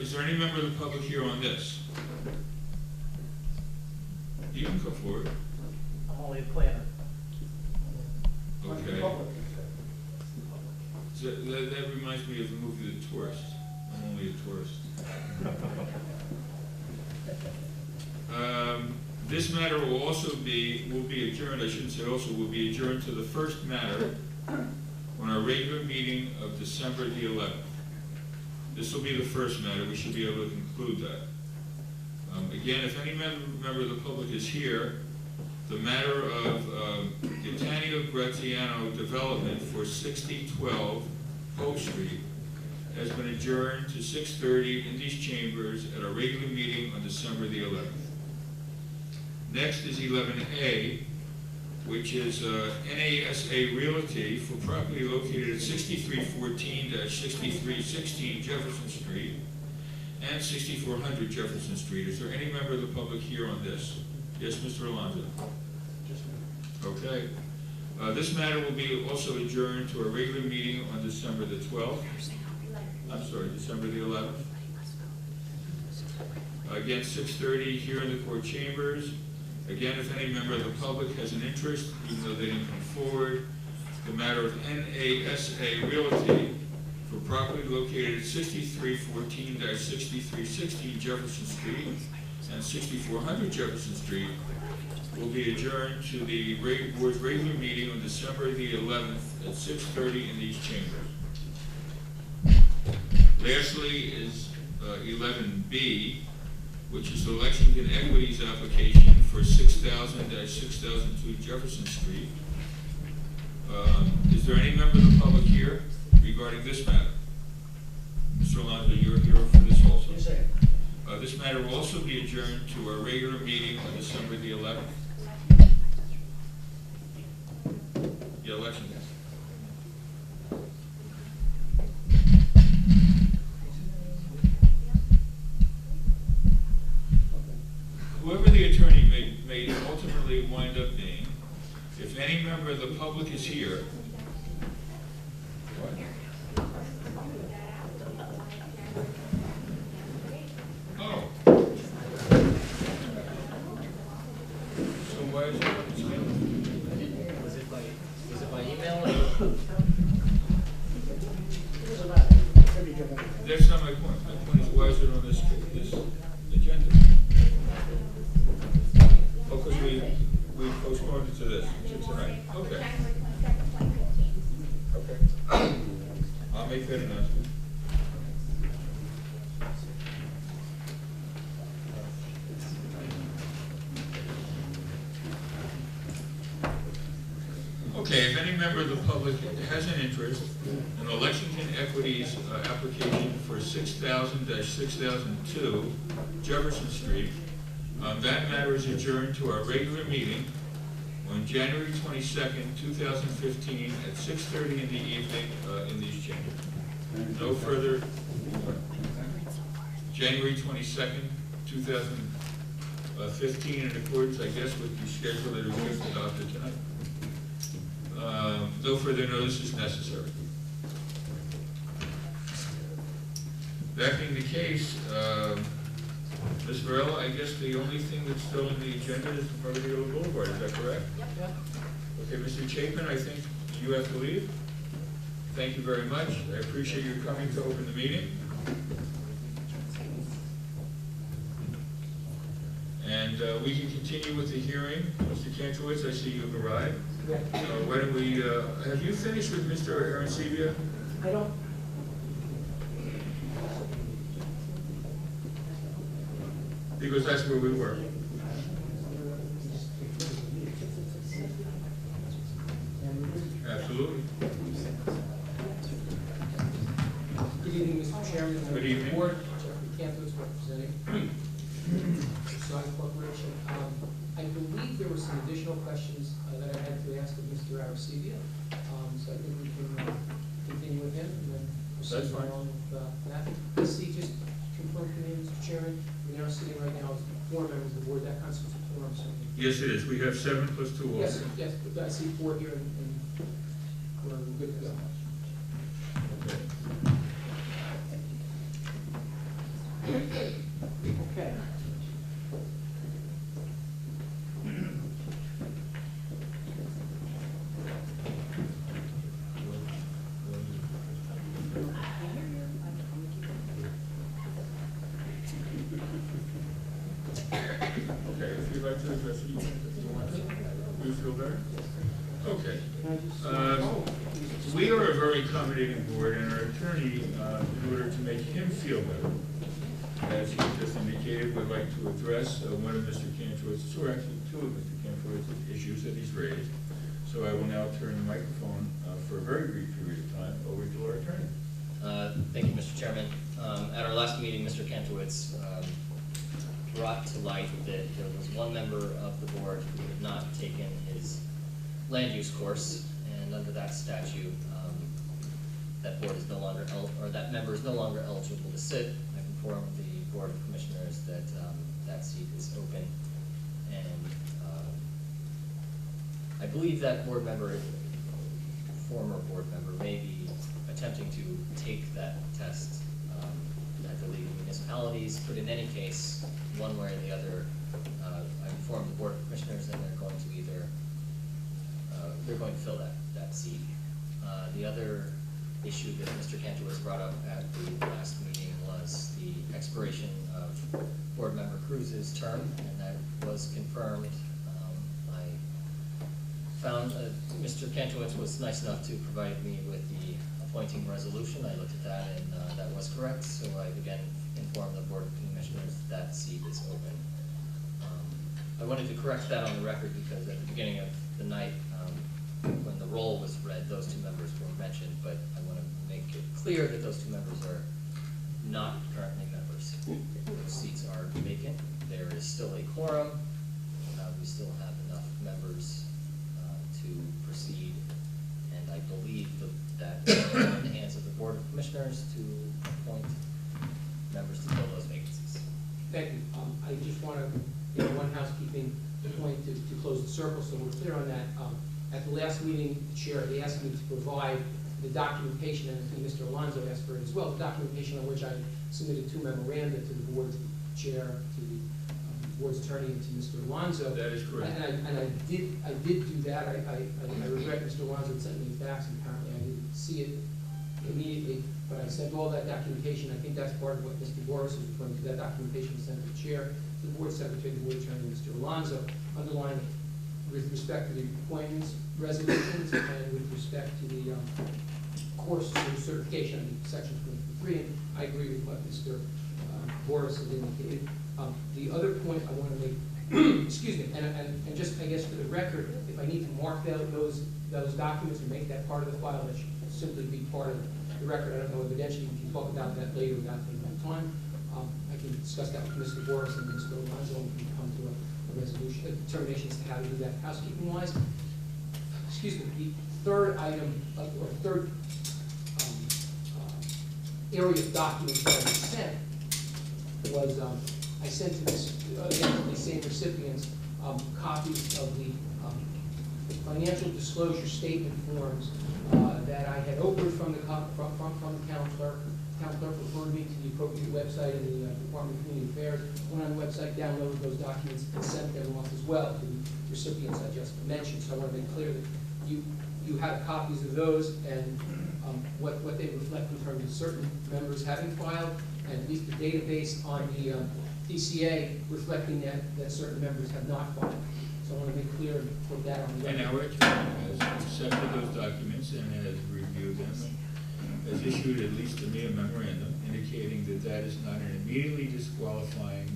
is there any member of the public here on this? You can come forward. I'm only a planner. Okay. So that reminds me of the movie The Tourist. I'm only a tourist. This matter will be adjourned, I shouldn't say also, will be adjourned to the first matter on our regular meeting of December the 11th. This will be the first matter. We should be able to conclude that. Again, if any member of the public is here, the matter of Gaetano Graziano development for 6012 Poe Street has been adjourned to 6:30 in these chambers at our regular meeting on December the 11th. Next is 11A, which is NASA Realty for property located at 6314-6316 Jefferson Street and 6400 Jefferson Street. Is there any member of the public here on this? Yes, Mr. Alonso. Okay. This matter will be also adjourned to a regular meeting on December the 12th. I'm sorry, December the 11th. Again, 6:30 here in the court chambers. Again, if any member of the public has an interest, even though they didn't come forward, the matter of NASA Realty for property located at 6314-6316 Jefferson Street and 6400 Jefferson Street will be adjourned to the board's regular meeting on December the 11th at 6:30 in these chambers. Lastly is 11B, which is the Lexington Equities application for 6000-6002 Jefferson Street. Is there any member of the public here regarding this matter? Mr. Alonso, you're here for this also. Yes, sir. This matter will also be adjourned to our regular meeting on December the 11th. The election. Whoever the attorney may ultimately wind up being, if any member of the public is here, oh. So why is it? Was it by email? That's not my point. My point is, why is it on this agenda? Oh, because we postponed it to this, to tonight. Okay. Okay. I'll make that announcement. Okay, if any member of the public has an interest in the Lexington Equities application for 6000-6002 Jefferson Street, that matter is adjourned to our regular meeting on January 22nd, 2015 at 6:30 in the evening in these chambers. No further. January 22nd, 2015 in accordance, I guess, with the schedule that was just adopted tonight. No further notice is necessary. That being the case, Ms. Varela, I guess the only thing that's still on the agenda is the Margarita Boulevard, is that correct? Yep. Okay, Mr. Chapin, I think you have to leave. Thank you very much. I appreciate you coming to open the meeting. And we can continue with the hearing. Mr. Kantrowitz, I see you've arrived. Yeah. Why don't we, have you finished with Mr. Arancibia? I don't. Because that's where we were. Absolutely. Good evening, Mr. Chairman. Good evening. Board, Jeffrey Kantrowitz representing Design Corporation. I believe there were some additional questions that I had to ask of Mr. Aracivia. So I think we can continue with him and then That's proceed fine. along with that. Let's see, just confirm for me, Mr. Chairman, we're now sitting right now as four members of the board. That constitutes a quorum, so. Yes, it is. We have 7 + 2 Yes, also. yes, but I see four here and we're good to go. Okay. accommodating board, and our attorney, in order to make him feel better, as he just indicated, would like to address one of Mr. Kantrowitz's, or actually two of Mr. Kantrowitz's issues that he's raised. So I will now turn the microphone for a very brief period of time over to our attorney. Thank you, Mr. Chairman. At our last meeting, Mr. Kantrowitz brought to light that there was one member of the board who had not taken his land use course, and under that statute, that board is no longer or that member is no longer eligible to sit. I've informed the Board of Commissioners that that seat is open, and I believe that board member, former board member, may be attempting to take that test at the League of Municipalities, but in any case, one way or the other, I informed the Board of Commissioners that they're going to either, they're going to fill that seat. The other issue that Mr. Kantrowitz brought up at the last meeting was the expiration of Board Member Cruz's term, and that was confirmed. I found Mr. Kantrowitz was nice enough to provide me with the appointing resolution. I looked at that, and that was correct, so I again informed the Board of Commissioners that seat is open. I wanted to correct that on the record because at the beginning of the night, when the roll was read, those two members were mentioned, but I want to make it clear that those two members are not currently members. Those seats are vacant. There is still a quorum. We still have enough members to proceed, and I believe that it's in the hands of the Board of Commissioners to appoint members to fill those vacancies. Thank you. I just want to, one housekeeping point to close the circle, so we're clear on that. At the last meeting, the chair, they asked me to provide the documentation, and I think Mr. Alonso asked for it as well, the documentation on which I submitted two memoranda to the board chair, to the board's attorney, and to Mr. Alonso. That is correct. And I did do that. I regret Mr. Alonso had sent me a fax, and apparently I didn't see it immediately, but I sent all that documentation. I think that's part of what Mr. Boris was referring to. That documentation was sent to the chair, to the board secretary, the board attorney, Mr. Alonso, underlining with respect to the appointments, resolutions, and with respect to the course certification, section 23, and I agree with what Mr. Boris has indicated. The other point I want to make, excuse me, and just, I guess, for the record, if I need to mark those documents and make that part of the file, that should simply be part of the record. I don't know, evidentially, we can talk about that later without taking up time. I can discuss that with Mr. Boris and Mr. Alonso, and we can come to a resolution, determination as to how to do that housekeeping wise. Excuse me, the third item, or third area of documents that I sent was, I sent to this, again, to the same recipients, copies of the financial disclosure statement forms that I had opened from the town clerk. Town clerk referred me to the appropriate website in the Department of Community Affairs. Went on the website, downloaded those documents, and sent them off as well to the recipients I just mentioned. So I want to make clear that you have copies of those, and what they reflect in terms of certain members having filed, and at least the database on the DCA reflecting that certain members have not filed. So I want to make clear and put that on the record. And our attorney has accepted those documents and has reviewed them, and has issued, at least to me, a memorandum indicating that that is not an immediately disqualifying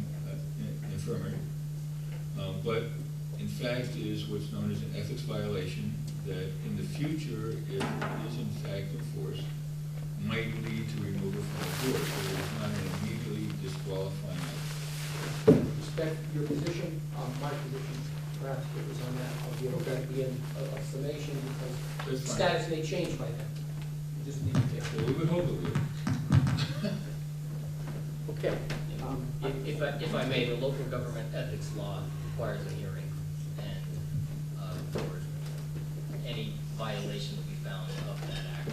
infirmary, but in fact is what's known as an ethics violation that in the future, if it is in fact enforced, might lead to removal from the board. So it is not an immediately disqualifying act. With respect to your position, my position, perhaps it was on that, I'll be able to at the end of summation, because That's fine. status may change by then. You just need to take Well, we would hope it would. Okay. If I may, the local government ethics law requires a hearing, and for any violation to be found of that act.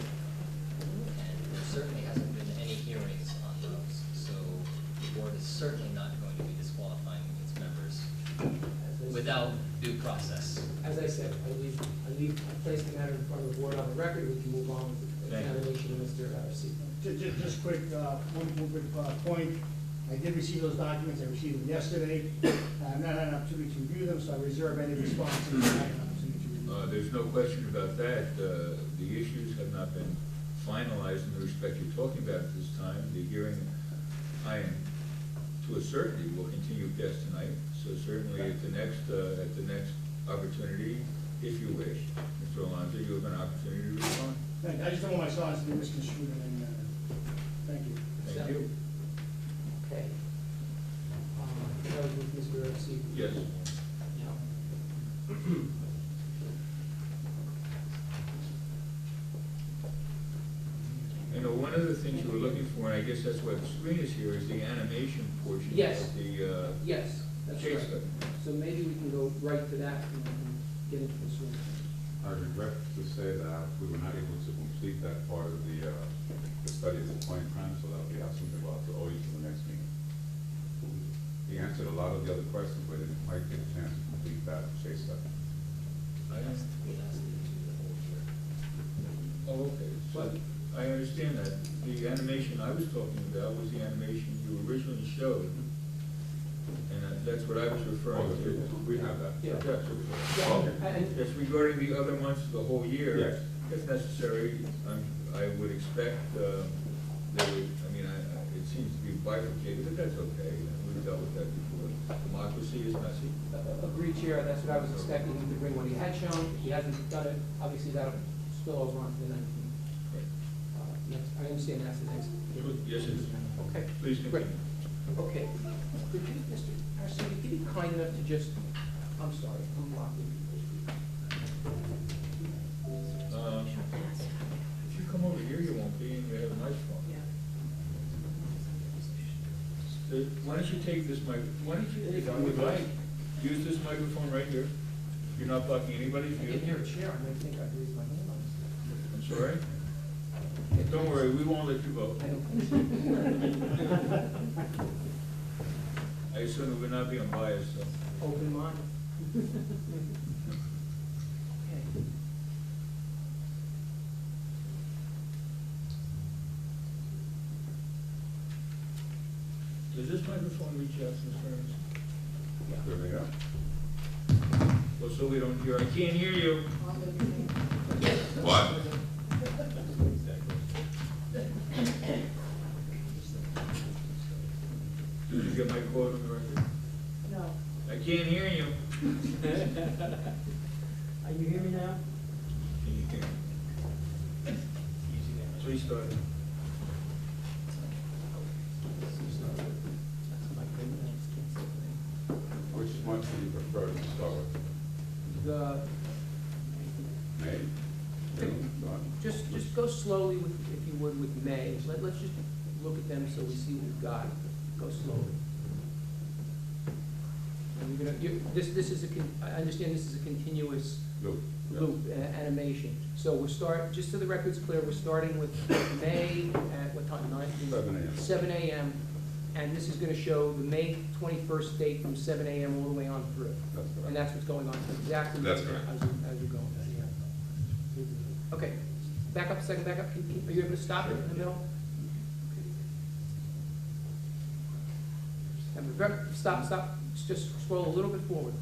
And there certainly hasn't been any hearings on those, so the board is certainly not going to be disqualifying its members without due process. As I said, I place the matter in front of the board on the record. We can move on with the examination of Mr. C. Just quick, one quick point. I did receive those documents. I received them yesterday. I've not had an opportunity to review them, so I reserve any responses. There's no question about that. The issues have not been finalized in the respect you're talking about at this time. The hearing, I am, to a certainty, will continue past tonight. So certainly at the next opportunity, if you wish, Mr. Alonso, you have an opportunity to respond. Thank you. I just don't want my silence to be misconstrued, and, thank you. Thank you. Okay. That was with Mr. Arcidi. Yes. You know, one of the things you were looking for, and I guess that's what the screen is here, is the animation portion Yes. of the Yes, that's case right. study. So maybe we can go right to that and get into the source. I regret to say that we were not able to complete that part of the study of the point plan, so that'll be something we'll have to owe you for the next meeting. He answered a lot of the other questions, but didn't quite get a chance to complete that case study. We asked you to do the whole year. Oh, okay, so I understand that. The animation I was talking about was the animation you originally showed, and that's what I was referring to. We have that. Yeah. Yes, Yeah, and, Yes, regarding the other months of the whole year. Yes. If necessary, I would expect, they would, it seems to be bifurcated, but that's okay. We've dealt with that before. Democracy is messy. agreed, Chair, that's what I was expecting him to bring what he had shown. If he hasn't done it, obviously that'll spill over onto the 19th. I understand that's the next. Yes, it is. Okay. Please Great. continue. Okay. Could you, Mr. Arcidi, could you be kind enough to just, I'm sorry, I'm blocking If you come over here, you won't be, and you have a microphone. Why don't you take this why don't you, if you would like, use this microphone right here. You're not blocking anybody's I view. can hear a chair, I might think I'd raise my hand on this. I'm sorry? Don't worry, we won't let you vote. I don't. I assume it would not be unbiased, so. Open mind. Okay. Does this microphone reach out, Mr. Ernst? There we go. Well, so we don't hear, I can't hear you. What? Did you get my quote on the record? No. I can't hear you. Are you hearing me now? Can you hear me? Please start. Which month do you prefer to start with? The, May? June? July? just go slowly with, if you would, with May. Let's just look at them so we see what we've got. Go slowly. And you're gonna, this is I understand this is a continuous Loop. Yeah. loop, animation. So we're just so the record's clear, we're starting with May at what time, 9? 7 a.m. 7 a.m. And this is gonna show the May 21st date from 7 a.m. all the way on through. That's correct. And that's what's going on, exactly. That's correct. As you're going. Okay, back up a second, back up. Are you able to stop it in the middle? Stop. Just scroll a little bit forward.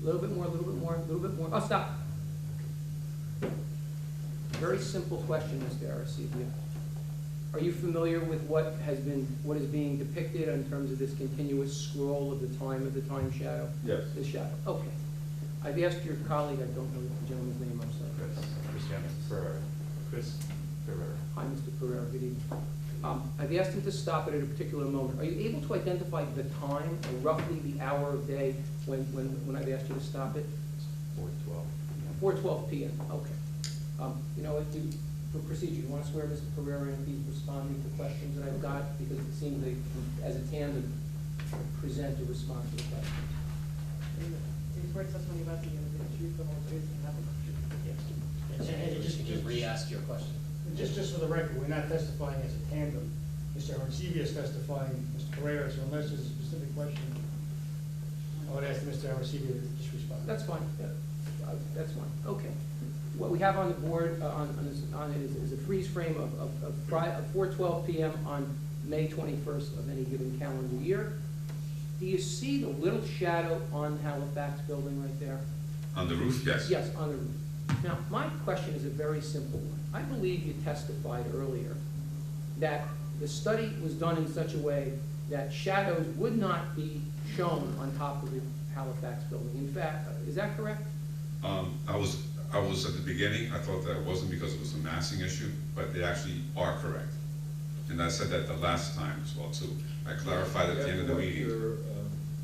A little bit more, a little bit more, a little bit more. Oh, stop. Very simple question, Mr. Arcidi. Are you familiar with what is being depicted in terms of this continuous scroll of the time shadow? Yes. The shadow, okay. I've asked your colleague, I don't know the gentleman's name, I'm sorry. Chris Ferrer. Hi, Mr. Pereira, good evening. I've asked him to stop it at a particular moment. Are you able to identify the time, or roughly the hour of day when I've asked you to stop it? 4:12. 4:12 p.m., okay. You know, for procedure, you want to swear Mr. Pereira in, please responding to questions that I've got, because it seems they, as a tandem, present a response to the questions. The report testimony about the truth, the whole truth, and nothing. You re-ask your question. Just for the record, we're not testifying as a tandem. Mr. Arcidi is testifying, Mr. Pereira, so unless there's a specific question, I would ask Mr. Arcidi to just respond. That's fine, yeah, that's fine, okay. What we have on the board, on it is a freeze frame of 4:12 p.m. on May 21st of any given calendar year. Do you see the little shadow on Halifax building right there? On the roof, yes. Yes, on the roof. Now, my question is a very simple one. I believe you testified earlier that the study was done in such a way that shadows would not be shown on top of the Halifax building. In fact, is that correct? I was at the beginning, I thought that it wasn't because it was a massing issue, but they actually are correct. And I said that the last time as well too. I clarified at the end of the meeting.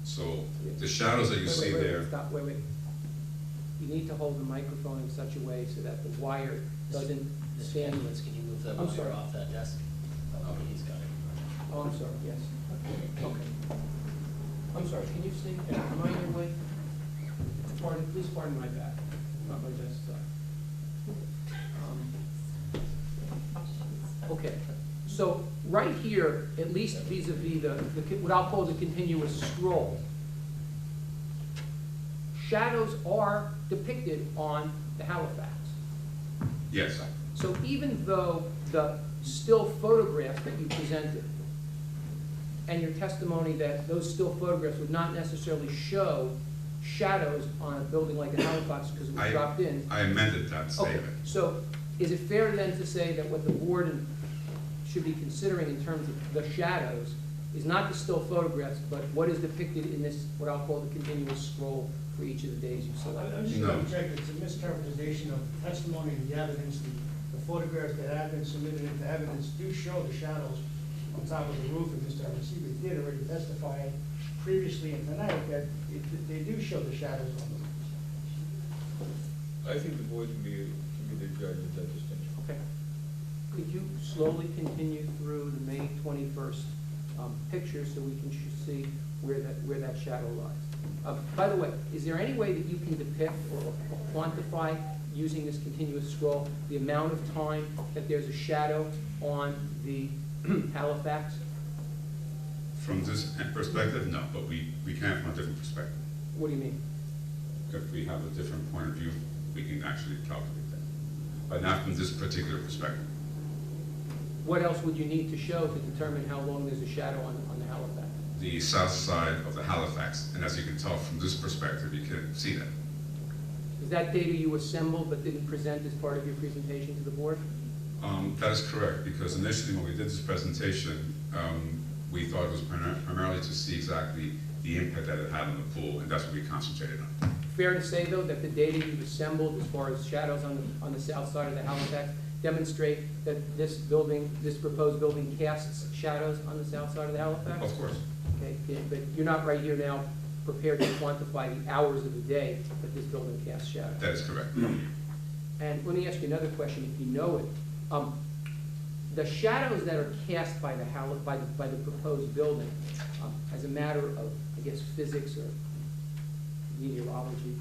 So the shadows that you see Wait, there, stop, wait. You need to hold the microphone in such a way so that the wire doesn't Mr. stand. Kentowitz, can you move that I'm sorry. wire off that desk? Oh, he's got it. Oh, I'm sorry, yes. Okay. I'm sorry, can you see? Am I in your way? Pardon, please pardon my back, not my desk side. Okay, so right here, at least vis-a-vis what I'll call the continuous scroll, shadows are depicted on the Halifax. yes, So even though the still photographs that you presented and your testimony that those still photographs would not necessarily show shadows on a building like the Halifax because it was dropped in. I amended that Okay, statement. so is it fair then to say that what the board should be considering in terms of the shadows is not the still photographs, but what is depicted in this, what I'll call the continuous scroll for each of the days you selected? I'm just No. going to check, it's a mischaracterization of the testimony and the evidence. The photographs that have been submitted into evidence do show the shadows on top of the roof, and Mr. Arecibo did already testify previously and tonight that they do show the shadows on the roof. I think the board can be the judge of that distinction. Okay. Could you slowly continue through the May 21st picture so we can see where that shadow lies? By the way, is there any way that you can depict or quantify, using this continuous scroll, the amount of time that there's a shadow on the Halifax? From this perspective, no, but we can from a different perspective. What do you mean? If we have a different point of view, we can actually calculate that. But not from this particular perspective. What else would you need to show to determine how long there's a shadow on the Halifax? The south side of the Halifax, and as you can tell from this perspective, you can see that. Is that data you assembled but didn't present as part of your presentation to the board? That is correct, because initially when we did this presentation, we thought it was primarily to see exactly the impact that it had on the pool, and that's what we concentrated on. Fair to say, though, that the data you've assembled as far as shadows on the south side of the Halifax demonstrate that this proposed building casts shadows on the south side of the Halifax? Of course. Okay, but you're not right here now prepared to quantify the hours of the day that this building casts shadows? That is correct. And let me ask you another question, if you know it. The shadows that are cast by the proposed building, as a matter of, I guess, physics or meteorology,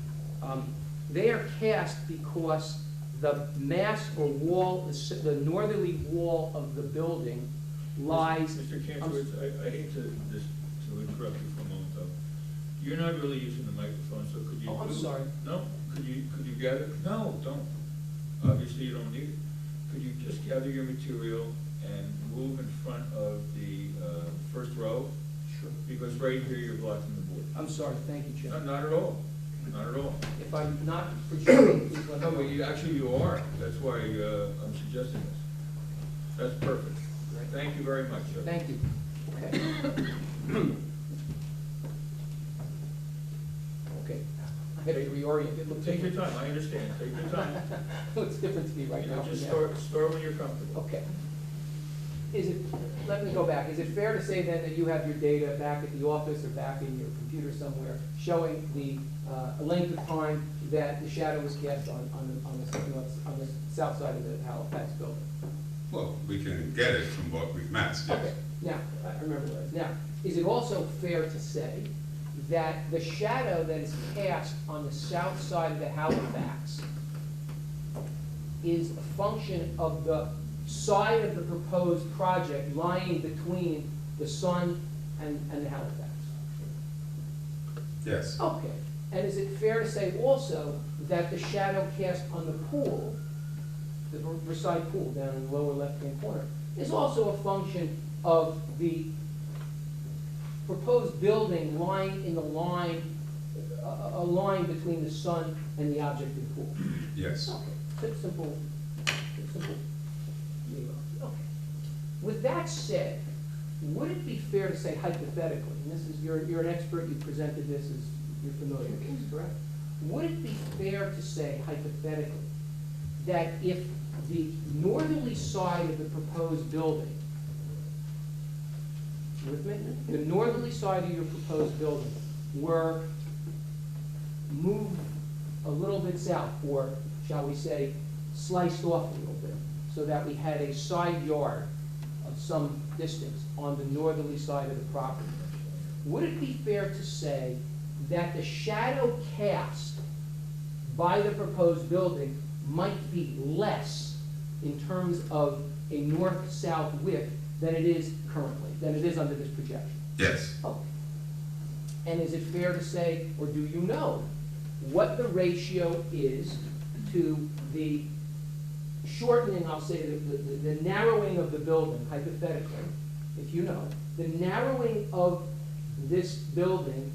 they are cast because the mass or wall, the northerly wall of the building lies. Mr. Kantowitz, I hate to interrupt you for a moment, though. You're not really using the microphone, so could you? Oh, I'm sorry. No, could you gather? No, don't. Obviously, you don't need it. Could you just gather your material and move in front of the first row? Sure. Because right here, you're blocking the board. I'm sorry, thank you, No, Jim. not at all. Not at all. If I'm not projecting, please let me No, know. but actually you are. That's why I'm suggesting this. That's perfect. Thank you very much, sir. Thank you. Okay. Okay, I had to reorient. It looks Take your different. time, I understand. Take your time. Looks different to me right now. Just Yeah. start when you're comfortable. Okay. Let me go back. Is it fair to say then that you have your data back at the office or back in your computer somewhere showing the length of time that the shadow was cast on the south side of the Halifax building? Well, we can get it from what we've mapped, yes. Okay, now, I remember what it is. Now, is it also fair to say that the shadow that is cast on the south side of the Halifax is a function of the side of the proposed project lying between the sun and the Halifax? Yes, Okay, and is it fair to say also that the shadow cast on the pool, the Versailles pool down in the lower left-hand corner, is also a function of the proposed building lying in the line a line between the sun and the object in the pool. Yes. Okay, simple. Okay. With that said, would it be fair to say hypothetically, and this is, you're an expert, you presented this, as you're familiar with this, correct? Would it be fair to say hypothetically that if the northerly side of the proposed building, with me, the northerly side of your proposed building were moved a little bit south, or shall we say, sliced off a little bit, so that we had a side yard of some distance on the northerly side of the property, would it be fair to say that the shadow cast by the proposed building might be less in terms of a north-south width than it is currently, than it is under this projection? Yes. Okay. And is it fair to say, or do you know, what the ratio is to the shortening, I'll say, the narrowing of the building, hypothetically, if you know, the narrowing of this building,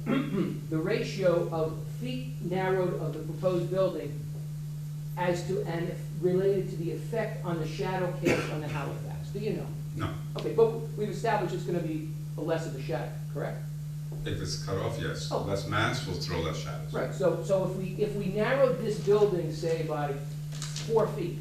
the ratio of feet narrowed of the proposed building as to, and related to the effect on the shadow cast on the Halifax? Do you know? No. Okay, but we've established it's gonna be a less of a shadow, correct? If it's cut off, yes. Oh. Less mass will throw less shadows. Right, so if we narrowed this building, say, by 4 feet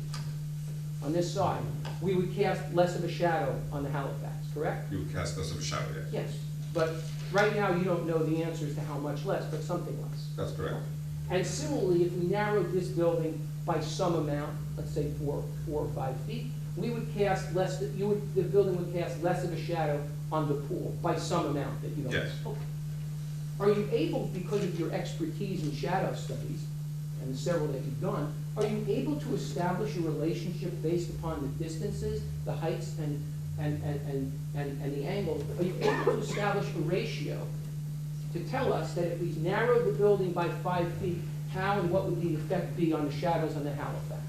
on this side, we would cast less of a shadow on the Halifax, correct? You would cast less of a shadow, yes. Yes, but right now you don't know the answers to how much less, but something less. That's correct. And similarly, if we narrowed this building by some amount, let's say 4 or 5 feet, we would cast less, the building would cast less of a shadow on the pool by some amount that you don't know. Yes. Okay. Are you able, because of your expertise in shadow studies, and the several that you've done, are you able to establish a relationship based upon the distances, the heights, and the angles? Are you able to establish a ratio to tell us that if we narrowed the building by 5 feet, how and what would the effect be on the shadows on the Halifax?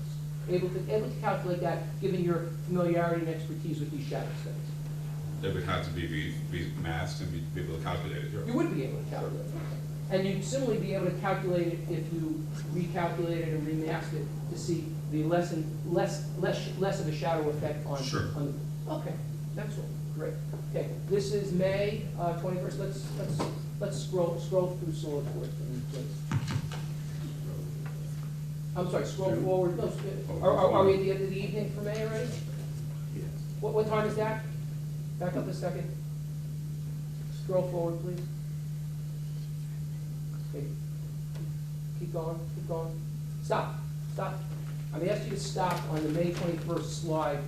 Able to calculate that, given your familiarity and expertise with these shadow studies? It would have to be masked and be able to calculate it. You would be able to calculate it. And you'd similarly be able to calculate it if you recalculated and remasked it to see the less of a shadow effect on. Sure. Okay, that's all, great. Okay, this is May 21st. Let's scroll through SolidWorks for me, please. I'm sorry, scroll forward. No, are we at the end of the evening for May already? Yes. What time is that? Back up a second. Scroll forward, please. Okay. Keep going. Stop. I'm gonna ask you to stop on the May 21st slide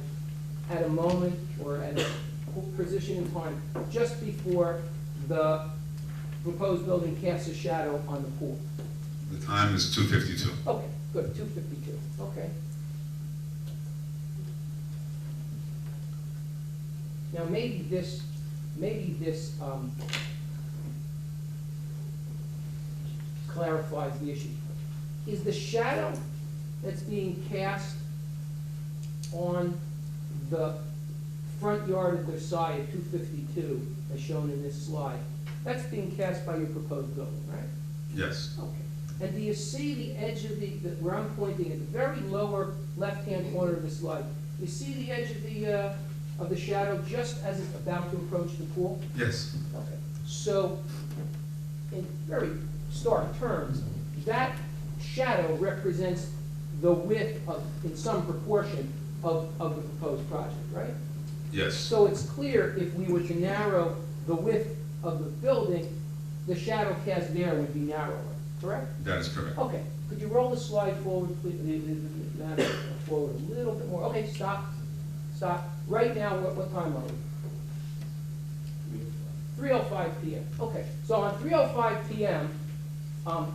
at a moment or at a position in time just before the proposed building casts a shadow on the pool. The time is 2:52. Okay, good, 2:52, okay. Now, maybe this clarifies the issue. Is the shadow that's being cast on the front yard of the side at 252, as shown in this slide, that's being cast by your proposed building, right? Yes. Okay. And do you see the edge of where I'm pointing at the very lower left-hand corner of the slide? You see the edge of the shadow just as it's about to approach the pool? Yes. Okay. So, in very stark terms, that shadow represents the width of, in some proportion, of the proposed project, right? Yes. So it's clear if we were to narrow the width of the building, the shadow cast there would be narrower, correct? That is correct. Okay, could you roll the slide forward, please, forward a little bit more? Okay, stop. Right now, what time are we? 3:05 p.m. Okay, so on 3:05 p.m.,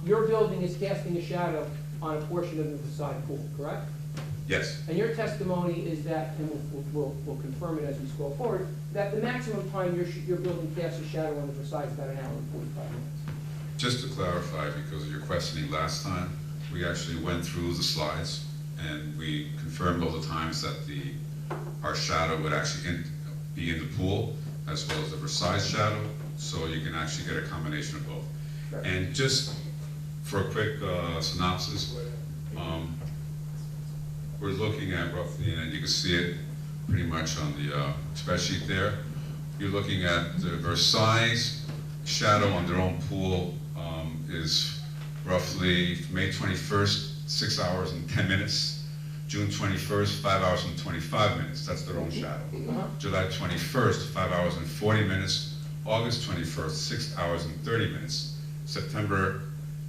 your building is casting a shadow on a portion of the facade pool, correct? Yes. And your testimony is that, and we'll confirm it as we scroll forward, that the maximum time your building casts a shadow on the facade is about an hour and 45 minutes. Just to clarify, because of your questioning last time, we actually went through the slides and we confirmed all the times that our shadow would actually be in the pool as well as the Versailles shadow, so you can actually get a combination of both. Sure. And just for a quick synopsis, we're looking at roughly, and you can see it pretty much on the spreadsheet there. You're looking at the Versailles shadow on their own pool is roughly May 21st, 6 hours and 10 minutes. June 21st, 5 hours and 25 minutes. That's their own shadow. July 21st, 5 hours and 40 minutes. August 21st, 6 hours and 30 minutes. September,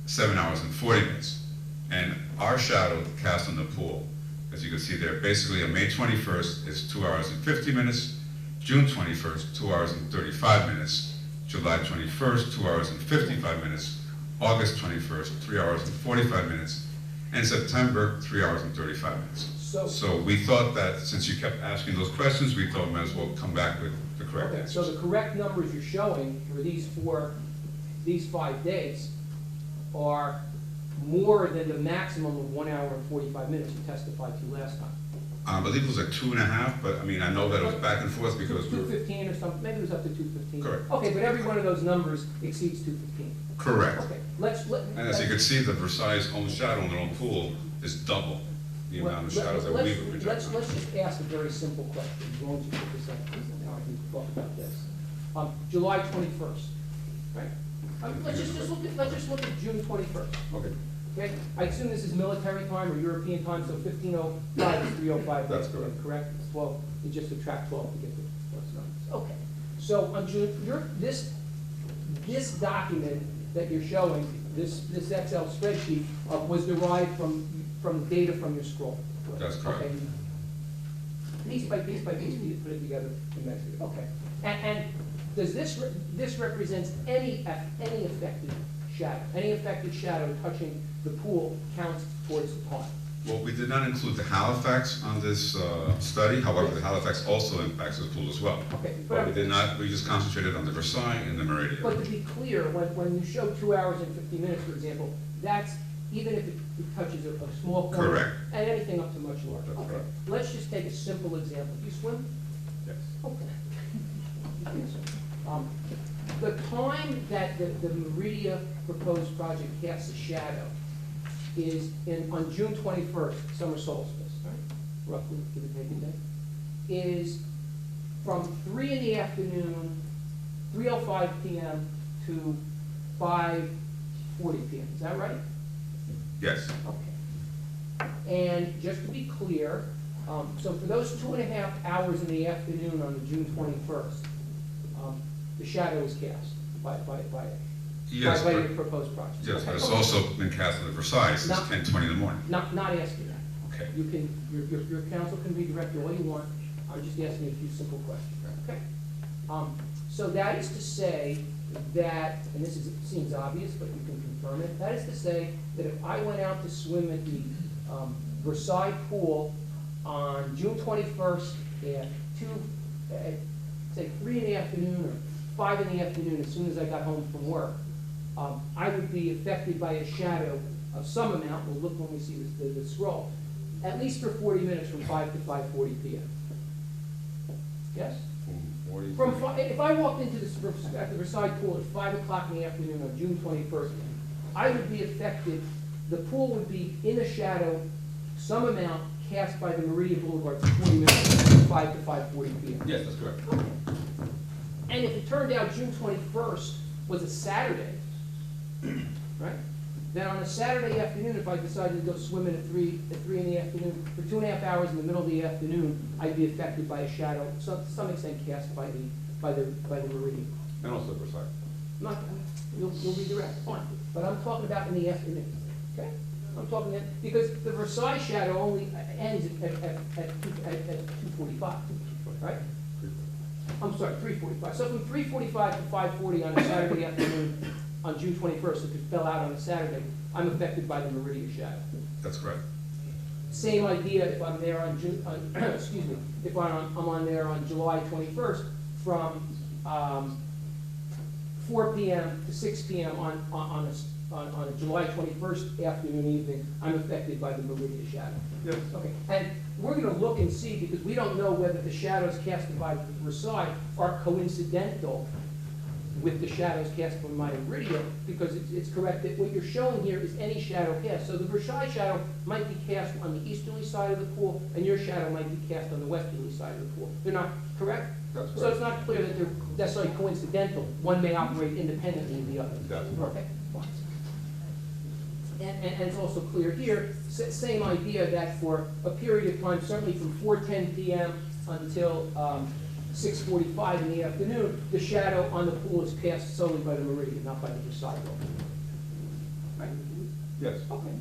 7 hours and 40 minutes. And our shadow cast on the pool, as you can see there, basically on May 21st is 2 hours and 50 minutes. June 21st, 2 hours and 35 minutes. July 21st, 2 hours and 55 minutes. August 21st, 3 hours and 45 minutes. And September, 3 hours and 35 minutes. So we thought that since you kept asking those questions, we thought we might as well come back with the correct Okay, so answers. the correct numbers you're showing for these 5 days are more than the maximum of 1 hour and 45 minutes you testified to last time. I believe it was like 2.5, but I mean, I know that it was back and forth because we were, 215 or something, maybe it was up to 215. Correct. Okay, but every one of those numbers exceeds 215. correct. Okay, And as you can see, the Versailles own shadow in their own pool is double the amount of shadows that we were projecting. Let's just ask a very simple question, as long as you put this up, and now I can talk about this. July 21st, right? Let's just look at June 21st. Okay, Okay, I assume this is military time or European time, so 1505 is 305. That's correct. Correct? 12, you just subtract 12 to get the plus numbers. Okay, so on June, this document that you're showing, this Excel spreadsheet, was derived from data from your scroll. That's correct. Okay. Piece by piece by piece, you put it together and measure it. Okay, and does this represents any affected shadow? Any affected shadow touching the pool counts towards the pond? well, we did not include the Halifax on this study, however, the Halifax also impacts the pool as well. Okay, But we did not, we just concentrated on the Versailles and the Meridian. But to be clear, when you show 2 hours and 50 minutes, for example, that's, even if it touches a small corner. Correct. And anything up to much larger. That's Okay, right. let's just take a simple example. Do you swim? Yes. Okay. The time that the Meridia proposed project casts a shadow is on June 21st, summer solstice, right? Roughly, give or take a day, is from 3 in the afternoon, 3:05 p.m. to 5:40 p.m. Is that right? Yes, Okay. And just to be clear, so for those 2.5 hours in the afternoon on the June 21st, the shadow is cast by yes, your but, proposed project. yes, but it's Okay. also been cast on the Versailles since Not- 10:20 in the morning. Not asking that. Okay. You can, your counsel can redirect all you want, I'm just asking a few simple questions, okay? So that is to say that, and seems obvious, but you can confirm it, that is to say that if I went out to swim at the Versailles pool on June 21st at say 3 in the afternoon or 5 in the afternoon, as soon as I got home from work, I would be affected by a shadow of some amount, we'll look when we see the scroll, at least for 40 minutes from 5 to 5:40 p.m. Yes? If I walked into at the Versailles pool at 5 o'clock in the afternoon on June 21st, I would be affected, the pool would be in a shadow, some amount cast by the Meridian Boulevard for 40 minutes from 5 to 5:40 p.m. Yes, that's correct. And if it turned out June 21st was a Saturday, right? Then on a Saturday afternoon, if I decided to go swimming at 3 in the afternoon, for 2.5 hours in the middle of the afternoon, I'd be affected by a shadow, to some extent cast by the Meridian. And also Versailles. Not, you'll be direct, fine, but I'm talking about in the afternoon, okay? I'm talking because the Versailles shadow only ends at 2:45, right? I'm sorry, 3:45. So from 3:45 to 5:40 on a Saturday afternoon, on June 21st, if it fell out on a Saturday, I'm affected by the Meridian shadow. That's correct. Same idea if I'm there on excuse me, if I'm on there on July 21st from 4 p.m. to 6 p.m. on a July 21st afternoon evening, I'm affected by the Meridian shadow. Yes. Okay, and we're gonna look and see, because we don't know whether the shadows casted by Versailles are coincidental with the shadows cast from Maya Meridia, because it's correct that what you're showing here is any shadow cast. So the Versailles shadow might be cast on the easterly side of the pool, and your shadow might be cast on the westerly side of the pool. They're not correct? That's So it's correct. not clear that they're necessarily coincidental. One may operate independently of the other. That's correct. Okay, fine. And it's also clear here, same idea that for a period of time, certainly from 4:10 PM until 6:45 in the afternoon, the shadow on the pool is cast solely by the meridian, not by the Versailles law. Right? Yes. Okay.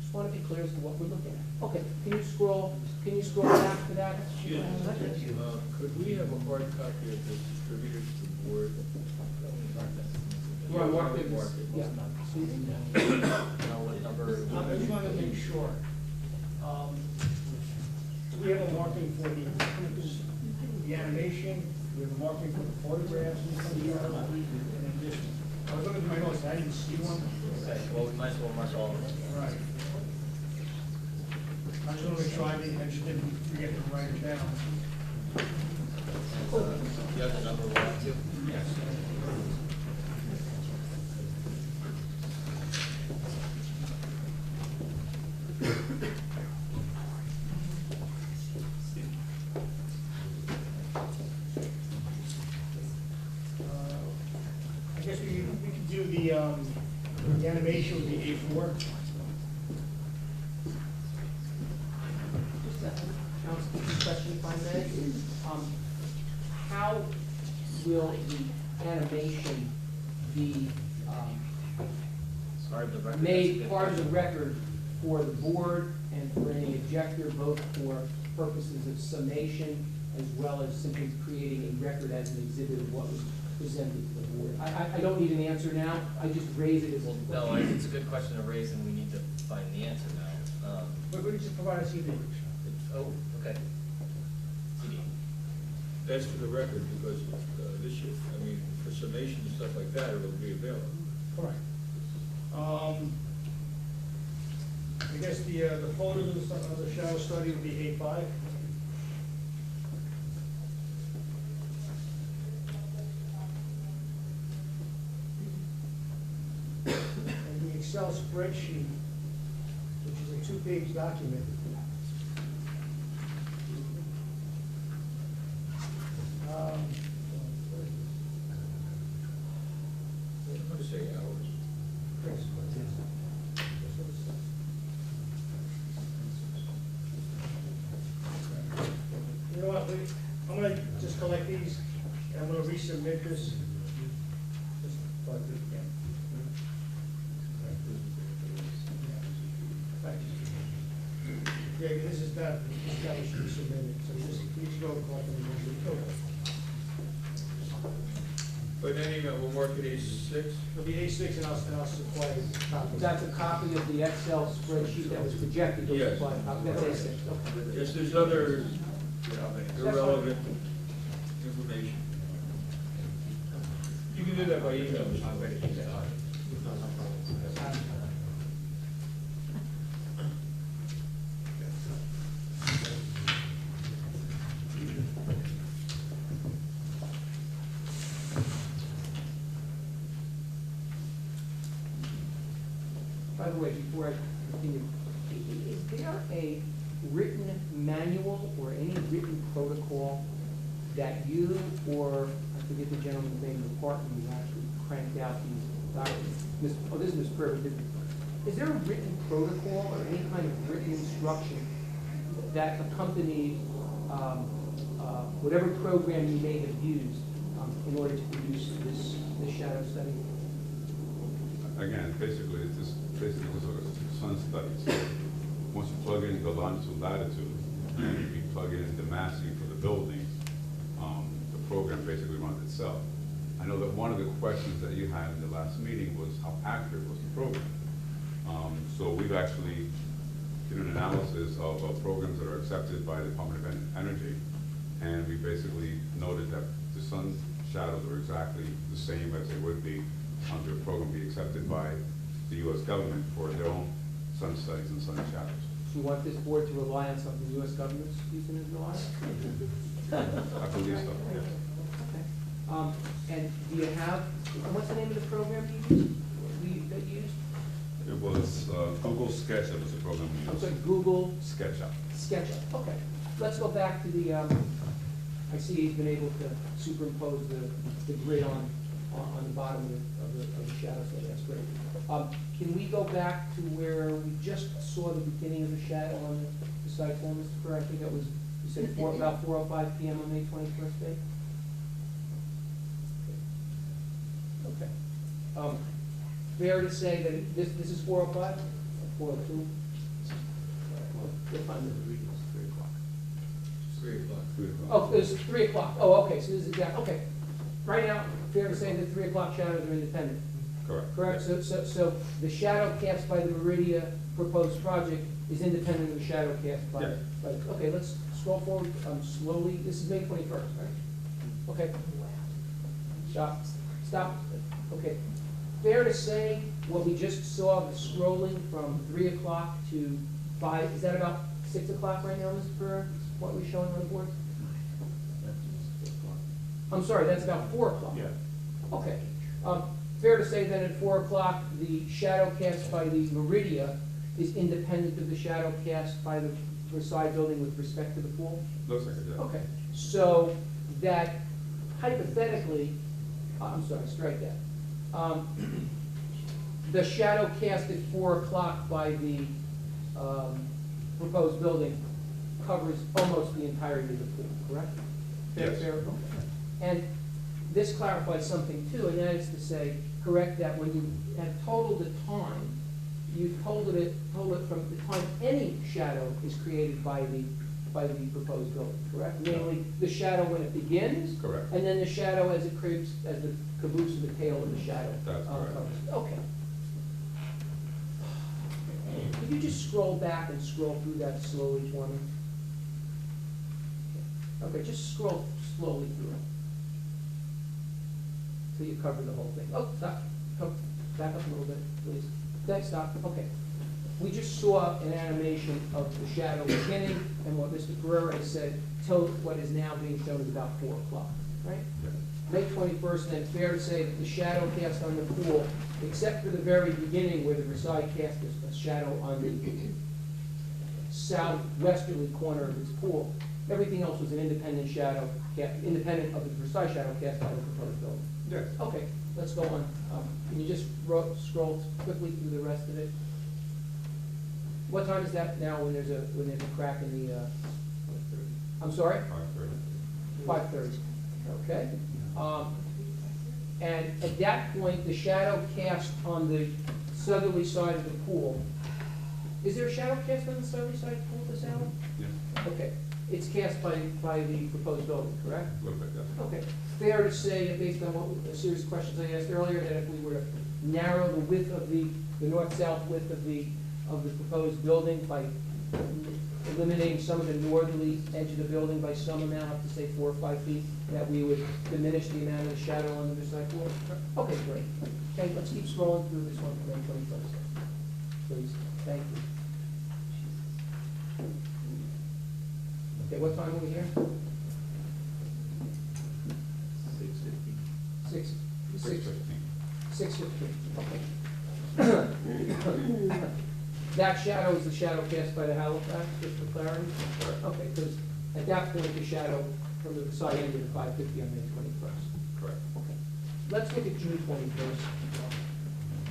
Just want to be clear as to what we're looking at. Okay, can you scroll back to that? Excuse me, could we have a hard copy of this distributed to the board? You want to mark it? Yeah. Now, what number? I just want to make sure. We have a marking for the animation, we have a marking for the photographs in front of the in addition. I was looking at my notes, I didn't see one. Okay, well, we might as well mark all of them. Right. I just want to make sure I didn't forget to write it down. You have the number we're on to? Yes. I guess we could do the animation with the A4. Just a housekeeping question, if I may. How will the animation be Part of the record. made part of the record for the board and for any objector, both for purposes of summation as well as simply creating a record as an exhibit of what was presented to the board? I don't need an answer now, I just raise it as a No, it's a good question to raise, and we need to find the answer now. But we could just provide a CD. Oh, okay. CD. That's for the record, because this year, I mean, for summation and stuff like that, it'll be available. Correct. I guess the photos of the shadow study would be A5. And the Excel spreadsheet, which is a 2-page document. I'm gonna say hours. You know what, I'm gonna just collect these, and I'm gonna resubmit this. Just like this again. Thank you. Yeah, this is that was resubmitted, so just, please go collect them. But anyway, we'll mark it A6. It'll be A6 and I'll supply copies. That's a copy of the Excel spreadsheet that was projected. Those Yes. supply copies. That's A6, okay. Yes, there's other irrelevant information. You can do that by email. By the way, before I continue, is there a written manual or any written protocol that you or, I forget the gentleman's name, the partner who actually cranked out these documents? This is Ms. Privet. Is there a written protocol or any kind of written instruction that accompanies whatever program you may have used in order to produce this shadow study? Again, basically, it's just sun studies. Once you plug in the longitude, latitude, and you plug in the massing for the buildings, the program basically runs itself. I know that one of the questions that you had in the last meeting was how accurate was the program. So we've actually did an analysis of programs that are accepted by the Department of Energy, and we basically noted that the sun shadows are exactly the same as they would be under a program be accepted by the U.S. government for their own sun studies and sun shadows. Do you want this board to rely on something the U.S. government's using as reliable? I believe so, yes. Okay. And do you have, what's the name of the program you used? That you used? It was Google SketchUp was the program we I'm used. sorry, Google SketchUp. SketchUp, okay. Let's go back to the, I see he's been able to superimpose the grid on the bottom of the shadow, so that's great. Can we go back to where we just saw the beginning of the shadow on the site plan, Mr. Kerr? I think it was, you said about 4:05 PM on May 21st day? Okay. Fair to say that this is 4:05, 4:02? What time is it? 3 o'clock. 3 o'clock. 3 o'clock. Oh, it's 3 o'clock. Oh, okay, so this is exact, okay. Right now, fair to say that 3 o'clock shadows are independent, Correct. correct? Yes. So the shadow cast by the Meridia proposed project is independent of the shadow cast by, Yes. okay, let's scroll forward, slowly. This is May 21st, right? Okay. Stop. Okay. Fair to say what we just saw, the scrolling from 3 o'clock to 5, is that about 6 o'clock right now, Mr. Burr? What we're showing on the board? I'm sorry, that's about 4 o'clock. Yeah. Okay. Fair to say that at 4 o'clock, the shadow cast by the Meridia is independent of the shadow cast by the Versailles building with respect to the pool? Looks like it, yeah. Okay, so that hypothetically, I'm sorry, strike that. The shadow cast at 4 o'clock by the proposed building covers almost the entirety of the pool, correct? Yes. Fair? Okay. And this clarifies something too, and that is to say, correct, that when you have totaled the time, you told it from the time any shadow is created by the proposed building, correct? Namely, the shadow when it begins. Correct. And then the shadow as it creeps, as the caboose of the tail of the shadow. That's correct. covers. Okay. Could you just scroll back and scroll through that slowly for me? Okay, just scroll slowly through it. Till you cover the whole thing. Oh, stop. Come back up a little bit, please. Thanks, stop. Okay. We just saw an animation of the shadow beginning and what Mr. Pereira has said till what is now being shown is about 4 o'clock, right? Yeah. May 21st, then fair to say that the shadow cast on the pool, except for the very beginning where the Versailles cast a shadow on the southwesterly corner of its pool, everything else was an independent shadow, independent of the Versailles shadow cast by the proposed building. Yes. Okay, let's go on. Can you just scroll quickly through the rest of it? What time is that now when there's a crack in the, I'm sorry? 5:30. 5:30, okay. And at that point, the shadow cast on the southerly side of the pool, is there a shadow cast on the southerly side of the pool at this hour? Yeah. Okay, it's cast by the proposed building, correct? Looks like that. Okay, fair to say, based on what, a series of questions I asked earlier, that if we were to narrow the width of the north-south width of the proposed building by eliminating some of the northerly edge of the building by some amount, up to say 4 or 5 feet, that we would diminish the amount of the shadow on the Versailles pool? Okay, great. Okay, let's keep scrolling through this one for May 21st. Please, thank you. Okay, what time are we here? 6:15. 6:15, okay. That shadow is the shadow cast by the Halifax, just for clarity? Correct. Okay, because at that point, the shadow from the side ended at 5:50 on May 21st. Correct. Okay. Let's look at June 21st,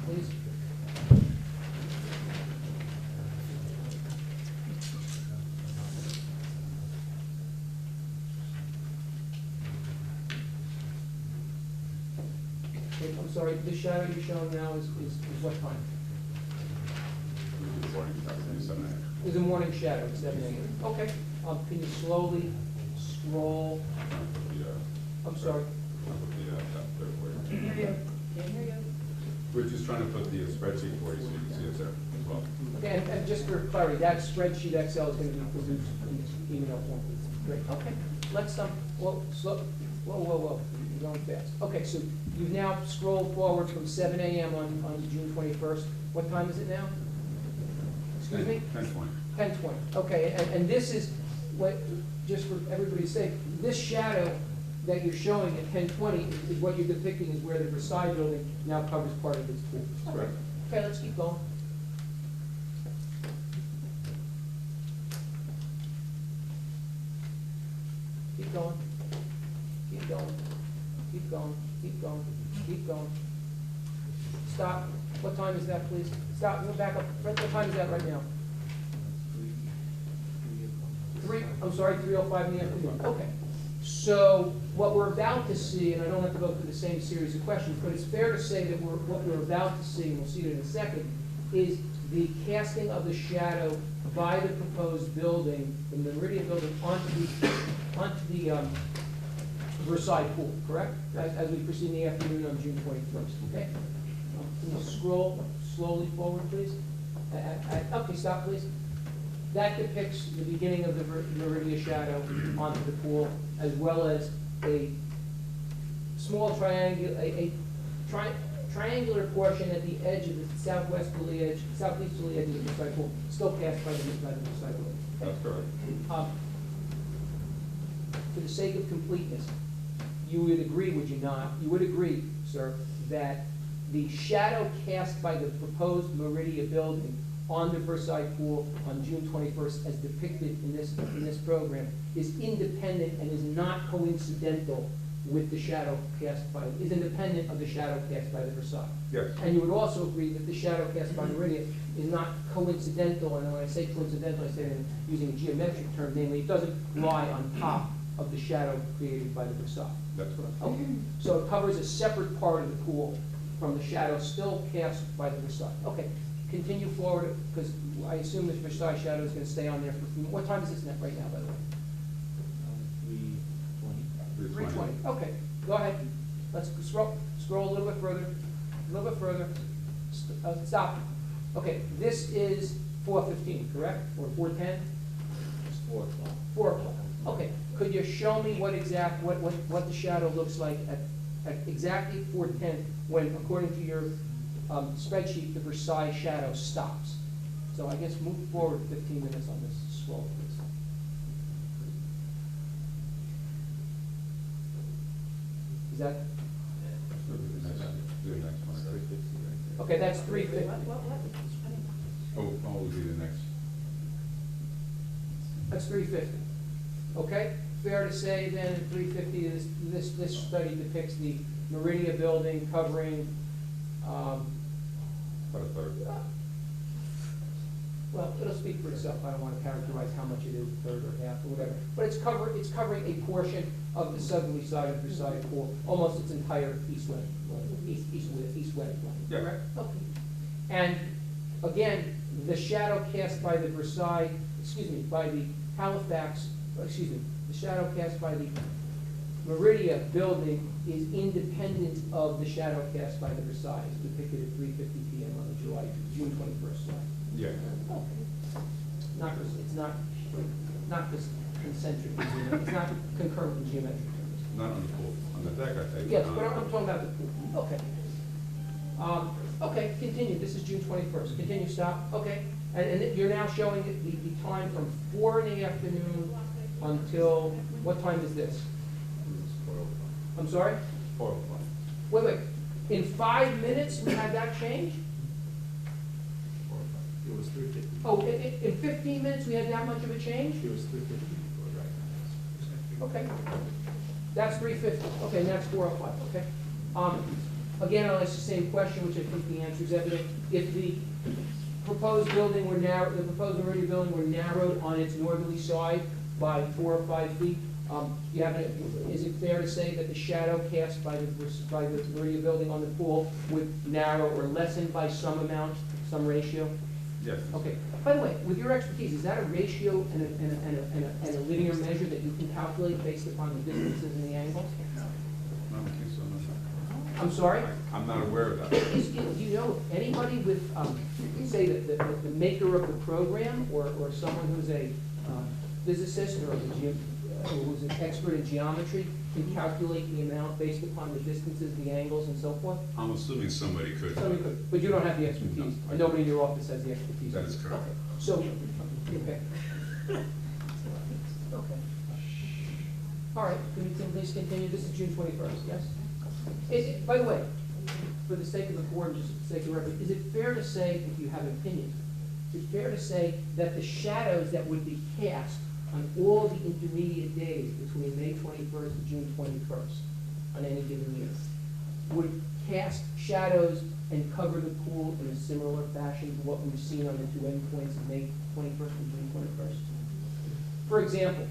please. Okay, I'm sorry, the shadow you're showing now is what time? Morning, 7 a.m. Is a morning shadow at 7 a.m. Okay, can you slowly scroll? I'm sorry. Can't hear you. Can't hear you. We're just trying to put the spreadsheet for you so you can see it there as well. Okay, and just for clarity, that spreadsheet Excel is going to be produced in email form. Great, okay. Let's, whoa, you're going fast. Okay, so you've now scrolled forward from 7 a.m. on June 21st. What time is it now? Excuse me? 10:20. 10:20, okay, and this is, what, just for everybody's sake, this shadow that you're showing at 1020 is what you're depicting is where the Versailles building now covers part of its pool. Correct. Okay, let's keep going. Keep going. Keep going. Keep going. Keep going. Keep going. Stop. What time is that, please? Stop. Go back up. What time is that right now? 3:05 in the afternoon. Okay. So what we're about to see, and I don't have to go through the same series of questions, but it's fair to say that what we're about to see, and we'll see it in a second, is the casting of the shadow by the proposed building, the Meridian building, onto the Versailles pool, correct? As we proceed in the afternoon on June 21st, okay? Can you scroll slowly forward, please? Okay, stop, please. That depicts the beginning of the Meridian shadow onto the pool, as well as a small triangular portion at the edge of the southwesterly edge of the Versailles pool, still cast by the Versailles pool. That's correct. For the sake of completeness, you would agree, would you not? You would agree, sir, that the shadow cast by the proposed Meridian building on the Versailles pool on June 21st, as depicted in this program, is independent and is not coincidental with the shadow cast by, is independent of the shadow cast by the Versailles. Yes. And you would also agree that the shadow cast by Meridian is not coincidental, and when I say coincidental, I say it using a geometric term, namely, it doesn't lie on top of the shadow created by the Versailles. That's correct. Okay, so it covers a separate part of the pool from the shadow still cast by the Versailles. Okay, continue forward, because I assume this Versailles shadow is going to stay on there for, what time is this net right now, by the way? 3:20. 3:20. Okay, go ahead. Let's scroll a little bit further, Stop. Okay, this is 4:15, correct? Or 4:10? It's 4 o'clock. 4 o'clock. Okay, could you show me what the shadow looks like at exactly 4:10, when, according to your spreadsheet, the Versailles shadow stops? So I guess move forward 15 minutes on this scroll, please. Is that, The next one. 3:50 right there. okay, that's 3:50. Oh, will be the next. That's 3:50. Okay, fair to say then at 3:50, this study depicts the Meridian building covering, About a third. well, it'll speak for itself. I don't want to characterize how much it is, a third or half or whatever. But it's covering a portion of the southerly side of Versailles pool, almost its entire east west length. Yeah. Correct? Okay. And again, the shadow cast by the Versailles, by the Halifax, the shadow cast by the Meridian building is independent of the shadow cast by the Versailles, depicted at 3:50 p.m. on the June 21st slide. Yeah. It's not just concentric, it's not concurrent in geometric terms. Not on the pool. On the deck, I think. Yes, but I'm talking about the pool. Okay. Okay, continue. This is June 21st. Continue, stop. Okay. And you're now showing the time from 4 in the afternoon until, what time is this? It's 4 o'clock. I'm sorry? 4 o'clock. Wait. In 5 minutes, we had that change? 4 o'clock. It was 3:50. Oh, in 15 minutes, we had that much of a change? It was 3:50 before, right? Okay. That's 3:50. Okay, and that's 4 o'clock, okay. Again, I'll ask the same question, which I think the answer is evident. If the proposed building were narrowed, the proposed Meridian building were narrowed on its northerly side by 4 or 5 feet, is it fair to say that the shadow cast by the Meridian building on the pool would narrow or lessen by some amount, some ratio? Yes. Okay. By the way, with your expertise, is that a ratio and a linear measure that you can calculate based upon the distances and the angles? No, I don't think so, no. I'm sorry? I'm not aware of that. Do you know anybody with, say, the maker of the program, or someone who's a physicist or who's an expert in geometry, can calculate the amount based upon the distances, the angles, and so forth? I'm assuming somebody could. Somebody could, but you don't have the expertise, No, I and nobody in your office has the expertise. That is correct. Okay. So, okay. Okay. All right, can you please continue? This is June 21st, yes? By the way, for the sake of the board, just for the sake of the record, is it fair to say, if you have an opinion, is it fair to say that the shadows that would be cast on all the intermediate days between May 21st and June 21st on any given year would cast shadows and cover the pool in a similar fashion to what we've seen on the two endpoints of May 21st and June 21st? For example,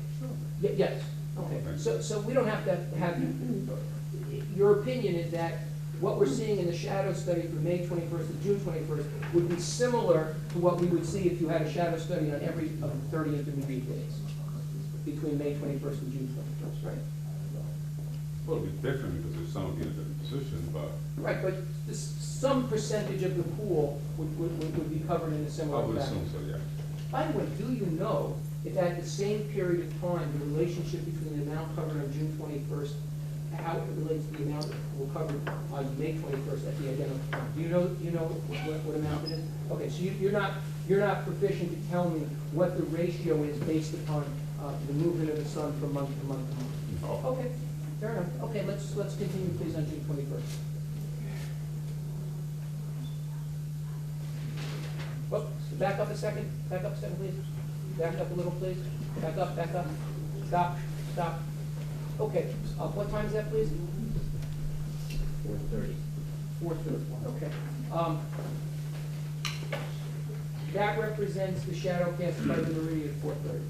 yes, okay, so we don't have to have, your opinion is that what we're seeing in the shadow study from May 21st to June 21st would be similar to what we would see if you had a shadow study on every of the 30 intermediate days between May 21st and June 21st, right? Well, it'd be different because there's some will be in a different position, but Right, but some percentage of the pool would be covered in a I similar would fashion. assume so, yeah. By the way, do you know if at the same period of time, the relationship between the amount covered on June 21st, how it relates to the amount that will cover on May 21st at the identical time? Do you know what amount it is? Okay, so you're not proficient to tell me what the ratio is based upon the movement of the sun from month to month to month? No. Okay, fair enough. Okay, let's continue please on June 21st. Well, back up a second, please. Back up a little, please. Back up. Stop. Okay, what time is that, please? 4:30. 4:30, okay. That represents the shadow cast by the Meridian at 4:30.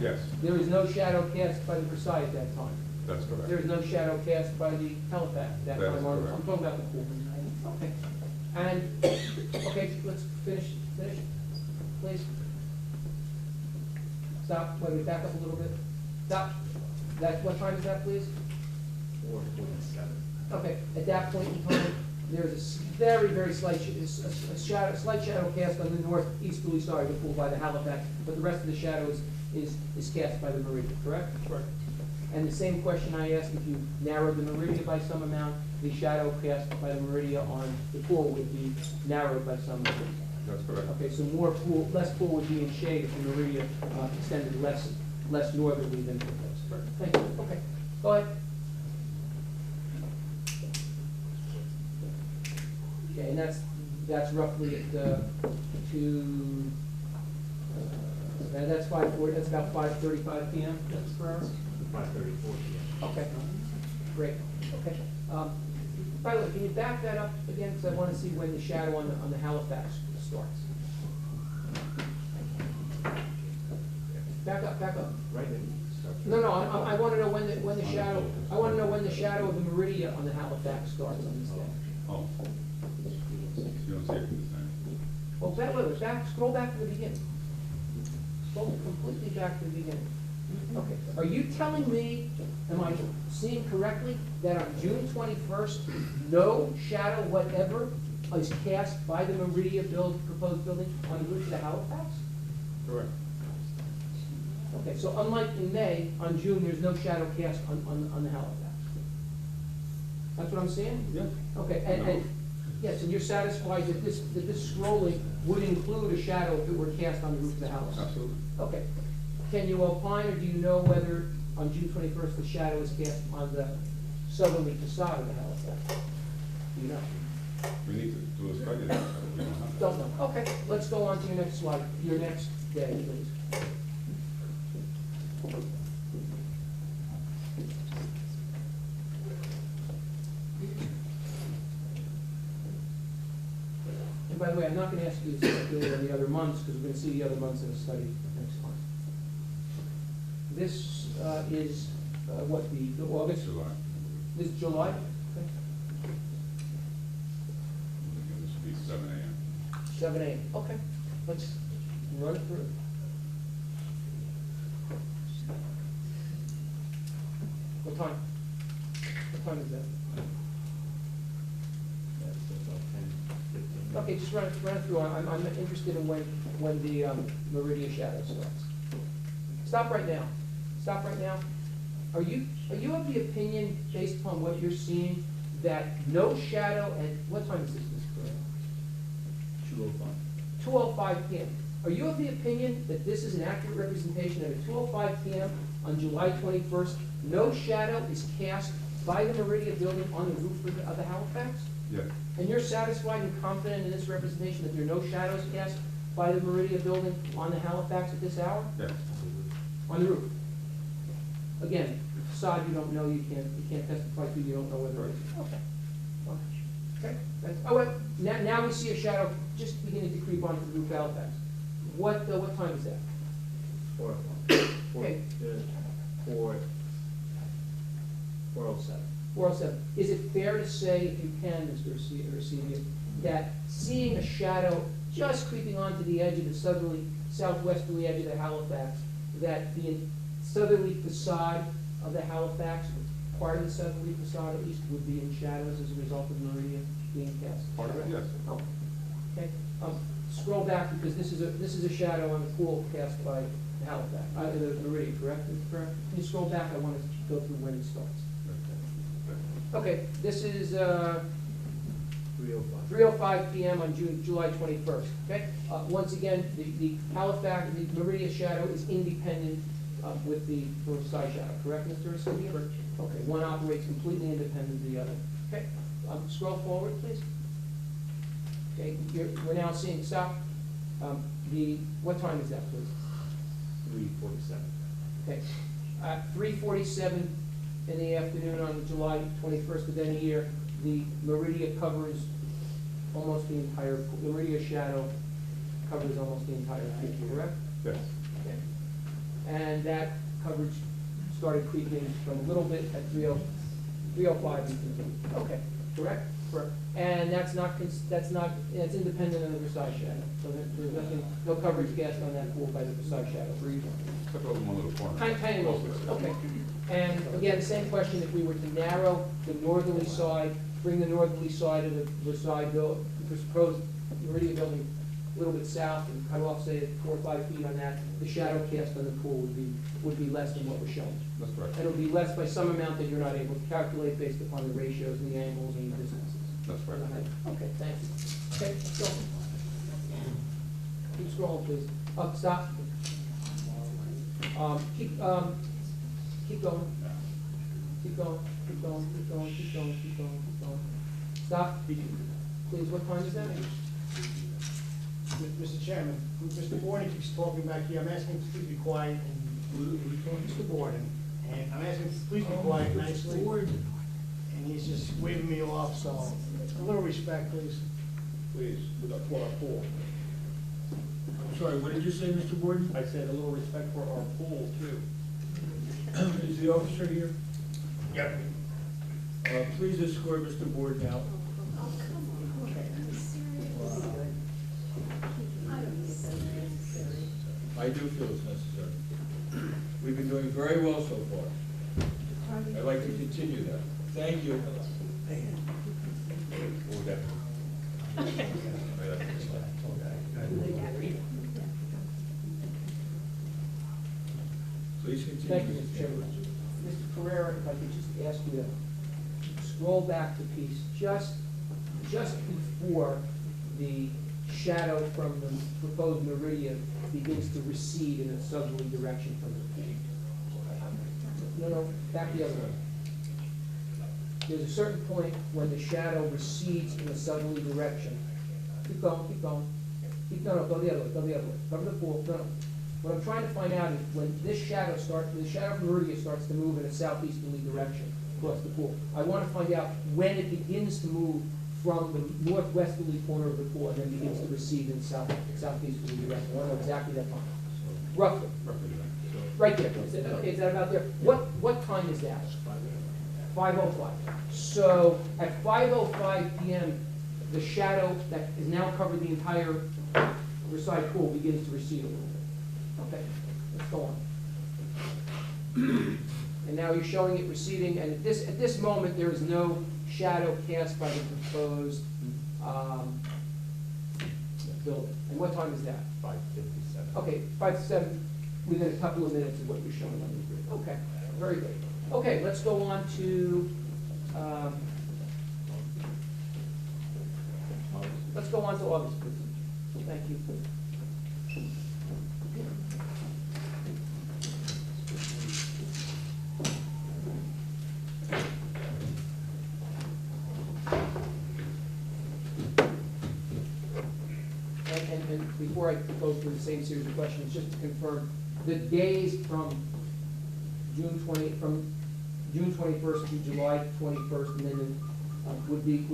Yes, There is no shadow cast by the Versailles at that time. that's correct. There is no shadow cast by the Halifax at that That is time. correct. I'm talking about the pool. Okay. And, okay, let's finish, please. Stop, wait, back up a little bit. Stop. What time is that, please? 4:47. Okay, at that point in time, there's a very, very slight, slight shadow cast on the northeasterly side of the pool by the Halifax, but the rest of the shadow is cast by the Meridian, correct? Correct. And the same question I asked, if you narrowed the Meridian by some amount, the shadow cast by the Meridian on the pool would be narrowed by some amount. That's correct. Okay, so less pool would be in shade if the Meridian extended less northerly than the coast. Thank you, okay, go ahead. Okay, and that's roughly at that's 5:40, that's about 5:35 p.m. That's per hour? 5:34 p.m. Okay, great, okay. By the way, can you back that up again, because I want to see when the shadow on the Halifax starts. Back up. Right in. No, I want to know when the shadow, I want to know when the shadow of the Meridian on the Halifax starts on this day. Oh. You don't see it from this end. Well, scroll back to the beginning. Scroll completely back to the beginning. Okay, are you telling me, am I seeing correctly, that on June 21st, no shadow whatever is cast by the Meridian proposed building on the roof of the Halifax? Correct. Okay, so unlike in May, on June, there's no shadow cast on the Halifax. That's what I'm saying? Yeah. Okay, and yes, and you're satisfied that this scrolling would include a shadow if it were cast on the roof of the house? Absolutely. Okay. Can you opine, or do you know whether on June 21st the shadow is cast on the southerly facade of the Halifax? Do you know? We need to do a study of that. We don't have that. Don't know. Okay, let's go on to your next slide, your next day, please. And by the way, I'm not going to ask you to speculate on the other months, because we're going to see the other months in the study next time. This is what, the August? July. This is July? Okay. This should be 7 a.m. 7 a.m. Okay, let's run it through. What time? What time is that? Okay, just run it through. I'm interested in when the Meridian shadow starts. Stop right now. Are you of the opinion, based upon what you're seeing, that no shadow at, what time is this, Mr. Correa? 2:05. 2:05 p.m. Are you of the opinion that this is an accurate representation at 2:05 p.m. on July 21st, no shadow is cast by the Meridia building on the roof of the Halifax? Yes, And you're satisfied and confident in this representation that there are no shadows cast by the Meridia building on the Halifax at this hour? yes. On the roof? Again, facade you don't know, you can't testify to, you don't know whether it's. Okay. Okay, well, now we see a shadow just beginning to creep onto the roof of Halifax. What time is that? 4 o'clock. Okay. 4:07. 4:07. Is it fair to say, if you can, Mr. Arcivia, that seeing a shadow just creeping onto the edge of the southwesterly edge of the Halifax, that the southerly facade of the Halifax, part of the southerly facade at least, would be in shadows as a result of Meridia being cast? Part of it, yes. Oh, okay. Scroll back, because this is a shadow on the pool cast by the Halifax, the Meridia, correct? Correct. Can you scroll back? I want to go through when it starts. Okay, this is 3:05. 3:05 PM on July 21st, okay? Once again, the Halifax, the Meridia shadow is independent with the Versailles shadow, correct, Mr. Arcivia? Correct. Okay, one operates completely independent of the other. Okay, scroll forward, please. Okay, we're now seeing, stop. What time is that, please? 3:47. Okay, 3:47 in the afternoon on July 21st of any year, the Meridia covers almost the entire, the Meridia shadow covers almost the entire pool, correct? Yes. Okay. And that coverage started creeping from a little bit at 3:05 and continued. Okay, correct? Correct. And that's independent of the Versailles shadow. So there's nothing, no coverage cast on that pool by the Versailles shadow. Except over one little corner. Tiny little bit, okay. And again, same question, if we were to narrow the northerly side, bring the northerly side of the Versailles proposed Meridia building a little bit south and cut off, say, 4 or 5 feet on that, the shadow cast on the pool would be less than what we're showing. That's correct. And it would be less by some amount that you're not able to calculate based upon the ratios and the angles and the distances. That's correct. Okay, thank you. Okay, go. Keep scrolling, please. Stop. Keep going. Keep going. Keep going. Keep going. Keep going. Keep going. Keep going. Stop. Please, what time is that? Mr. Chairman, Mr. Borden keeps talking back here. I'm asking him to please be quiet, and Mr. Borden, and I'm asking him to please be quiet nicely. And he's just waving me off, so a little respect, please. Please, for our pool. I'm sorry, what did you say, Mr. Borden? I said a little respect for our pool, too. Is the officer here? Yep. Please escort Mr. Borden out. I do feel it's necessary. We've been doing very well so far. I'd like to continue that. Thank you. Please continue. Thank you, Mr. Chairman. Mr. Carrera, if I could just ask you to scroll back the piece just before the shadow from the proposed Meridia begins to recede in a southerly direction from the pool. No, back the other way. There's a certain point when the shadow recedes in a southerly direction. Keep going, keep going. No, go the other way, go the other way. Cover the pool, no. What I'm trying to find out is when this shadow the shadow of Meridia starts to move in a southeasterly direction across the pool. I want to find out when it begins to move from the northwesterly corner of the pool and then begins to recede in southeasterly direction. I want to know exactly that time. Roughly. Right there. Is that about there? What time is that? 5:05. So at 5:05 p.m., the shadow that has now covered the entire Versailles pool begins to recede a little bit. Okay, let's go on. And now you're showing it receding, and at this moment, there is no shadow cast by the proposed building. And what time is that? 5:57. Okay, 5 to 7, within a couple of minutes of what you're showing on the grid. Okay, very good. Okay, let's go on to, August, please. Thank you. before I go through the same series of questions, just to confirm, the days from June 21st to July 21st, and then would be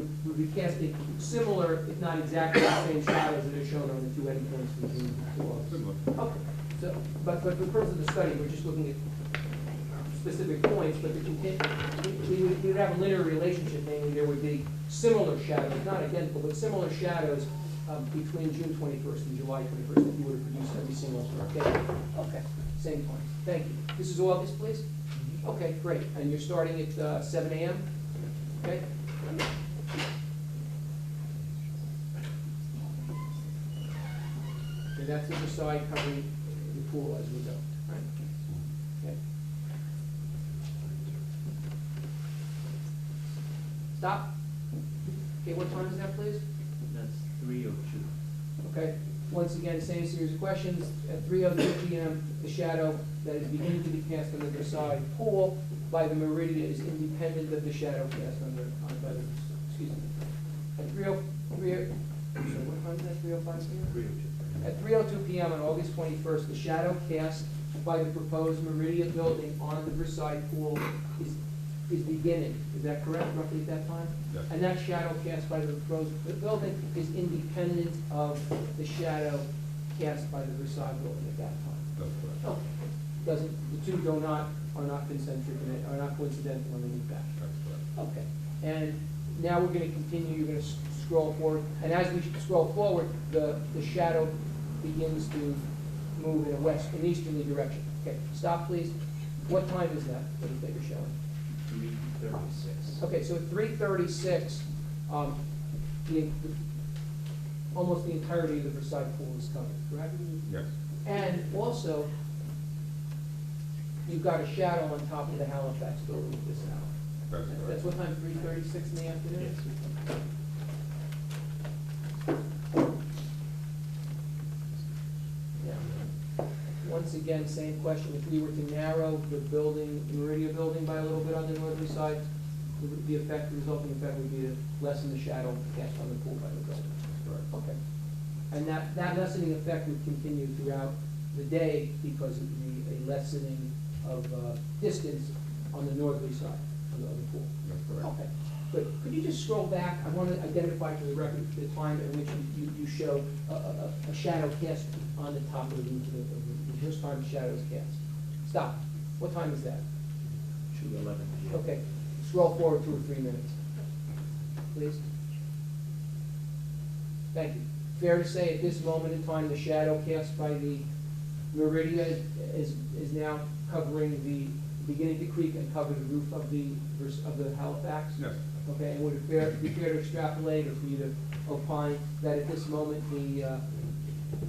casting similar, if not exactly the same shadows that are shown on the two endpoints from June to August. Similar. Okay, so, but for the purpose of the study, we're just looking at specific points, but we would have a linear relationship, namely there would be similar shadows, not identical, but similar shadows between June 21st and July 21st if you were to produce every single day. Okay, same point. Thank you. This is August, please? Okay, great. And you're starting at 7 a.m.? Okay? Okay, that's the facade covering the pool as we go. Right? Okay. Stop. Okay, what time is that, please? That's 3:02. Okay, once again, same series of questions. At 3:02 p.m., the shadow that is beginning to be cast on the Versailles pool by the Meridia is independent of the shadow cast by the, excuse me. At 3:03, I'm sorry, what time is that, 3:05 p.m.? 3:02. At 3:02 p.m. on August 21st, the shadow cast by the proposed Meridia building on the Versailles pool is beginning. Is that correct, roughly at that time? Yes. And that shadow cast by the proposed building is independent of the shadow cast by the Versailles building at that time? That's correct. Okay. Doesn't, the two are not concentric and are not coincidental in any fashion? That's correct. Okay, and now we're gonna continue, you're gonna scroll forward, and as we scroll forward, the shadow begins to move in an easterly direction. Okay, stop please. What time is that you're showing? 3:36. Okay, so at 3:36, almost the entirety of the Versailles pool is covered, correct? Yes. And also, you've got a shadow on top of the Halifax building at this hour. That's correct. That's what time, 3:36 in the afternoon? Yes. Yeah. Once again, same question, if we were to narrow the building, the Meridia building by a little bit on the northerly side, the resulting effect would be to lessen the shadow cast on the pool by the building. That's correct. Okay. And that lessening effect would continue throughout the day because it would be a lessening of distance on the northerly side of the pool. That's correct. Okay, good. Could you just scroll back? I want to identify for the record the time at which you show a shadow cast on the top of the roof of the first time the shadow is cast. Stop. What time is that? 2:11 p.m. Okay, scroll forward 2 or 3 minutes, please. Thank you. Fair to say at this moment in time, the shadow cast by the Meridia is now covering beginning to creep and cover the roof of the Halifax? Yes. Okay, and would it be fair to extrapolate or for you to opine that at this moment the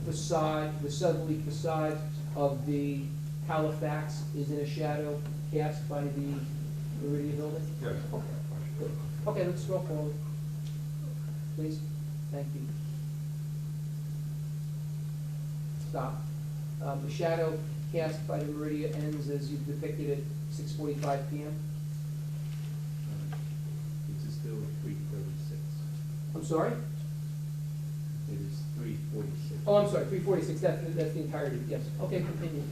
facade, the southerly facade of the Halifax is in a shadow cast by the Meridia building? Yes. Okay, good. Okay, let's scroll forward, please. Thank you. Stop. The shadow cast by the Meridia ends as you've depicted at 6:45 p.m. It is still 3:36. I'm sorry? It is 3:46. Oh, I'm sorry, 3:46, that's the entirety, yes. Okay, continue.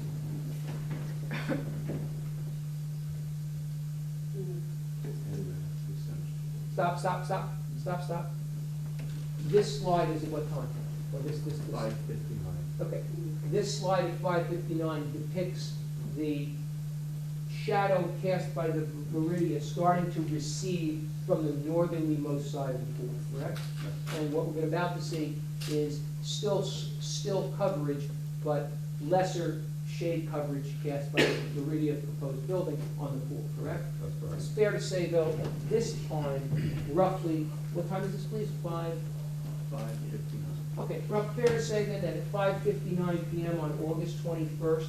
Stop. This slide is at what time? Or this. 5:59. Okay, this slide at 5:59 depicts the shadow cast by the Meridia starting to recede from the northernlymost side of the pool, correct? And what we're about to see is still coverage, but lesser shade coverage cast by the Meridia proposed building on the pool, correct? That's correct. It's fair to say, though, at this time, roughly, what time is this, please? 5:59. Okay, fair to say then that at 5:59 p.m. on August 21st,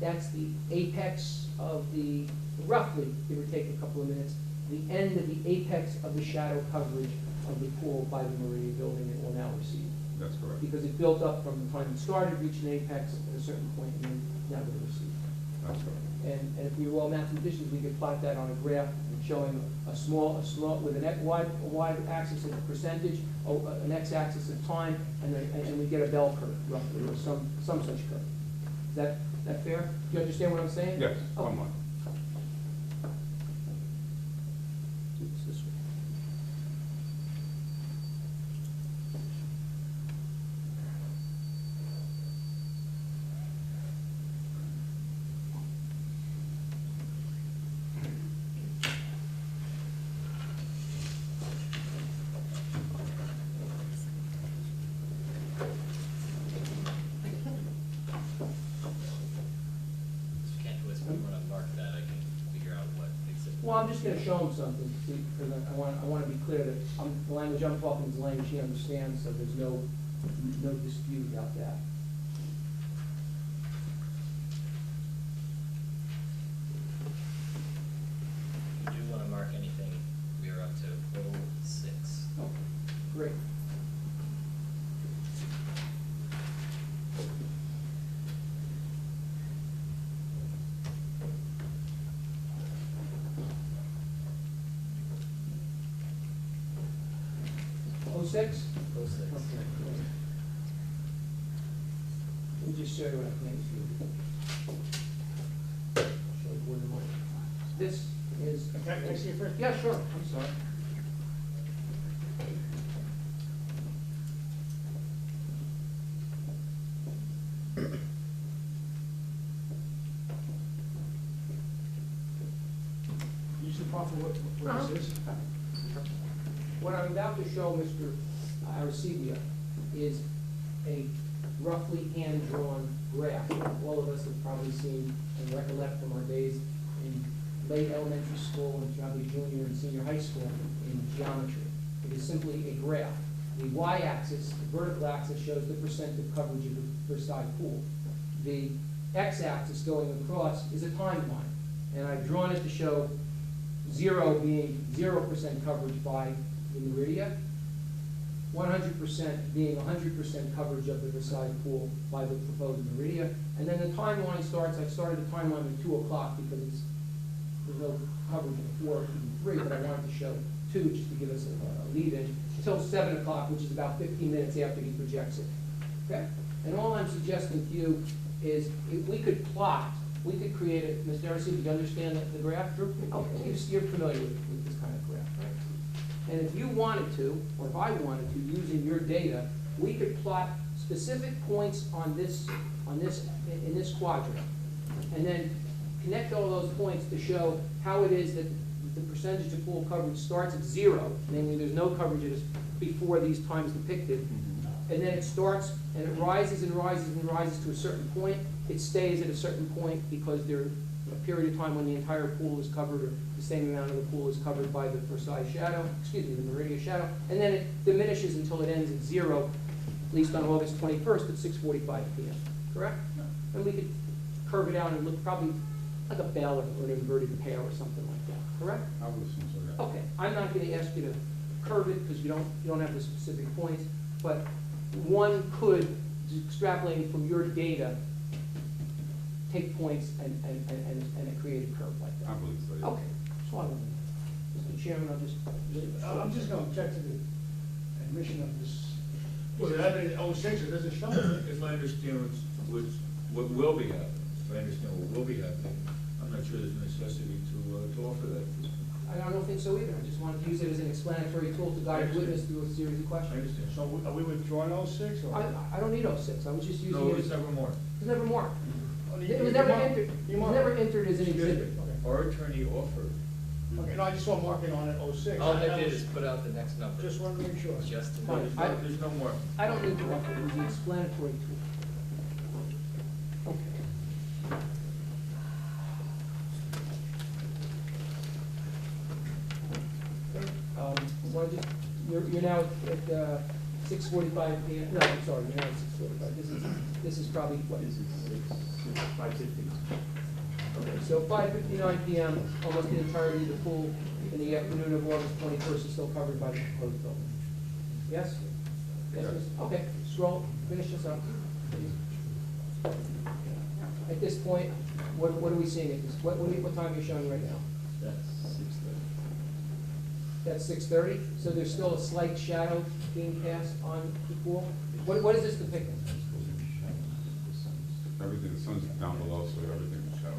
that's the apex of the, roughly, give or take a couple of minutes, the end of the apex of the shadow coverage of the pool by the Meridia building that will now recede. That's correct. Because it built up from the time it started, reached an apex at a certain point, and then now going to recede. That's correct. And if we were all mathematicians, we could plot that on a graph showing a small, with a wide axis of percentage, an x-axis of time, and we get a bell curve roughly, or some such curve. Is that fair? Do you understand what I'm saying? Yes, Okay. one more. It's this way. Mr. Kantrowitz, if you wanna mark that, I can figure out what exhibit. Well, I'm just gonna show him something, see, because I wanna be clear that the language I'm talking is the language he understands, so there's no dispute about that. If you do wanna mark anything, we are up to 06. Okay, great. Oh, 06? 06. Okay, great. Let me just show you what I can see. Show you where the money. This is. Can I see it first? Yeah, sure, I'm sorry. You should proffer what this is. What I'm about to show Mr. Arcivia is a roughly hand-drawn graph. All of us have probably seen and recollect from our days in late elementary school and probably junior and senior high school in geometry. It is simply a graph. The y-axis, the vertical axis, shows the percent of coverage of the Versailles pool. The x-axis going across is a timeline, and I've drawn it to show 0 being 0% coverage by the Meridia, 100% being 100% coverage of the Versailles pool by the proposed Meridia, and then the timeline starts. I started the timeline at 2 o'clock because there's no coverage before even 3, but I wanted to show 2 just to give us a lead-in, until 7 o'clock, which is about 15 minutes after he projects it. Okay? And all I'm suggesting to you is if we could plot, we could create a, Mr. Darcy, do you understand the graph? Okay, you're familiar with this kind of graph, right? And if you wanted to, or if I wanted to, using your data, we could plot specific points in this quadrant, and then connect all those points to show how it is that the percentage of pool coverage starts at 0, namely there's no coverage before these times depicted, and then it starts and it rises and rises and rises to a certain point. It stays at a certain point because there's a period of time when the entire pool is covered, or the same amount of the pool is covered by the Versailles shadow, the Meridia shadow, and then it diminishes until it ends at 0, at least on August 21st at 6:45 p.m. Correct? And we could curve it out and look probably like a bell or an inverted pear or something like that. Correct? I would assume so, yeah. Okay, I'm not going to ask you to curve it because you don't have the specific points, but one could, extrapolating from your data, take points and create a curve like I that. believe so, yeah. Okay, so I want to, Mr. Chairman, I'm just gonna object to the admission of this. Was it happening in 06 or does it show? If I understand what will be happening, if I understand what will be happening, I'm not sure there's a necessity to offer that. I don't think so either. I just wanted to use it as an explanatory tool to guide a witness through a series of I questions. understand. So are we withdrawing 06 or? I don't need 06, I was just using No, it it's as, never more. it was never marked. Oh, It was never entered, it You was marked never it. entered as an Excuse me. exhibit. Okay. Our attorney offered. Okay, no, I just saw marking on it 06. All I did is put out the next number. Just wanted to make sure. Just to Fine. know. There's no more. I don't need to mark it, it was an explanatory tool. Okay. Well, just, you're now at 6:45 p.m. No, I'm sorry, you're now at 6:45. This is probably what? This is 5:50. Okay, so 5:59 p.m., almost the entirety of the pool in the afternoon of August 21st is still covered by the proposed building. Yes? Yes, miss? Okay, scroll, finish this up, please. At this point, what are we seeing at this, what time are you showing right now? That's 6:30. That's 6:30, so there's still a slight shadow being cast on the pool? What is this depicting? Everything, the sun's down below, so everything is shadow.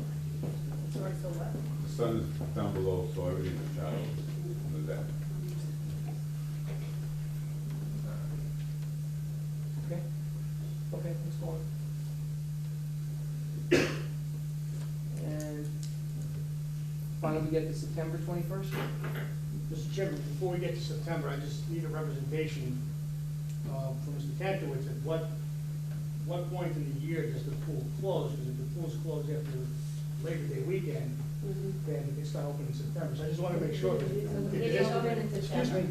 Towards the left. The sun is down below, so everything is shadow on the deck. Okay, okay, let's go on. And finally, we get to September 21st? Mr. Chairman, before we get to September, I just need a representation from Mr. Kantowitz at what point in the year does the pool close? Because if the pool's closed after Labor Day weekend, then it's not open in September. So I just want to make sure. If it is open in Excuse me,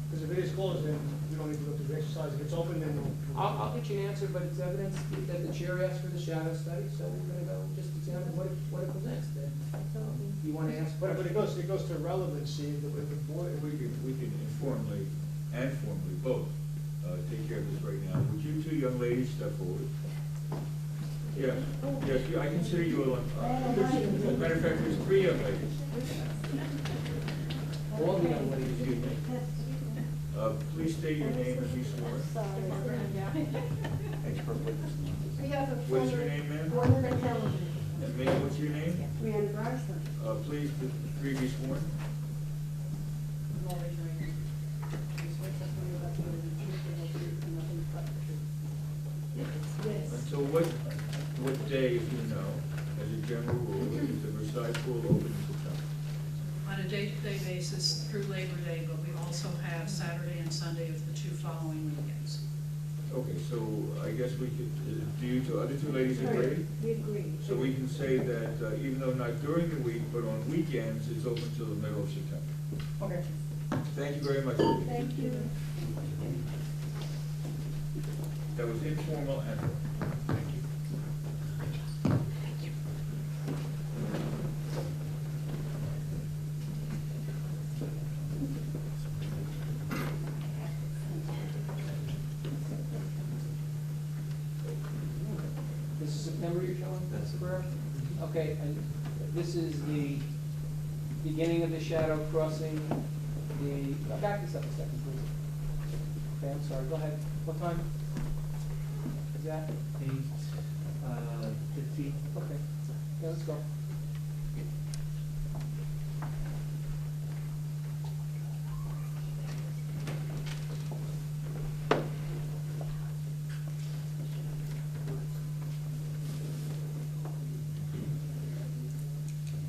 because if it is closed, then we don't need to go through the exercise. If it's open, then we'll. I'll get you an answer, but it's evidence that the chair asked for the shadow study, so we're gonna go just examine what it presents then. You wanna ask? But it goes to relevancy, if the board, We can informally and formally both take care of this right now. Would you two young ladies step forward? Yeah, yes, I consider you a, as a matter of fact, there's 3 young ladies. All the young ladies. Excuse me. Please state your name and be sworn. We have a. What is your name, ma'am? One of the television. And ma'am, what's your name? Brianna Bryson. Please, the 3 be sworn. Always right here. You swear testimony about the truth and the truth and nothing but the truth. Yes. Until what day, if you know, as a general rule, is the Versailles pool open in September? On a day-to-day basis through Labor Day, but we also have Saturday and Sunday of the 2 following weekends. Okay, so I guess we could, do you two, other 2 ladies agree? We agree. So we can say that even though not during the week, but on weekends, it's open till the middle of September. okay. Thank you very much. Thank you. That was informal and formal. Thank you. This is September you're showing? That's correct. Okay, and this is the beginning of the shadow crossing back this up a second, please. Okay, I'm sorry, go ahead. What time is that? 8:50. Okay, yeah, let's go.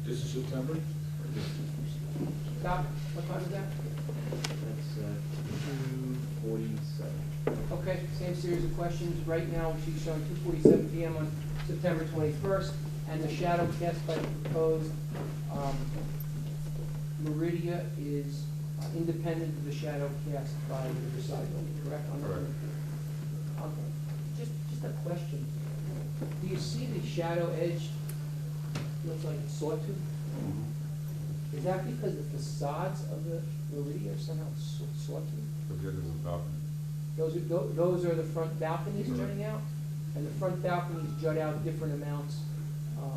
This is September? Doc, what time is that? That's 2:47. Okay, same series of questions. Right now, she's showing 2:47 PM on September 21st, and the shadow cast by the proposed Meridia is independent of the shadow cast by the Versailles building, correct? Correct. Just a question. Do you see the shadow edge looks like a sawtooth? Mm-hmm. Is that because the facades of the Meridia are somehow sawtooth? But the other is a balcony. Those are the front balconies Correct. jutting out? And the front balconies jut out different amounts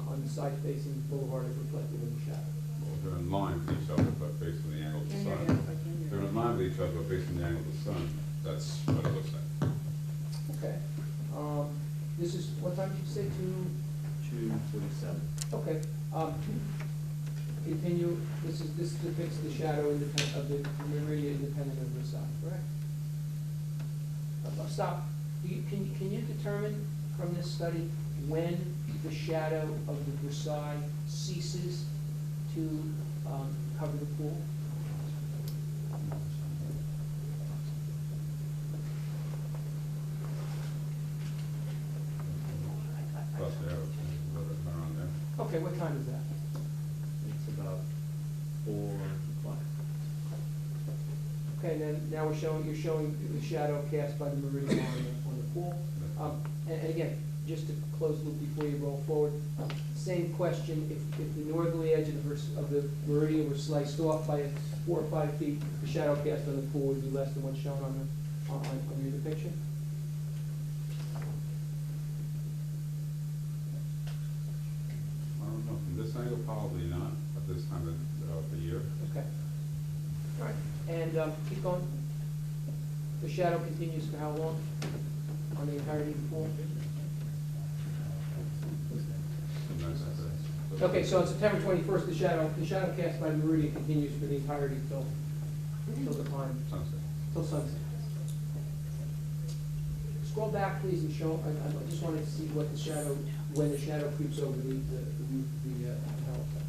on the side facing boulevard as reflected in the shadow. Well, they're in line with each other, but based on the angle of the sun. They're in line with each other, but based on the angle of the sun, that's what it looks like. Okay. This is, what time did you say, 2:47. Okay. Continue, this depicts the shadow independent of the Meridia independent of Versailles, correct? Stop. Can you determine from this study when the shadow of the Versailles ceases to cover the pool? Plus the arrow, around there. Okay, what time is that? It's about 4 o'clock. Okay, and then now you're showing the shadow cast by the meridian on the pool. And again, just to close the loop before you roll forward, same question, if the northerly edge of the meridian were sliced off by 4 or 5 feet, the shadow cast on the pool would be less than what's shown on your depiction? I don't know, from this angle, probably not, at this time of the year. Okay. All right, and keep going. The shadow continues for how long on the entirety of the pool? Sometimes that's it. Okay, so on September 21st, the shadow cast by the meridian continues for the entirety till the time, Sunset. till sunset. Scroll back, please, and show, I just wanted to see what the shadow, when the shadow creeps over the roof of the Halifax.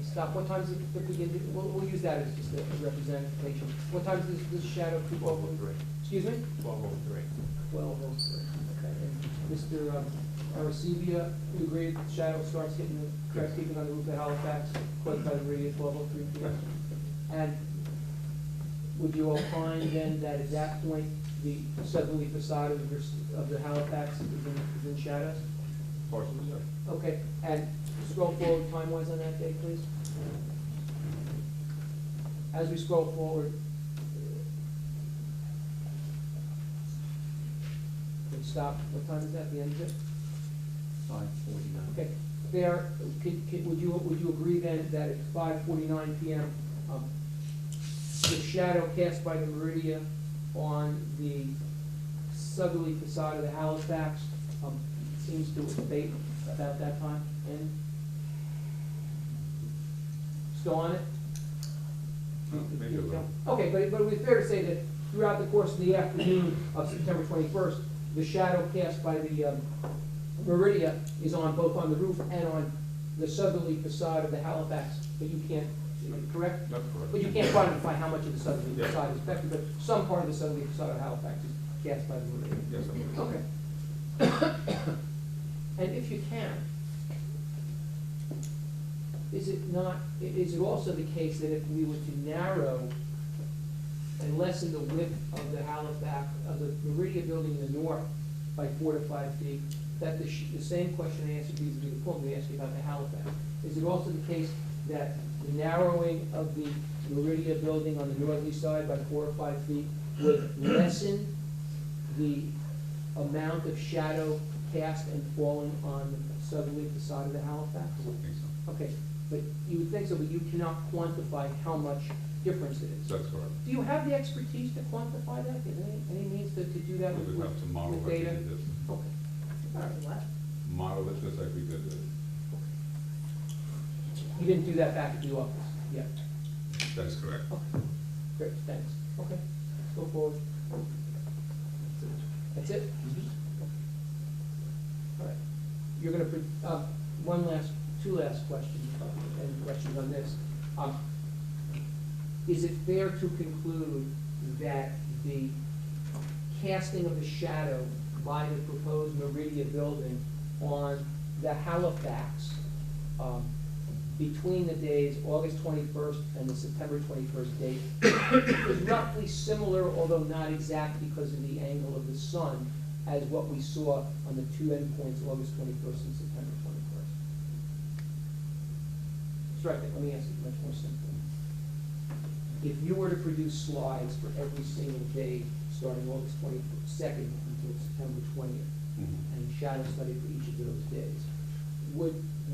Stop, what time does it begin, we'll use that as just a representation. What time does this shadow creep over? 12:03. Excuse me? 12:03. 12:03, okay. And Mr. Arcivia, you agree that the shadow starts hitting the cracks keeping on the roof of Halifax, caused by the meridian at 12:03 p.m.? And would you opine then that at that point, the southerly facade of the Halifax is in shadows? Partially, sir. Okay, and scroll forward time-wise on that day, please. As we scroll forward, stop, what time is that, the end of it? 5:49. Okay, there, would you agree then that at 5:49 p.m., the shadow cast by the meridia on the southerly facade of the Halifax seems to abate about that time? And still on it? Maybe a little. Okay, but it would be fair to say that throughout the course of the afternoon of September 21st, the shadow cast by the meridia is on both on the roof and on the southerly facade of the Halifax, but you can't, correct? That's correct. But you can't quantify how much of the southerly Yeah. facade is affected, but some part of the southerly facade of Halifax is cast by the meridia. Yes, I believe so. Okay. And if you can, is it also the case that if we were to narrow and lessen the width of the Halifax, of the Meridia building in the north by 4 to 5 feet, that the same question I answered vis-a-vis the point we asked you about the Halifax? Is it also the case that the narrowing of the Meridia building on the northerly side by 4 or 5 feet would lessen the amount of shadow cast and falling on the southerly facade of the Halifax? I would think so. Okay, but you would think so, but you cannot quantify how much difference it is. That's correct. Do you have the expertise to quantify that? Is there any means to do that We with would have to model with like we data? did this. Okay. All right. What? Model it just like we did this. You didn't do that back at the office? Yeah. That is correct. Okay. Great, thanks. Okay, go forward. That's it? All right. You're gonna, two last questions, and questions on this. Is it fair to conclude that the casting of the shadow by the proposed Meridia building on the Halifax, between the days August 21st and the September 21st date is roughly similar, although not exact because of the angle of the sun, as what we saw on the two endpoints, August 21st and September 21st? That's right, let me ask it much more simply. If you were to produce slides for every single day, starting August 22nd until September 20th, and shadow study for each of those days,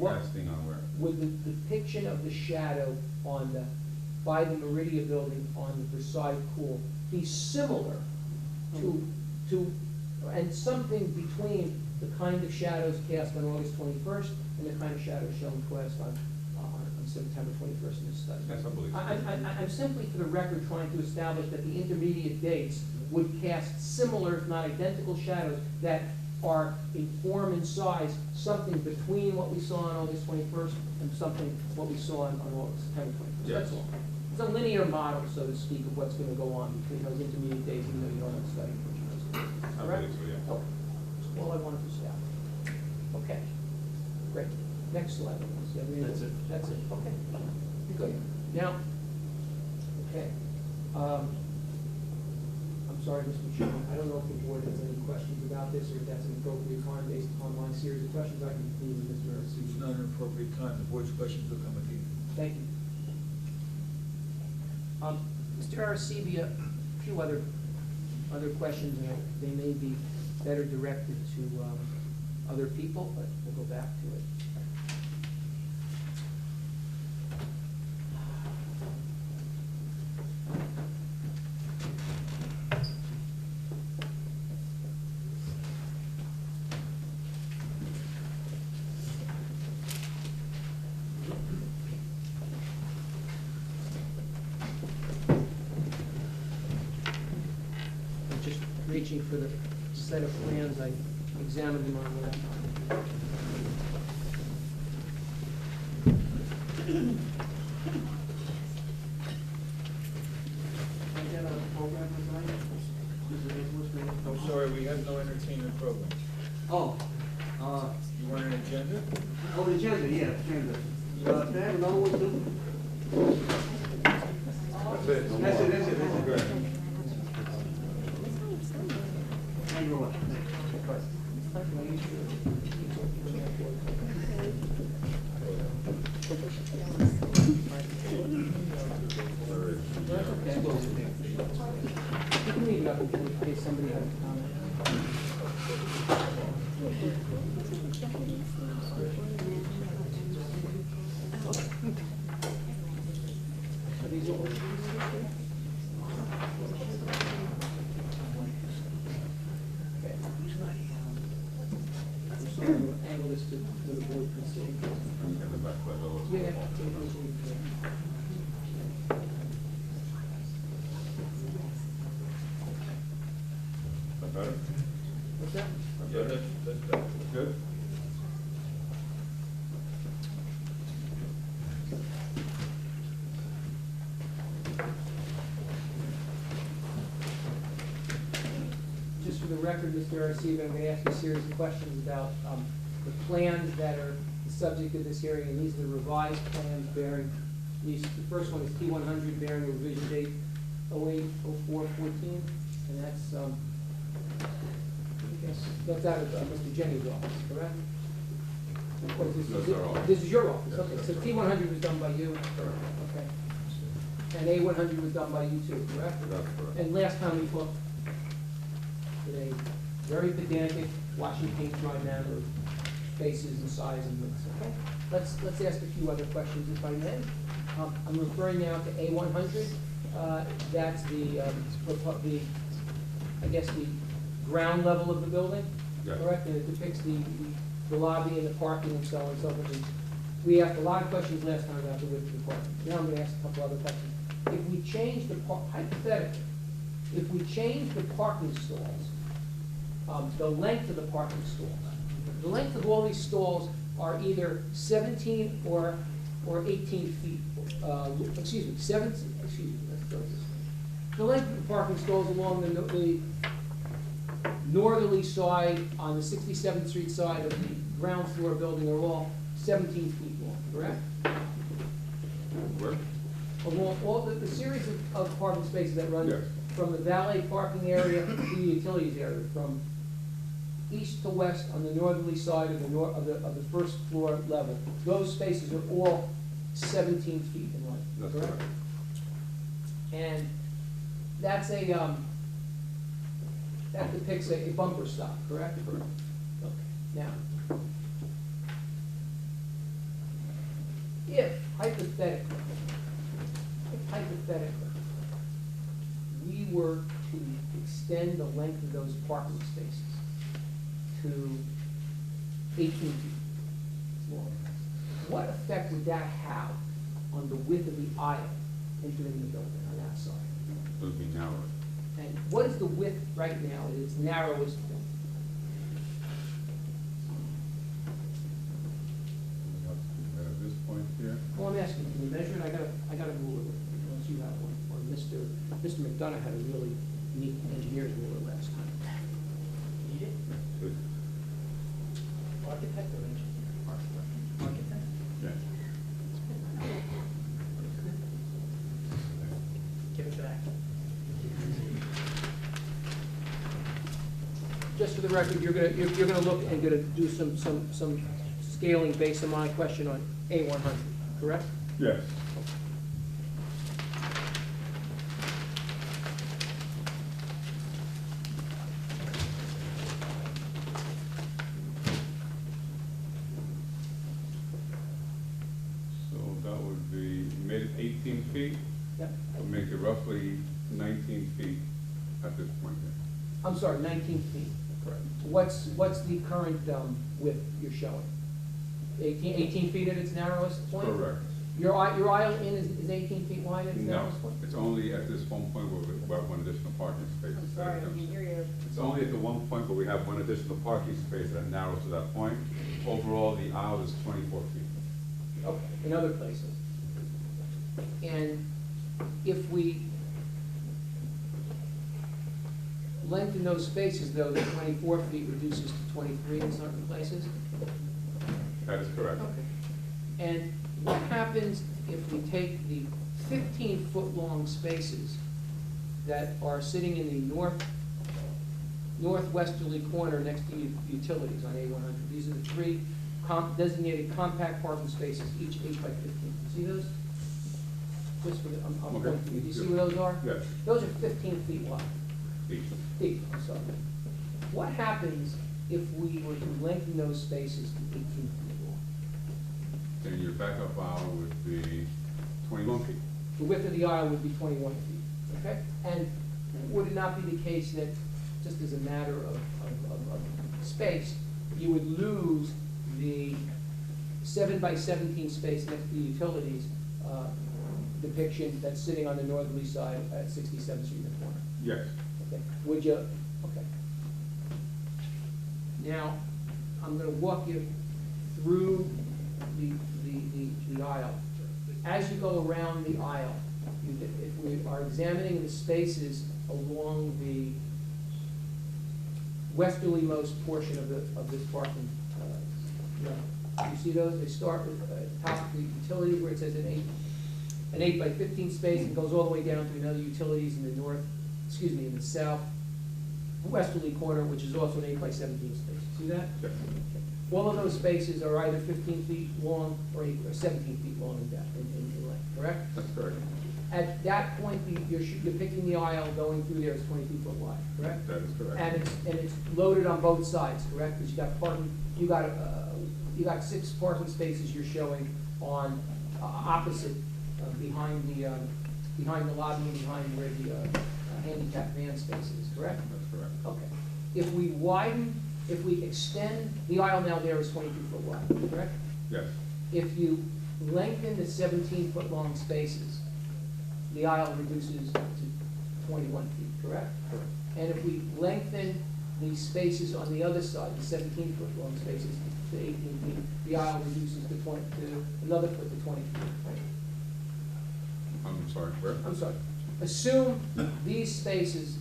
Casting on where? would the depiction of the shadow on by the Meridia building on the Versailles pool be similar to, and something between the kind of shadows cast on August 21st and the kind of shadows shown cast on September 21st in this study? Yes, I believe so. I'm simply, for the record, trying to establish that the intermediate dates would cast similar, if not identical, shadows that are in form and size, something between what we saw on August 21st and something, what we saw on September 21st. Yes. That's all. It's a linear model, so to speak, of what's gonna go on between those intermediate days, even though you don't have to study which of those. I All right? believe so, yeah. Okay. That's all I wanted to establish. Okay. Great. Next slide. please. Yeah, we- That's it. That's it, okay. Good. Now, okay. I'm sorry, Mr. Chairman, I don't know if the board has any questions about this, or if that's an appropriate time based upon my series of questions. I can continue with Mr. It's Arcidi. not an appropriate time, the board's questions will come at the end. Thank you. Mr. Arcibia, a few other questions, and they may be better directed to other people, but we'll go back to it. reaching for the set of plans. I examined them on the laptop. I get a program design? I'm sorry, we have no entertainment program. Oh, You want an agenda? oh, the agenda, yeah, agenda. Can I have another one too? That's it. That's it, that's it, that's it. Good. Thank you very much. That's okay. You can leave it up in case somebody has a comment. Are these all? Okay. I'm sorry, we'll angle this to the board can see. And the back by those. Yeah. Is that better? What's that? Is that Yeah, better? that's better. Good? Just for the record, Mr. Arcega, I'm going to ask you a series of questions about the plans that are the subject of this hearing, and these are the revised plans bearing, the first one is T100 bearing a revision date 08/04/14, and that's, I guess, that's out of Mr. Jenny's office, correct? Or is this- That's our office. This is your office, Yes, okay, sir. so T100 was done by you? Correct. Okay. And A100 was done by you too, correct? That's correct. And last time we talked, with a very pedantic, washing paint dry manner of faces and size and widths, okay? Let's ask a few other questions if I may. I'm referring now to A100. That's I guess, the ground level of the building, Yes. correct? And it depicts the lobby and the parking and so on and so forth. We asked a lot of questions last time about the width of the parking. Now I'm gonna ask a couple other questions. If we change hypothetically, if we change the parking stalls, the length of the parking stalls, the length of all these stalls are either 17 or 18 feet, let's go this way. The length of the parking stalls along the northerly side on the 67th Street side of the ground floor building are all 17 feet long, correct? Where? Along all the series of parking spaces that run Yes. from the valet parking area to the utilities area, from east to west on the northerly side of the first floor level. Those spaces are all 17 feet in length, That's correct? correct. And that's that depicts a bumper stop, correct? Correct. Okay, now, if hypothetically, we were to extend the length of those parking spaces to 18 feet long, what effect would that have on the width of the aisle entering the building on that side? It would be narrower. And what is the width right now at its narrowest point? At this point here, Well, I'm asking, can you measure it? I got a ruler, unless you have one, or Mr. McDonough had a really neat engineer's ruler last time. Need it? good. Architect or engineer? Architect. Yeah. Give it back. Just for the record, you're gonna look and gonna do some scaling based on my question on A100, correct? Yes. So that would be made it 18 feet, Yep. would make it roughly 19 feet at this point here. I'm sorry, 19 feet. Correct. What's the current width you're showing? 18 feet at its narrowest point? Correct. Your aisle in is 18 feet wide at the No, narrowest point? it's only at this one point where we have one additional parking space. I'm sorry, I didn't hear you. It's only at the one point where we have one additional parking space that narrows to that point. Overall, the aisle is 24 feet. Okay, in other places. And if we lengthen those spaces, though, the 24 feet reduces to 23 in certain places? That is correct. Okay. And what happens if we take the 15-foot-long spaces that are sitting in the northwesterly corner next to utilities on A100? These are the three designated compact parking spaces, each 8 by 15. See those? Just for the, I'm Okay. pointing to you. Do you see where those are? Yes. Those are 15 feet wide. Feet. I'm sorry. What happens if we were to lengthen those spaces to 18 feet long? Then your backup aisle would be 21 feet. The width of the aisle would be 21 feet, okay? And would it not be the case that, just as a matter of space, you would lose the 7 by 17 space next to the utilities depiction that's sitting on the northerly side at 67th Street in the corner? Yes. Okay, would you, okay. Now, I'm gonna walk you through the aisle. As you go around the aisle, if we are examining the spaces along the westerlymost portion of this parking level, you see those? They start with top of the utilities where it says an 8 by 15 space and goes all the way down to another utilities in the in the south westerly corner, which is also an 8 by 17 space. See that? Yes. All of those spaces are either 15 feet long or 17 feet long in depth, in length, correct? That's correct. At that point, you're picking the aisle going through there is 22 foot wide, correct? That is correct. And it's loaded on both sides, correct? Because you got 6 parking spaces you're showing on opposite behind the lobby and behind where the handicap van space is, correct? That's correct. Okay. If we extend, the aisle now there is 22 foot wide, correct? Yes. If you lengthen the 17-foot-long spaces, the aisle reduces to 21 feet, correct? Correct. And if we lengthen the spaces on the other side, the 17-foot-long spaces to 18 feet, the aisle reduces to another foot to 20 feet, right? I'm sorry, where? I'm sorry. Assume these spaces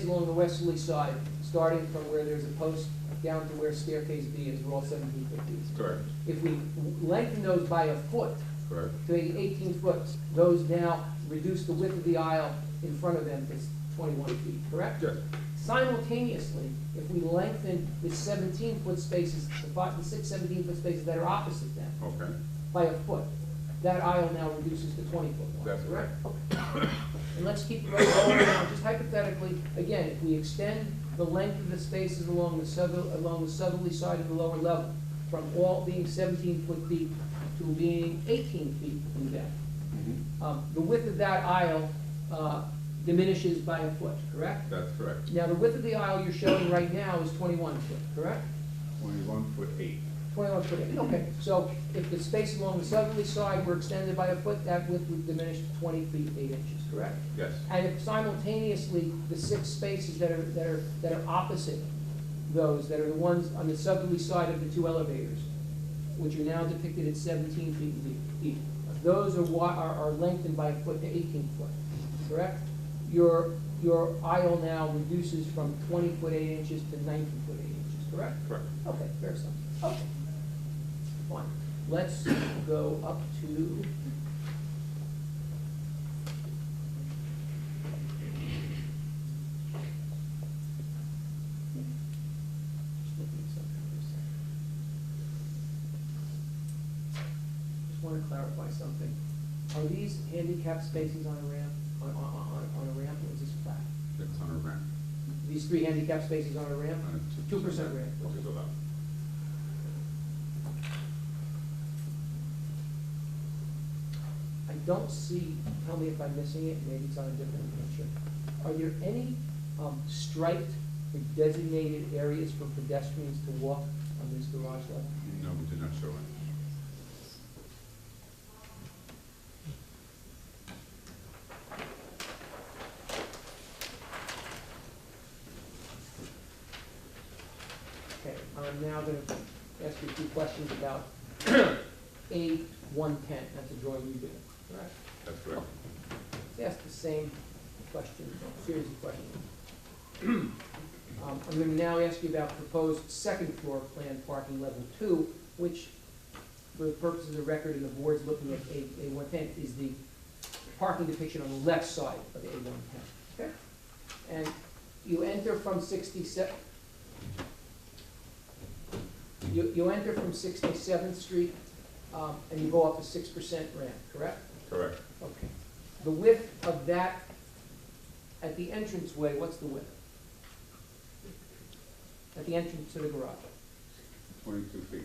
along the westerly side, starting from where there's a post down to where staircase B is, we're all 17 foot feet. Correct. If we lengthen those by a foot Correct. to 18 foot, those now reduce the width of the aisle in front of them to 21 feet, correct? Yes. Simultaneously, if we lengthen the 17-foot spaces, the 6 17-foot spaces that are opposite them Okay. by a foot, that aisle now reduces to 20 foot wide, That's correct? correct. Okay. And let's keep going around, just hypothetically, again, if we extend the length of the spaces along the southerly side of the lower level, from all being 17 foot deep to being 18 feet in depth, the width of that aisle diminishes by a foot, correct? That's correct. Now, the width of the aisle you're showing right now is 21 foot, correct? 21 foot 8. 21 foot, okay. So if the space along the southerly side were extended by a foot, that width would diminish to 20 feet 8 inches, correct? Yes. And if simultaneously, the 6 spaces that are opposite those, that are the ones on the southerly side of the 2 elevators, which are now depicted at 17 feet deep, those are lengthened by a foot to 18 foot, correct? Your aisle now reduces from 20 foot 8 inches to 19 foot 8 inches, correct? Correct. Okay, very simple. Okay. Fine. Let's go up to just want to clarify something. Are these handicap spaces on a ramp, on a ramp, or is this flat? It's on a ramp. These 3 handicap spaces on a ramp? 2% 2% ramp. Which is allowed. I don't see, tell me if I'm missing it, maybe it's on a different picture. Are there any striped or designated areas for pedestrians to walk on this garage level? No, we did not show it. I'm now gonna ask you a few questions about A110, that's a drawing you did, correct? That's correct. Let's ask the same question, series of questions. I'm gonna now ask you about proposed second floor plan parking level 2, which, for the purposes of the record and the board's looking at A110, is the parking depiction on the left side of A110, okay? And you enter from 67th Street, and you go up a 6% ramp, correct? Correct. Okay. The width of that, at the entranceway, what's the width? At the entrance to the garage? 22 feet.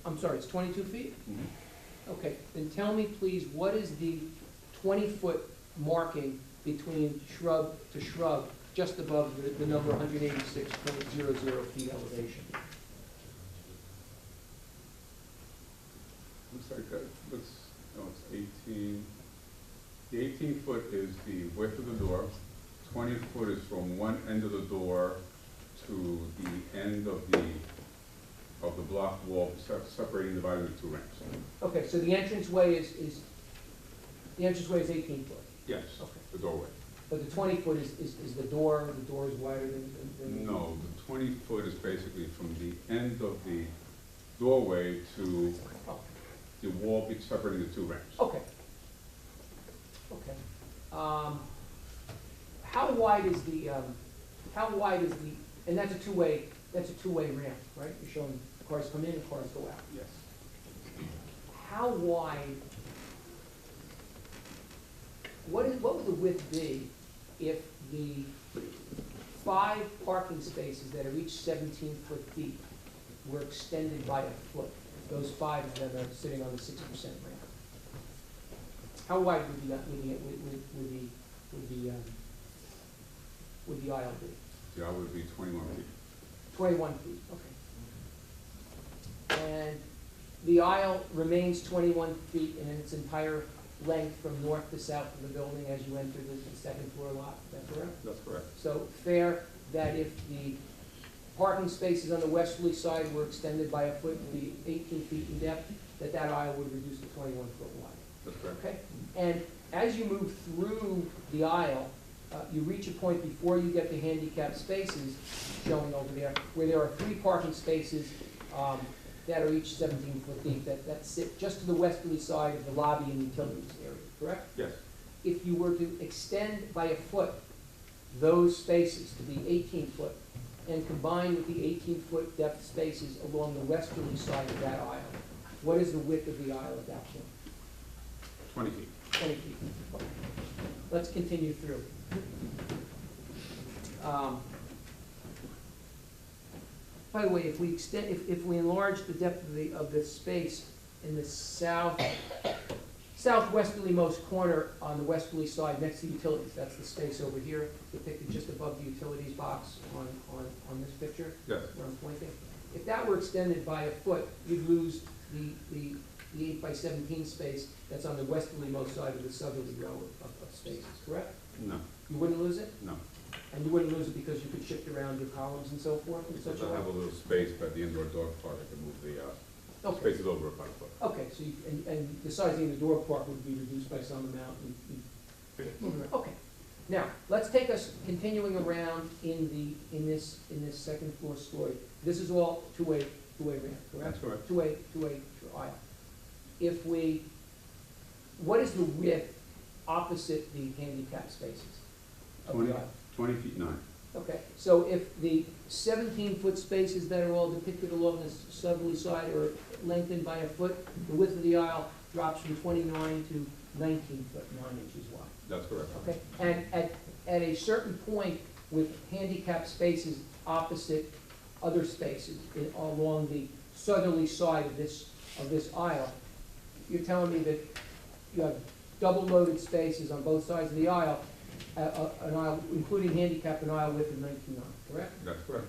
I'm sorry, it's 22 feet? Mhm. Okay, then tell me, please, what is the 20-foot marking between shrub to shrub, just above the number 186.00 feet elevation? Looks like that, it's 18. The 18-foot is the width of the door. 20-foot is from one end of the door to the end of the block wall, separating, dividing the two ramps. Okay, so the entranceway is 18 foot, Yes, Okay. the doorway. but the 20 foot is the door is wider than? No, the 20-foot is basically from the end of the doorway to Oh, the wall separating the two ramps. okay. Okay. How wide is the, and that's a two-way ramp, right? You're showing cars come in and cars go out. Yes. How wide, what would the width be if the 5 parking spaces that are each 17 foot deep were extended by a foot? Those 5 of them are sitting on the 6% ramp. How wide would the aisle be? The aisle would be 21 feet. 21 feet, okay. And the aisle remains 21 feet in its entire length from north to south of the building as you enter the second floor lot, is that correct? That's correct. So fair that if the parking spaces on the westerly side were extended by a foot to be 18 feet in depth, that aisle would reduce to 21 foot wide. That's correct. Okay, and as you move through the aisle, you reach a point before you get to handicap spaces showing over there, where there are 3 parking spaces that are each 17 foot deep, that sit just to the westerly side of the lobby and utilities area, correct? Yes. If you were to extend by a foot those spaces to be 18 foot, and combine with the 18 foot depth spaces along the westerly side of that aisle, what is the width of the aisle at that point? 20 feet. 20 feet. Let's continue through. By the way, if we extend, if we enlarge the depth of the space in the southwesterly most corner on the westerly side next to utilities, that's the space over here, depicted just above the utilities box on this picture, Yes. where I'm pointing. If that were extended by a foot, you'd lose the 8 by 17 space that's on the westerly most side of the southerly row of spaces, correct? No, You wouldn't lose it? no. And you wouldn't lose it because you could shift around your columns and so forth in such Because a I have a way? little space by the indoor dog park, I can move the Okay, spaces over about a foot. okay, so you, and the size of the door park would be reduced by some amount. Okay, now, let's take us continuing around in this second floor story. This is all two-way ramp, correct? That's correct. Two-way aisle. What is the width opposite the handicap spaces of the aisle? 20 feet 9. Okay, so if the 17-foot spaces that are all depicted along the southerly side are lengthened by a foot, the width of the aisle drops from 29 to 19 foot 9 inches wide. That's correct. Okay, and at a certain point with handicap spaces opposite other spaces along the southerly side of this aisle, you're telling me that you have double loaded spaces on both sides of the aisle, an aisle, including handicap, an aisle width of 19.9, correct? That's correct.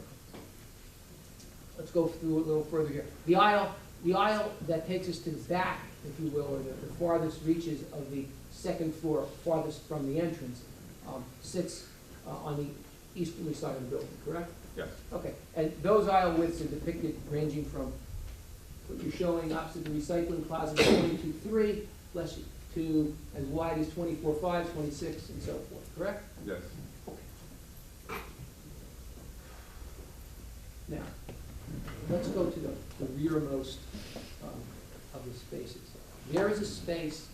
Let's go through a little further here. The aisle that takes us to the back, if you will, or the farthest reaches of the second floor, farthest from the entrance, sits on the easterly side of the building, correct? Yes, Okay, and those aisle widths are depicted ranging from what you're showing opposite the recycling closet, 22.3, less to as wide as 24.5, 26, and so forth, correct? yes. Now, let's go to the rearmost of the spaces. There is a space,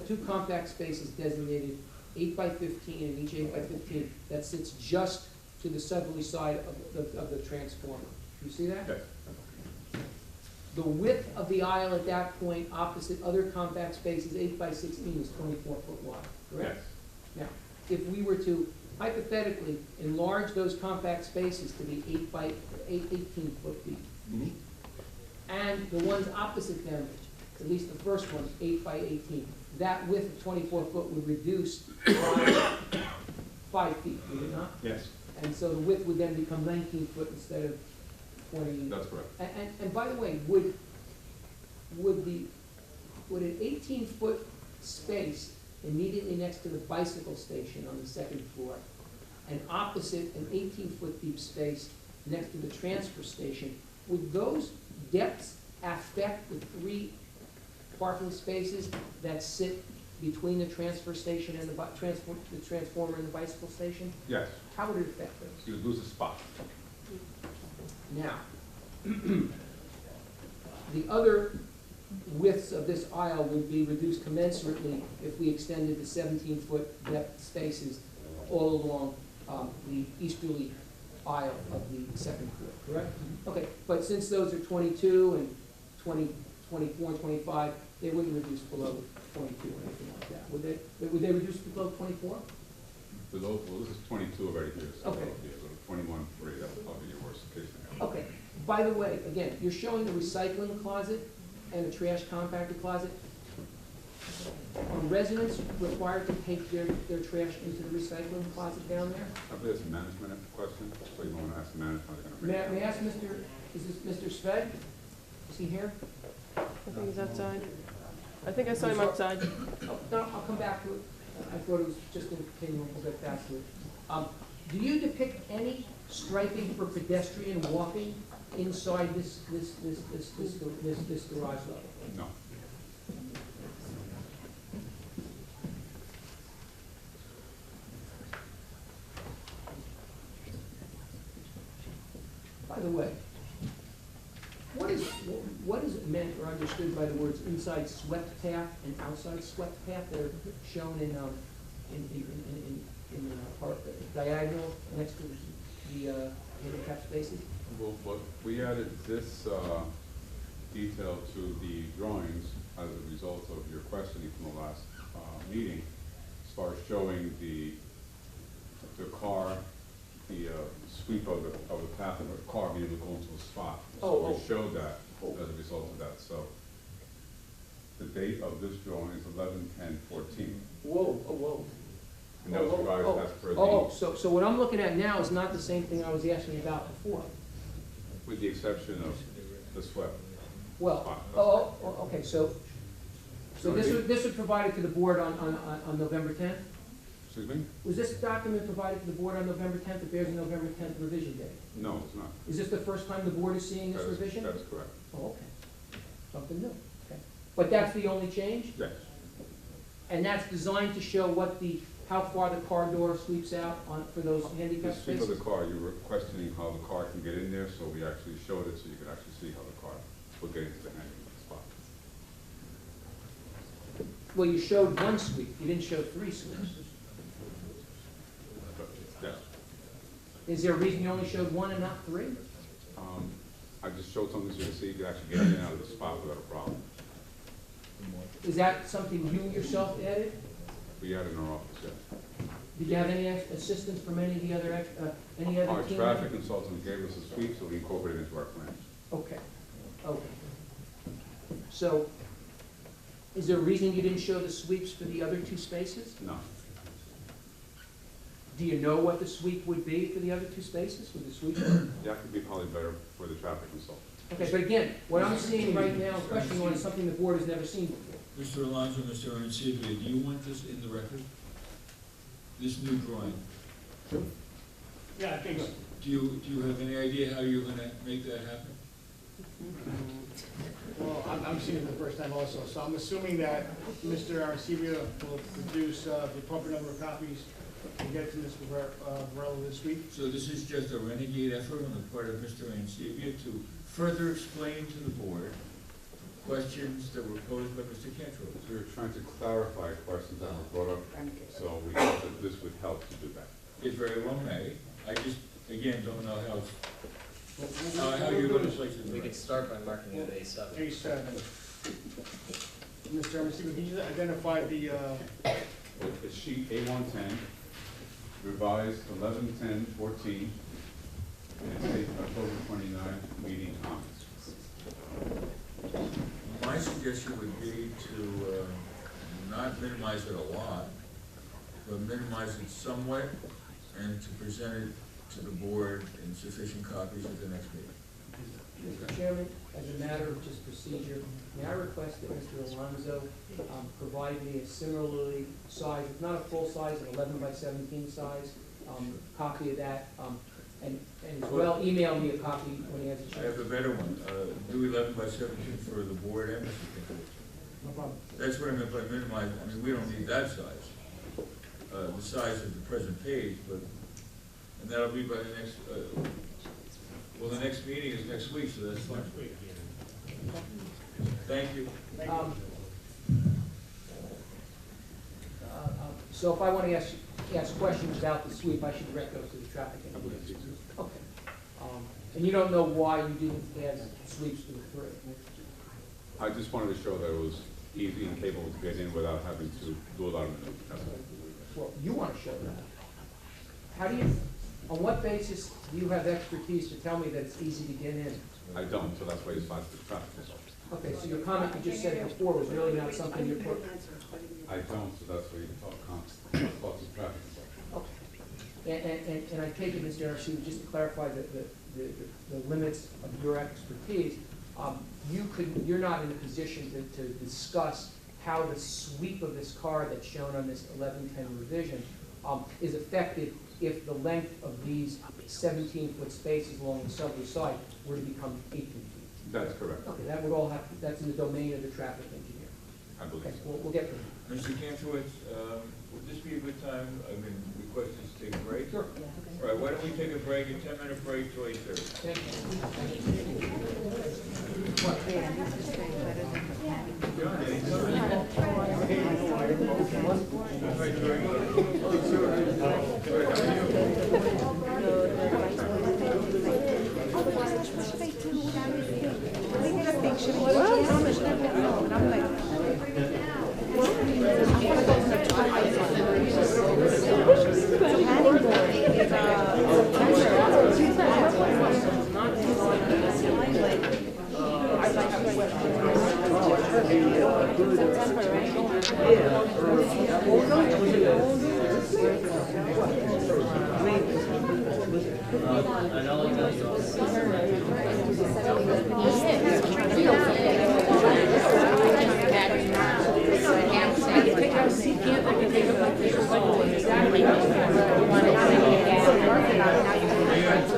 two compact spaces designated 8 by 15, and each 8 by 15, that sits just to the southerly side of the transformer. You see that? Yes. The width of the aisle at that point, opposite other compact spaces, 8 by 16, is 24 foot wide, correct? Yes. Now, if we were to hypothetically enlarge those compact spaces to be 18 foot deep, Mhm. and the ones opposite them, at least the first one, 8 by 18, that width of 24 foot would reduce by 5 feet, would it not? Yes, And so the width would then become 19 foot instead of 20. that's correct. And by the way, would an 18-foot space immediately next to the bicycle station on the second floor, and opposite an 18-foot deep space next to the transfer station, would those depths affect the 3 parking spaces that sit between the transfer station and the transformer and the bicycle station? Yes, How would it affect those? you would lose a spot. Now, the other widths of this aisle would be reduced commensurately if we extended the 17-foot depth spaces all along the easterly aisle of the second floor, correct? Okay, but since those are 22 and 20, 24 and 25, they wouldn't reduce below 22 or anything like that, would they? Would they reduce below 24? Below, well, this is 22 already here, so Okay. that'll be a little 21, already, that'll probably be your worst case scenario. Okay, by the way, again, you're showing the recycling closet and the trash compactor closet. Are residents required to take their trash into the recycling closet down there? I believe it's a management question, so you want to ask the management. they're gonna May bring I it up. ask is this Mr. Sved? Is he here? I think he's outside. I think I saw him outside. Oh, no, I'll come back to it. I thought it was just in continuing, we'll get back to it. Do you depict any striping for pedestrian walking inside this garage level? No, By the way, what is meant or understood by the words inside swept path and outside swept path that are shown in part diagonal next to the handicap spaces? well, but we added this detail to the drawings as a result of your questioning from the last meeting, as far as showing the car, the sweep of the path of the car being able to go into a spot. So Oh, we oh. showed that as a result of that, so the date of this drawing is 11/10/14, Whoa, oh, whoa. and that was revised as per Oh, the, so what I'm looking at now is not the same thing I was asking about before. with the exception of the swept. Well, okay, so this was provided to the board on November 10th? Excuse me? Was this document provided to the board on November 10th, if there's a November 10th revision date? No, it's not. Is this the first time the board is seeing this That is- revision? That is correct. Oh, okay. Something new, okay. But that's the only change? Yes, And that's designed to show how far the car door sweeps out for those the handicap sweep of spaces? the car, you were questioning how the car can get in there, so we actually showed it so you could actually see how the car will get into the handicap spot. Well, you showed one sweep, you didn't show 3 sweeps. But, yes, Is there a reason you only showed 1 and not 3? I just showed something so you could see you could actually get in and out of the spot without a problem. Is that something you yourself added? We had it in our office, yes. Did you have any assistance from any of the other, Our team? traffic consultant gave us a sweep, so we incorporated it into our plans. Okay, okay. So, is there a reason you didn't show the sweeps for the other 2 spaces? No, Do you know what the sweep would be for the other 2 spaces, with the sweep? that could be probably better for the traffic consultant. Okay, but again, what I'm seeing right now, question 1, is something the board has never seen before. Mr. Alonso, Mr. Arancibia, do you want this in the record? This new drawing? Yeah, I think so. Do you have any idea how you're gonna make that happen? Well, I'm seeing it for the first time also, so I'm assuming that Mr. Arcivia will produce the appropriate number of copies and get to Mr. Varela this week. So this is just a renegade effort on the part of Mr. Ancivia to further explain to the board questions that were posed by Mr. Cantor. We were trying to clarify questions that were brought up, so we thought that this would help to do that. It very well may. I just, again, don't know how you're gonna place it. We could start by marking it A7. A7. Mr. Arcivia, can you identify the, It's sheet A110, revised 11/10/14, and it's October 29 meeting comments. My suggestion would be to not minimize it a lot, but minimize it somewhat, and to present it to the board in sufficient copies at the next meeting. Mr. Chairman, as a matter of just procedure, may I request that Mr. Alonso provide me a similarly sized, if not a full size, an 11/17 size, copy of that, and as well email me a copy when he has a I have chance. a better one. Do 11/17 for the board and Mr. Cantor. no problem. That's what I meant by minimize. I mean, we don't need that size, the size of the present page, but, and that'll be by the next, well, the next meeting is next week, so that's fine. Thank you. So if I want to ask questions about the sweep, I should direct those to the traffic engineer? Okay. And you don't know why you didn't add sweeps to the three? I just wanted to show that it was easy and capable to get in without having to do a lot of maneuvers. That's all. Well, you want to show that. How do you, on what basis do you have expertise to tell me that it's easy to get in? I don't, so that's why it's not the traffic. Okay, so your comment you just said before was really not something you're put. I don't, so that's why you talk to traffic. Okay. And I take it, Mr. Arcee, just to clarify the limits of your expertise, you're not in a position to discuss how the sweep of this car that's shown on this 1110 revision is affected if the length of these 17-foot spaces along the southerly side were to become 18 feet. That's correct. Okay, that would all have, that's in the domain of the traffic engineer. I believe Okay, so. we'll get to it. Mr. Kantrowitz, would this be a good time, request us to take a break? Sure. All right, why don't we take a break, a 10-minute break till 8:30? Thank you. John, anytime.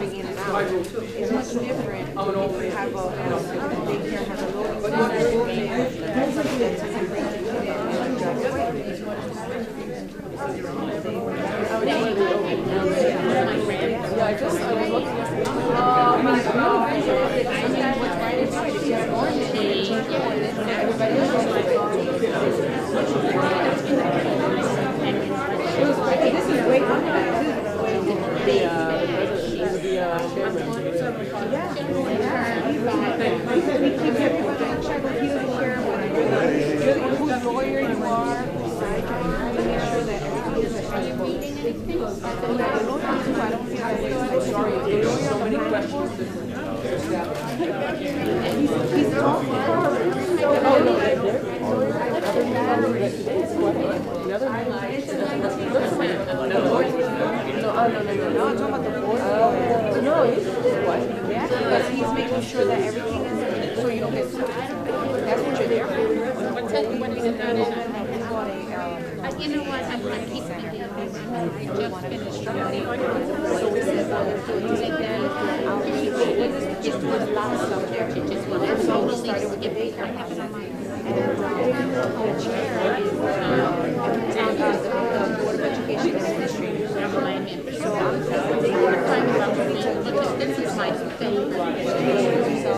It's much different. Have a daycare, have a loading This is way we keep everybody in check. He doesn't care whose lawyer you are. I try to make sure that everything is acceptable. I don't feel like sorry. There's so many questions. He's because he's making sure that everything is, so you don't get sued. That's what you're there for. What time when we did that? You know what, I'm gonna keep thinking, I just finished studying. So we said, and then just put a lot of stuff there to just want to totally skip it. I have it on my. And the chair is, the Board of Education Administrators. So I'm trying to, because this is my thing. So,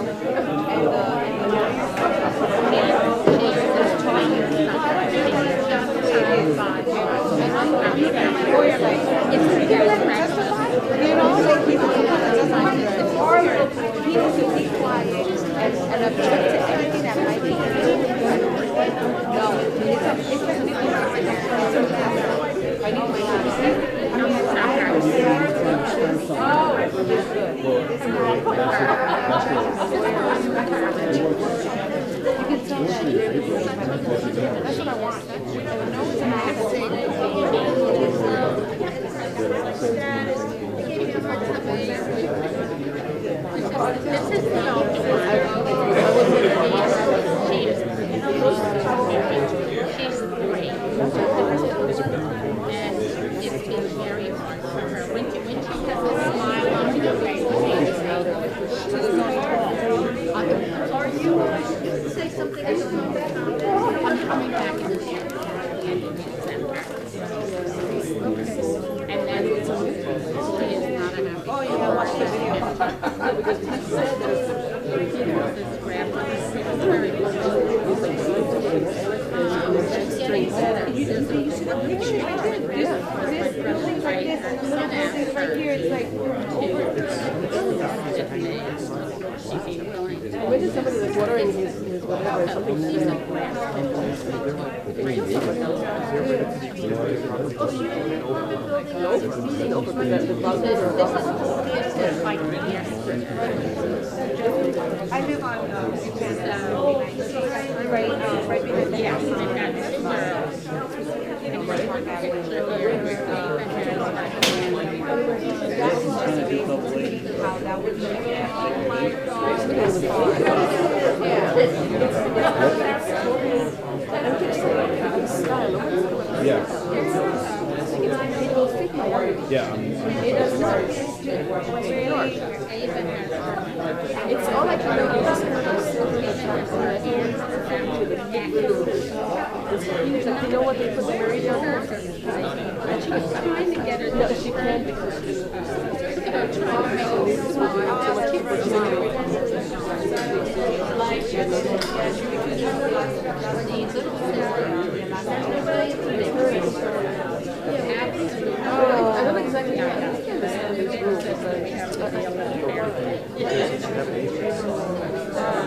and object to everything that might be. No, I need my that's what I want. She's great. And it's been very hard for her. When she has a smile on her face, are you say something? I'm coming back in the end of December. And then it's not a happy. Oh, you know, watch the video. Because he said this grandmother is very it's getting better. You see the picture right there? This right here. Right here, it's like where did somebody like watering his whatever or something? I live on right behind the house. I've got two girls. How that would look. Yeah. It's all like you know what they put the Mary on her? And she was trying to get her. No, she can't because she's trying to make it small. Keep her small. Like these I don't exactly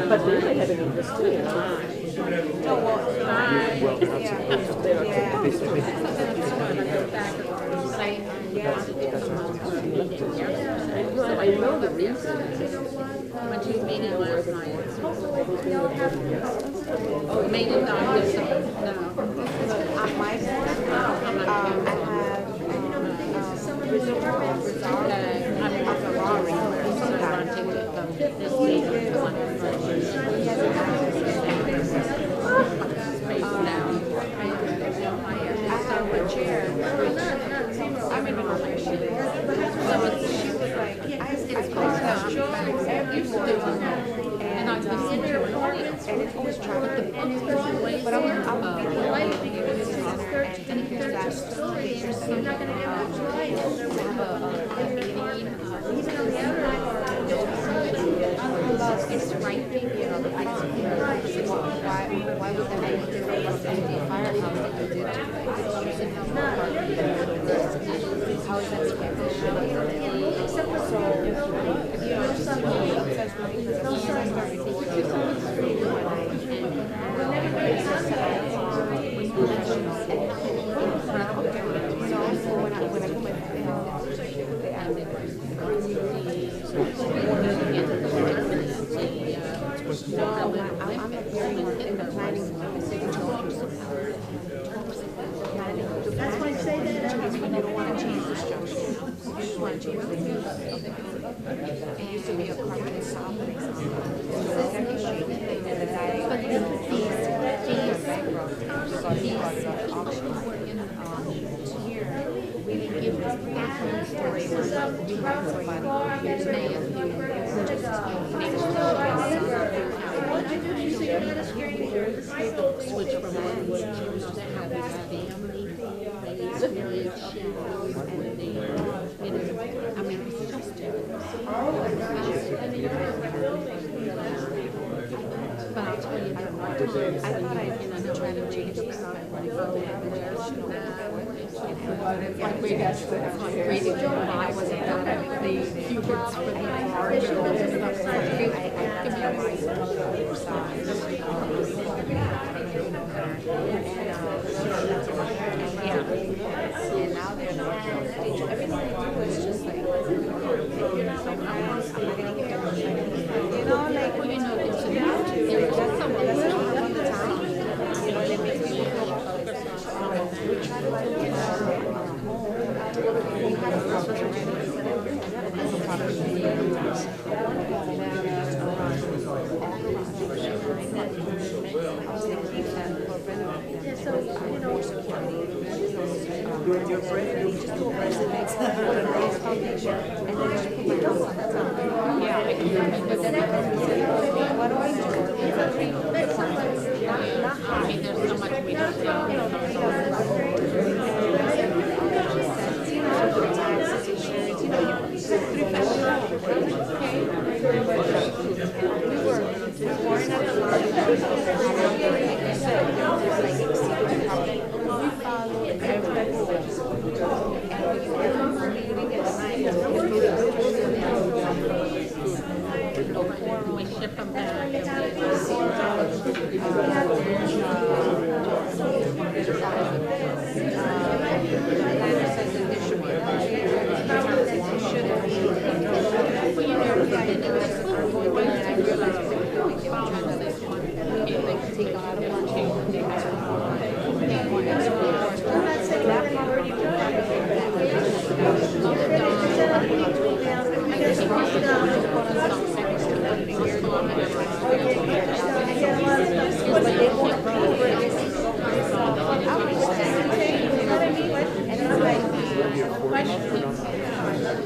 but they have an interest too. I know the reason. Went to a meeting last night. Meeting on this. On my board, and it's always trying to but I'm it's right there, you know, why would that make the firehouse that you did? How is that I'm in the planning. That's why I say that. When you don't want to change the structure. You just want to change the it used to be a carpet shop. But these really give this full story. We have somebody who's man who just makes sure switch from one to how his family, they experience shadows, and they, you know, I mean, it's just but I'll tell you, I thought I'd been on the trying to change the sound when it was like we got crazy Joe, I wasn't done the cubits for the argument and stuff, so I give me a mic on the other side. And now they're not, everything they do is just like, sometimes I'm not gonna get everything. You know, like, you know, it's just, that's someone that's not on the time, you know, that makes me feel focused on, we try to like, you know, we had a property ready, and the property your friend, you just do a resume, foundation, and then just put my house on the top. Yeah, but then what do I do? Not high. I mean, there's so much we don't know. Taxes, insurance, you know, we were born at the line. Like you said, there's like we follow everybody. We ship them back.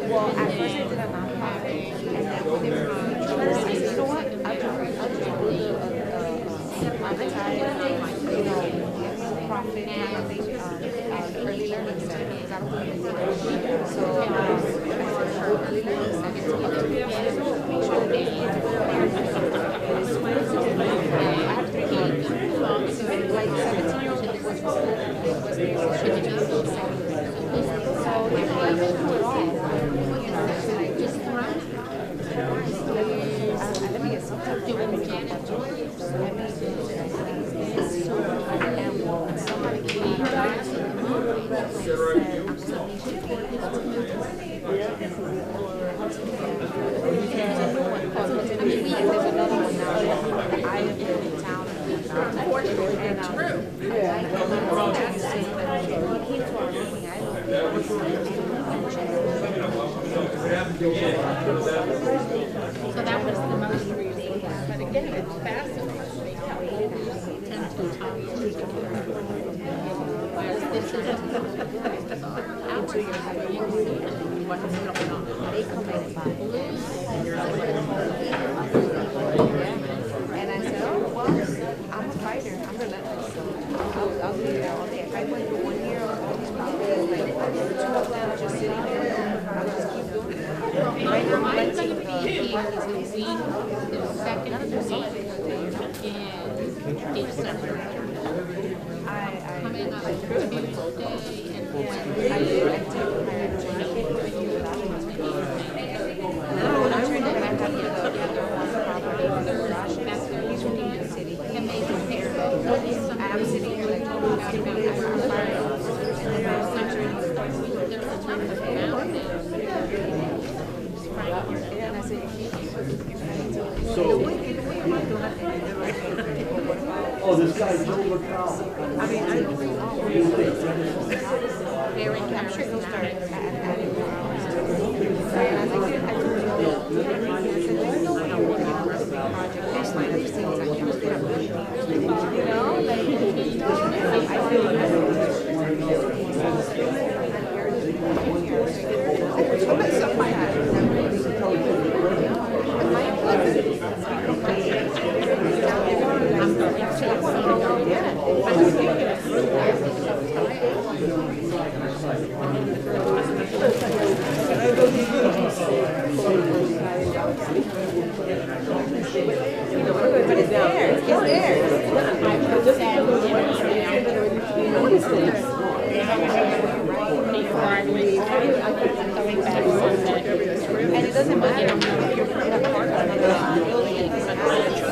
Well, at first I did a nonprofit, and then when they were you know what? I'll just profit early learning center, because I don't think it's so early learning center, make sure that they I have 3 kids, so like 17-year-old was there, so she just so I do it all, you know, so I just let me get something doing janitorial. Somebody gave me there's another one now. I have been in town and he came to our meeting. So that was the most recent, but again, it's fascinating. Whereas this is into your head, what's going on. They come in by and I said, oh, well, I'm a fighter. I'm relentless. So I'll be there all day. If I went for 1 year, all these problems, like 2 of them just sitting there, I'll just keep doing it. Right now, I'm renting the second week in December. Coming up Tuesday and Wednesday. I I'm sitting here like talking about it. And I said, so oh, this guy Joe McCall. I mean, I don't know. Very captured those start at But it's there, it's there. What is this? And it doesn't matter if you're in a park or another building, the truth is traffic.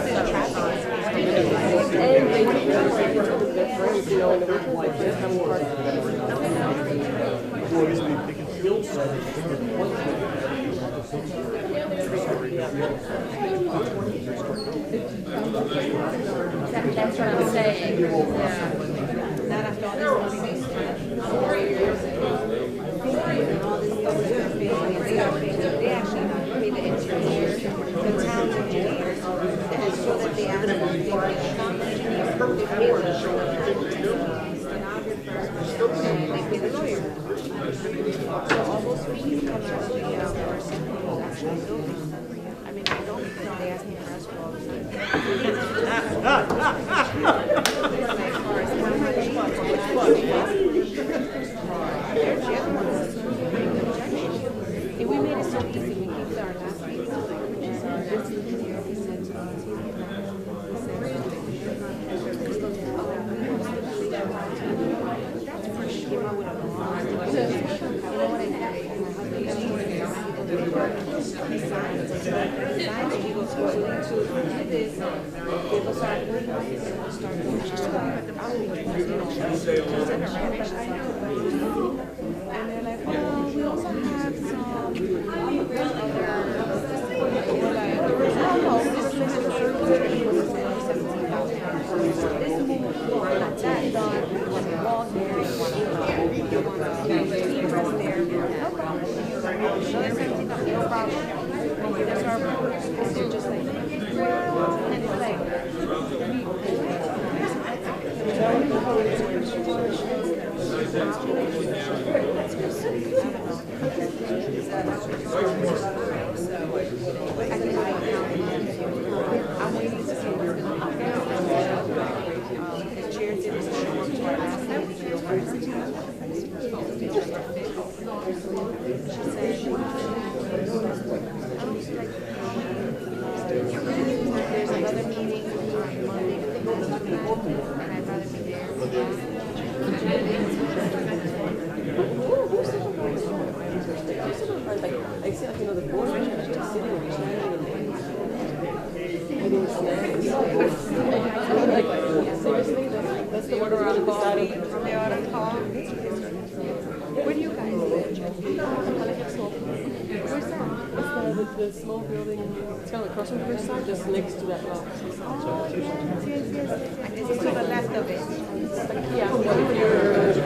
That's what I'm saying. Yeah. Not after all this movies. 4 years. They actually pay the engineers, the town engineers, and so that they ask them, they pay the town engineers, they pay the stenographers, and they pay the lawyer. So all those fees come out of the person who's actually building. I mean, I don't think they ask me for us all the time. As far as how much if we made it so easy, we keep our last meeting, this engineer, he said to us, that's for sure. You know what he signs and he goes, to do this, give us our invoices, and we'll start doing our and they're like, oh, we also have some I'm waiting to see what's going to happen. The chair did show up to our last meeting. There's another meeting on Monday, and I'd rather be there. I see, like, you know, the board is just sitting and chatting and eating snacks. Like, seriously, that's the order on call. They are on call. Where do you guys live? Where's that? It's the small building, it's kind of across from the first side, just next to that lot. Is it to the left of it? Yeah,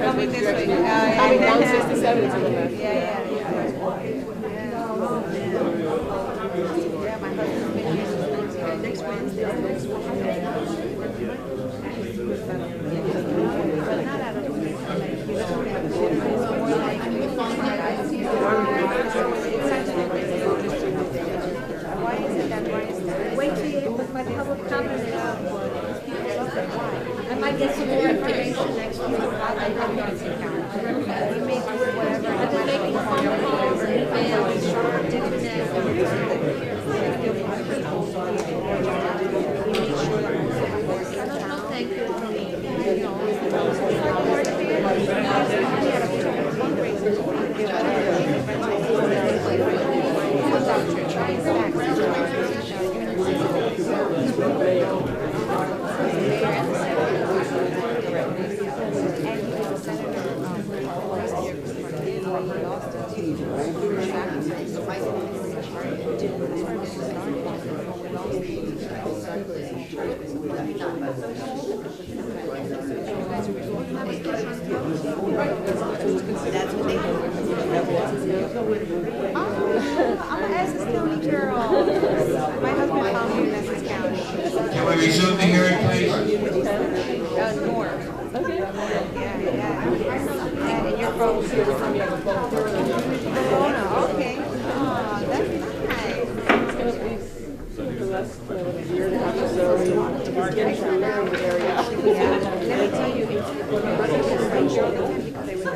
Coming this way. Coming down 67 is on the left. Yeah, my husband's been here since next Wednesday. But not out of the way. Like, you know, it's more like why is it that? Why is that? Wait till you open my public comment. I might get some more information next week. I have no account. We may do whatever. I've been making phone calls, emails, thank That's what they do. I'm an Essex County girl. My husband found me in Essex County. Can we resume the hearing, please? North. Okay. Yeah. And you're from Corona, okay. Oh, that's nice. It's going to be the last year and a half or so. It's getting familiar with the area. Yeah, let me tell you, when my husband was 9 years old, they would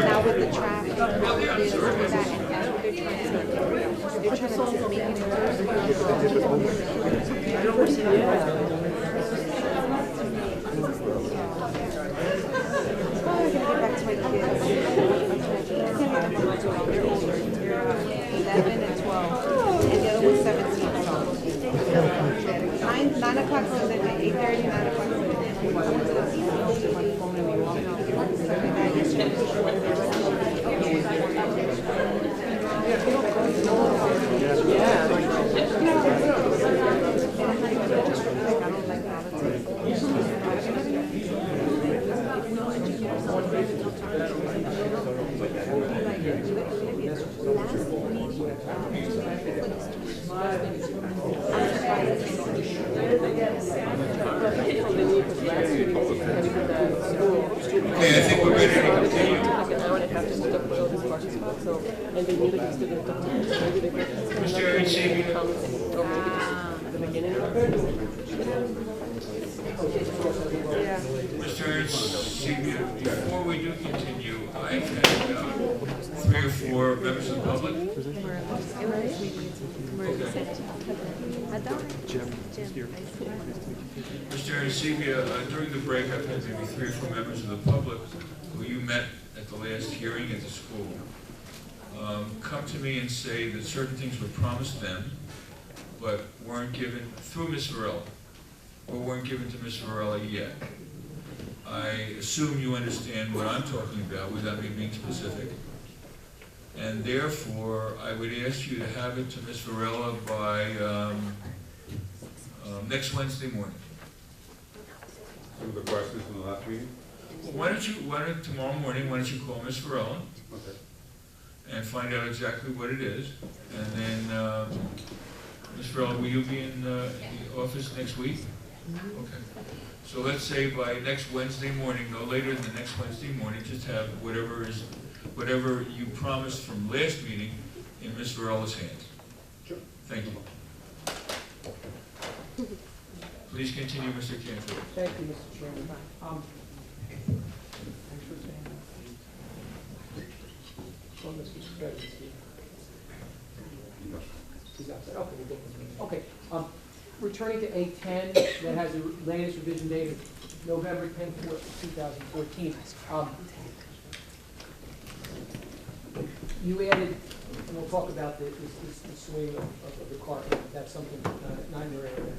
Now with the traffic, that, and that's what they're trying to make get back to my kids. They're older. They're 11 and 12. And the other one's 17. 9 o'clock Sunday, 8:30, 9 o'clock Okay, I think we're ready to continue. Mr. Arizibia. Mr. Arizibia, before we do continue, I've had 3 or 4 members of the public. Mr. Arizibia, during the break, I've had maybe 3 or 4 members of the public who you met at the last hearing at the school come to me and say that certain things were promised them, but weren't given through Ms. Varela, or weren't given to Ms. Varela yet. I assume you understand what I'm talking about without me being specific. And therefore, I would ask you to have it to Ms. Varela by next Wednesday morning. Some of the questions from the last meeting? Tomorrow morning, why don't you call Ms. Varela Okay. and find out exactly what it is, and then, Ms. Varela, will you be in the office next week? Okay. So let's say by next Wednesday morning, no later than the next Wednesday morning, just have whatever you promised from last meeting in Ms. Varela's hands. Sure. Thank you. Please continue, Mr. Cantor. Thank you, Mr. Chairman. Well, Mr. Spread is here. He's outside. Okay, we'll go with him. Okay, returning to A10, that has a latest revision date of November 10th, 2014. You added, and we'll talk about the swing of the carpet. That's something not in your area.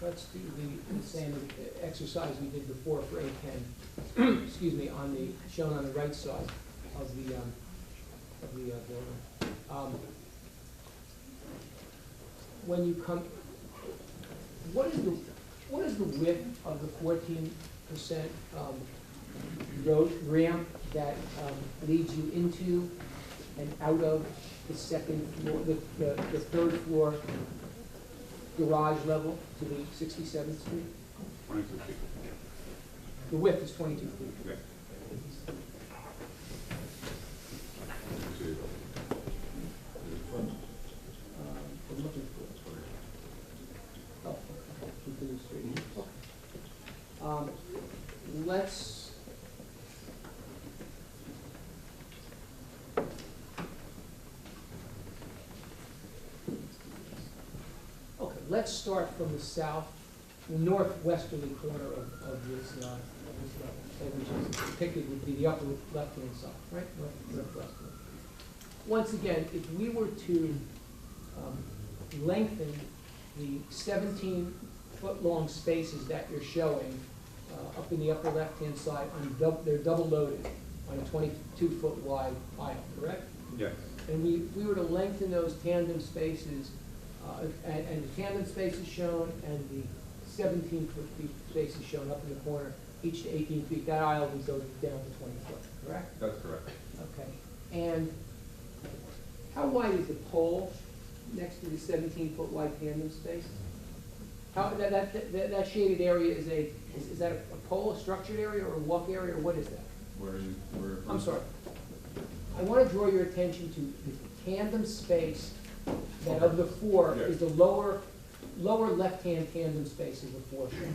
Let's do the same exercise we did before for A10. Excuse me, shown on the right side of the building. When you come, what is the width of the 14% road ramp that leads you into and out of the second floor, the third floor garage level to the 67th Street? 22 feet. The width is 22 feet. Yeah. I'm looking for it. Oh, okay. Continue straight. Okay. Let's. Okay, let's start from the northwesterly corner of this level, which is depicted would be the upper left-hand side, right? Northwesterly. Once again, if we were to lengthen the 17-foot-long spaces that you're showing up in the upper left-hand side, they're double-loaded on a 22-foot wide aisle, correct? Yes. And we were to lengthen those tandem spaces, and the tandem space is shown, and the 17-foot space is shown up in the corner, each to 18 feet. That aisle would go down to 20 foot, correct? That's correct. Okay. And how wide is the pole next to the 17-foot wide tandem space? That shaded area is a Is that a pole, a structured area, or a walk area, or what is that? I'm sorry. I want to draw your attention to the tandem space that of the four Yes. is the lower left-hand tandem space is the four. Okay.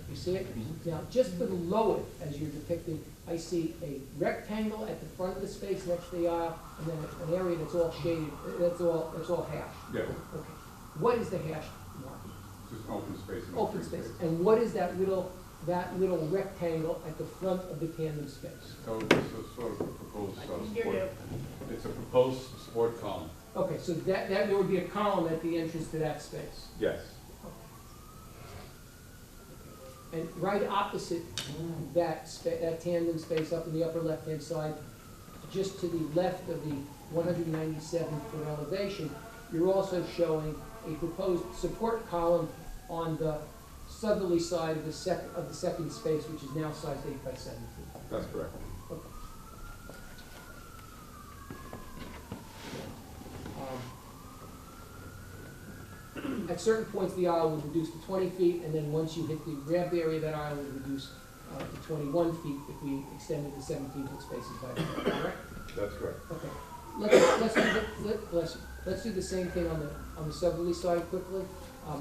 You see it? Now, just below it, as you're depicting, I see a rectangle at the front of the space next to the aisle, and then an area that's all shaded, that's all hashed. Yeah, Okay. What is the hashed mark? just open space. in the Open free space. And what is that little rectangle at the front of the tandem space? So this is sort of a proposed sport. It's a proposed sport column. Okay, so that there would be a column at the entrance to that space. Yes. And right opposite that tandem space up in the upper left-hand side, just to the left of the 197-foot elevation, you're also showing a proposed support column on the southerly side of the second space, which is now sized 8 by 7 feet. That's correct. Okay. At certain points, the aisle would reduce to 20 feet, and then once you hit the ramp area, that aisle would reduce to 21 feet if we extended the 17-foot spaces by that, correct? That's correct. Okay. Let's do the same thing on the southerly side quickly.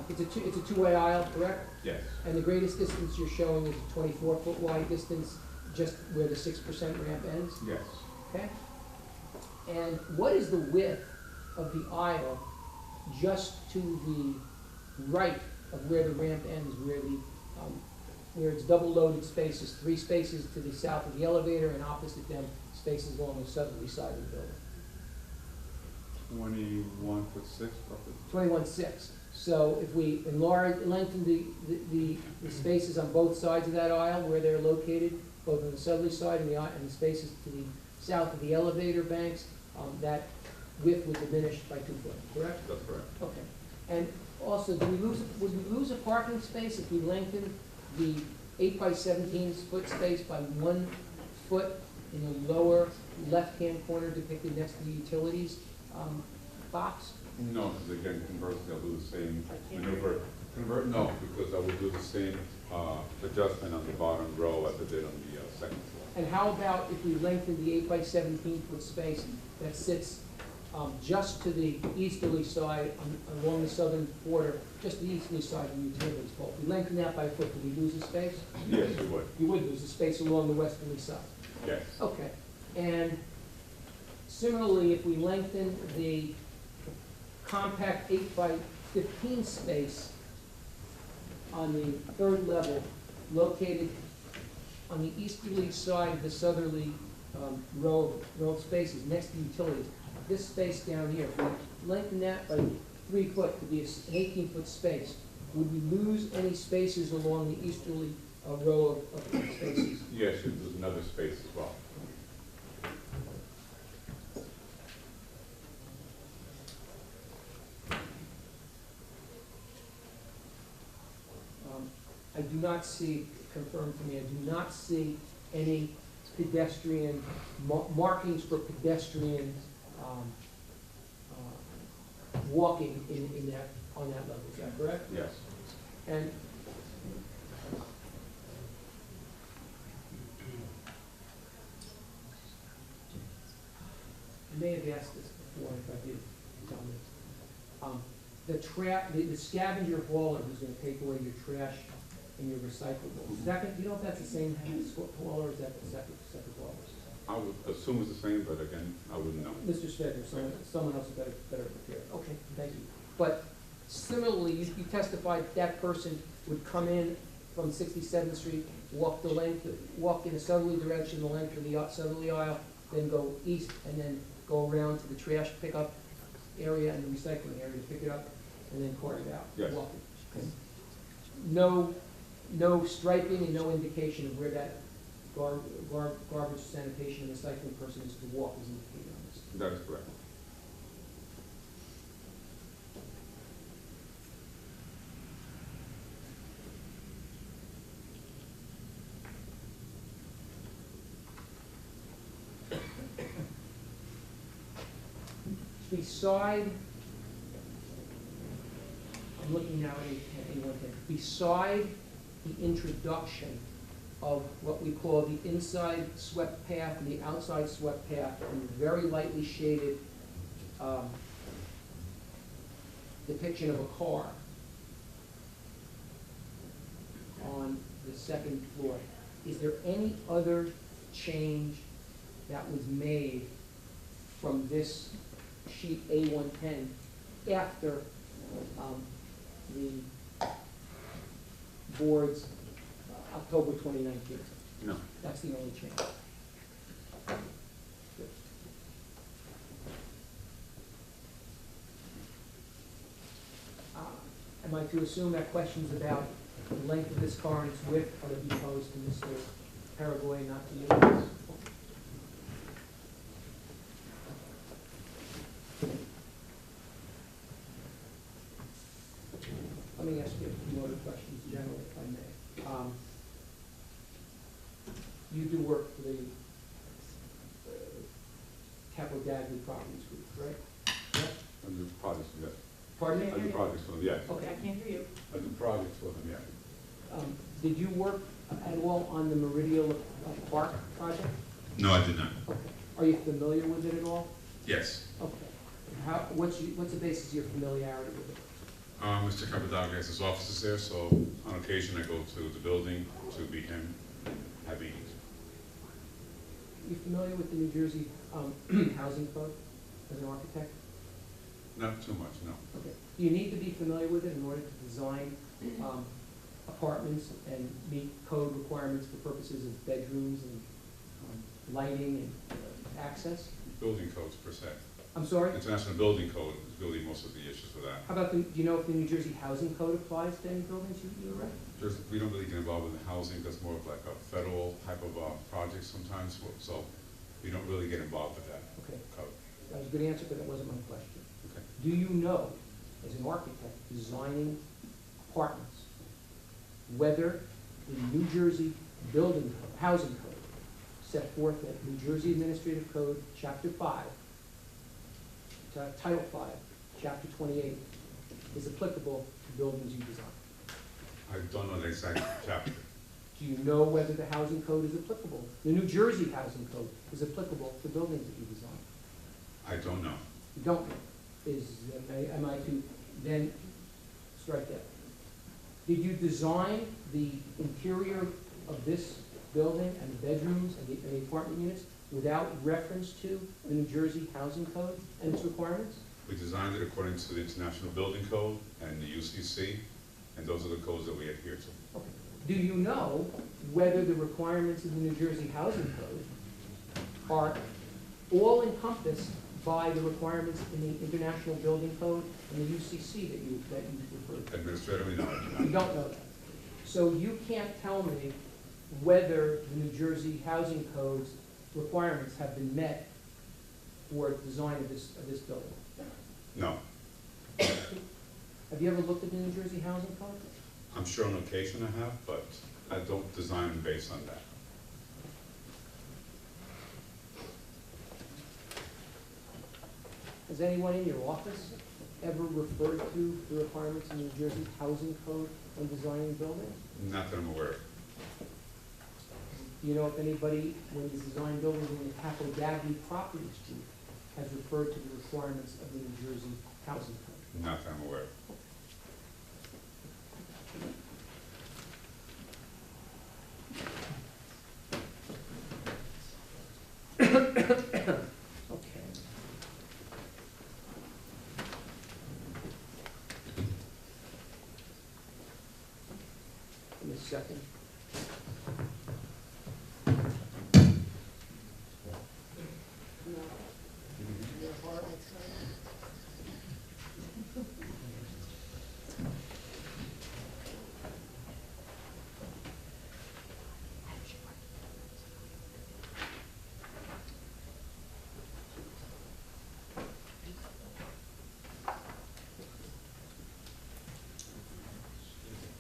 It's a two-way aisle, correct? Yes. And the greatest distance you're showing is a 24-foot wide distance, just where the 6% ramp ends? Yes. Okay? And what is the width of the aisle just to the right of where the ramp ends, where it's double-loaded spaces, 3 spaces to the south of the elevator, and opposite them, spaces along the southerly side of the building? 21'6", roughly. 21.6. So if we lengthen the spaces on both sides of that aisle where they're located, both on the southerly side and the spaces to the south of the elevator banks, that width would diminish by 2 foot, correct? That's correct. Okay. And also, would we lose a parking space if we lengthened the 8 by 17 foot space by 1 foot in the lower left-hand corner depicted next to the utilities box? No, because again, conversely, I'll do the same maneuver. No, because I will do the same adjustment on the bottom row as I did on the second floor. And how about if we lengthen the 8 by 17 foot space that sits just to the easterly side along the southern border, just the easterly side of the utilities pole? If we lengthen that by a foot, would we lose a space? Yes, you would. You would lose a space along the westerly side. Yes. Okay. And similarly, if we lengthen the compact 8 by 15 space on the third level, located on the easterly side of the southerly row of spaces next to utilities, this space down here, if we lengthen that by 3 foot to be an 18-foot space, would we lose any spaces along the easterly row of spaces? Yes, you'd lose another space as well. I do not see, confirm for me, I do not see any pedestrian, markings for pedestrian walking in that, on that level, is that correct? Yes. And I may have asked this before, if I did, tell me. The scavenger hauler who's gonna take away your trash and your recyclables, is that, do you know if that's the same hauler, or is that a separate hauler? I would assume it's the same, but again, I wouldn't know. Mr. Spedner, someone else is better prepared. Okay, thank you. But similarly, you testified that person would come in from 67th Street, walk in a southerly direction, the length of the southerly aisle, then go east, and then go around to the trash pickup area and the recycling area to pick it up, and then cart it out. Yes. Walk it. Okay. No striping and no indication of where that garbage, sanitation, and recycling person is to walk is indicated on this. That is correct. Beside, I'm looking now at A110, beside the introduction of what we call the inside swept path and the outside swept path, and very lightly shaded depiction of a car on the second floor. Is there any other change that was made from this sheet A110 after the board's October 2019? No. That's the only change. Good. Am I to assume that questions about the length of this car and its width are to be posed to Mr. Paraguay, not to you? Let me ask you a few other questions, generally, if I may. You do work for the Capo D'Agri Properties Group, right? Yes? I do projects, yes. Pardon me? I do projects for them, yes. Okay. I can't hear you. I do projects for them, yes. Did you work at all on the Meridian Park project? No, I did not. Okay. Are you familiar with it at all? Yes. Okay. What's the basis of your familiarity with it? Mr. Capodaga has his offices there, so on occasion I go to the building to meet him, have meetings. You familiar with the New Jersey housing code as an architect? Not too much, no. Okay. Do you need to be familiar with it in order to design apartments and meet code requirements for purposes of bedrooms and lighting and access? Building codes per se. I'm sorry? International Building Code is really most of the issues for that. How about do you know if the New Jersey housing code applies to any buildings you erect? We don't really get involved with the housing, that's more of like a federal type of project sometimes, so we don't really get involved with that Okay. code. That was a good answer, but that wasn't my question. Okay. Do you know, as an architect designing apartments, whether the New Jersey building code, housing code, set forth in New Jersey Administrative Code, Chapter 5, Title 5, Chapter 28, is applicable to buildings you design? I don't know the exact chapter. Do you know whether the housing code is applicable? The New Jersey housing code is applicable to buildings that you design? I don't know. You don't know. Am I to then strike that? Did you design the interior of this building and the bedrooms and the apartment units without reference to the New Jersey housing code and its requirements? We designed it according to the International Building Code and the UCC, and those are the codes that we adhere to. Okay. Do you know whether the requirements of the New Jersey housing code are all encompassed by the requirements in the International Building Code and the UCC that you referred to? Administratively, no, I do You not. don't know that. So you can't tell me whether the New Jersey housing code's requirements have been met for design of this building? No. Have you ever looked at the New Jersey housing code? I'm sure on occasion I have, but I don't design them based on that. Has anyone in your office ever referred to the requirements in the New Jersey housing code when designing buildings? Not that I'm aware of. Do you know if anybody, when you design buildings in the Capo D'Agri Properties Group, has referred to the requirements of the New Jersey housing code? Not that I'm aware of. Okay. Give me a second.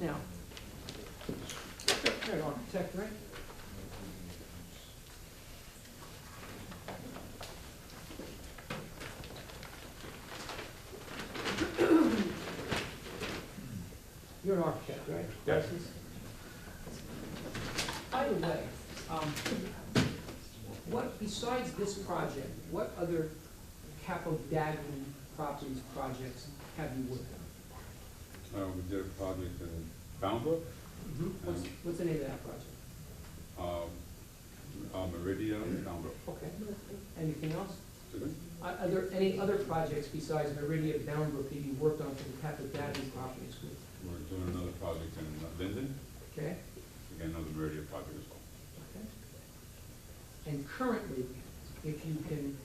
Now, you're an architect, right? You're an architect, right? Yes. License? by the way, what, besides this project, what other Capo D'Agri Properties projects have you worked on? We did a project in Boundbrook, What's the name of that project? Meridia, Boundbrook. Okay. Anything else? Excuse me? Are there any other projects besides Meridia Boundbrook that you worked on for the Capo D'Agri Properties Group? We're doing another project in Linden, Okay? again, another Meridia project as well. Okay. And currently, if you can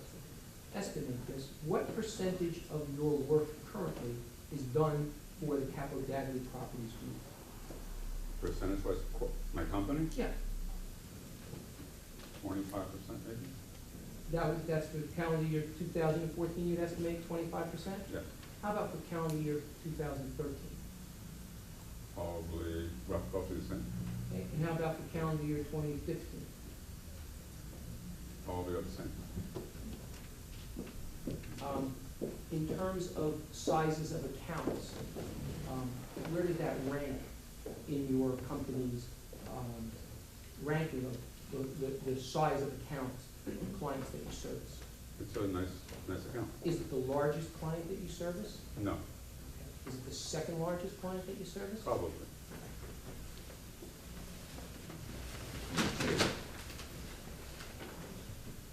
estimate this, what percentage of your work currently is done for the Capo D'Agri Properties Group? Percentage-wise, my company, Yeah, 25% maybe? that's for calendar year 2014, you'd estimate 25%? Yeah, How about for calendar year 2013? probably roughly the same, Okay, and how about for calendar year 2015? probably about the same. In terms of sizes of accounts, where did that rank in your company's ranking of the size of accounts, clients that you service? It's a nice account. Is it the largest client that you service? No, Is it the second largest client that you service? probably.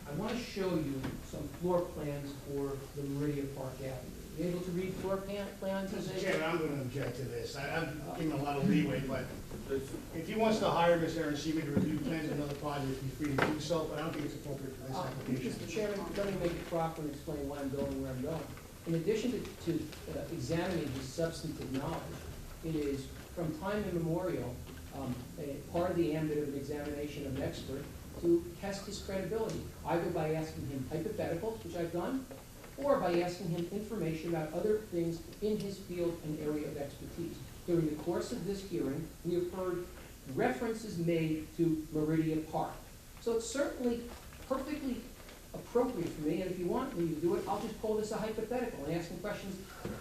I want to show you some floor plans for the Meridia Park Avenue. You able to read floor plans? Mr. Chairman, I'm gonna object to this. I'm giving a lot of leeway, but if he wants to hire Mr. Arancini to review plans of another project, he's free to do so, but I don't think it's appropriate for this application. Mr. Chairman, let me make it proper and explain why I'm going where I'm going. In addition to examining his substantive knowledge, it is from time immemorial, a part of the ambit of an examination of an expert to test his credibility, either by asking him hypotheticals, which I've done, or by asking him information about other things in his field and area of expertise. During the course of this hearing, we have heard references made to Meridia Park. So it's certainly perfectly appropriate for me, and if you want me to do it, I'll just call this a hypothetical and ask him questions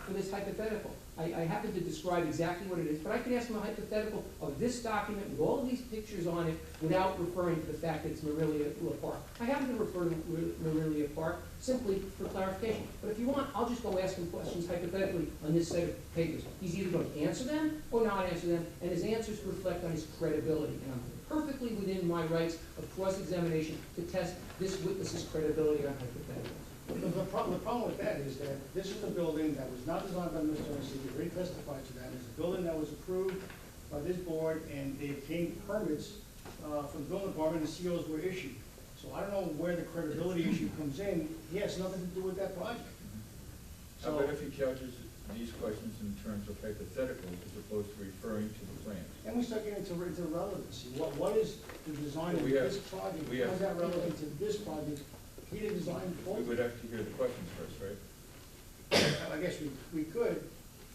for this hypothetical. I happen to describe exactly what it is, but I can ask him a hypothetical of this document with all of these pictures on it without referring to the fact that it's Meridia Park. I happen to refer to Meridia Park simply for clarification. But if you want, I'll just go ask him questions hypothetically on this set of papers. He's either going to answer them or not answer them, and his answers reflect on his credibility. And I'm perfectly within my rights of cross-examination to test this witness's credibility on hypotheticals. The problem with that is that this is a building that was not designed by Mr. Arancini, he already testified to that. It's a building that was approved by this board, and they obtained permits from the building department, and COs were issued. So I don't know where the credibility issue comes in. He has nothing to do with that project. How about if he couches these questions in terms of hypotheticals as opposed to referring to the plans? And we start getting into relevancy. What is the design of We have- this project? we How have- is that relevant to this project? He didn't design the We would have to hear the questions first, right? I guess we could,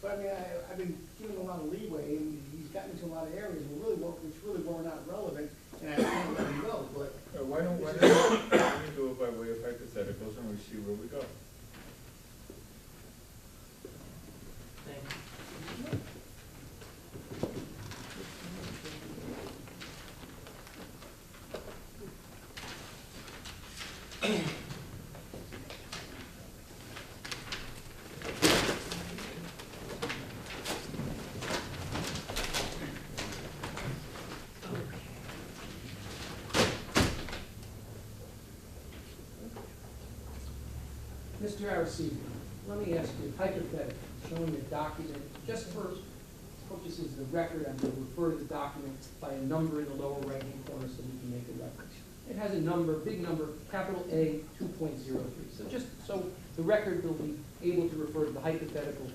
but I mean, I've been giving a lot of leeway, and he's gotten into a lot of areas which really were not relevant, and I can't let him go, but. Why don't we do it by way of hypotheticals and we see where we go? Thank you. Mr. Araceli, let me ask you, hypothetically, showing a document, just for purposes of the record, I'm going to refer to the document by a number in the lower right-hand corner so we can make a reference. It has a number, big number, capital A 2.03. So just so the record will be able to refer to the hypothetical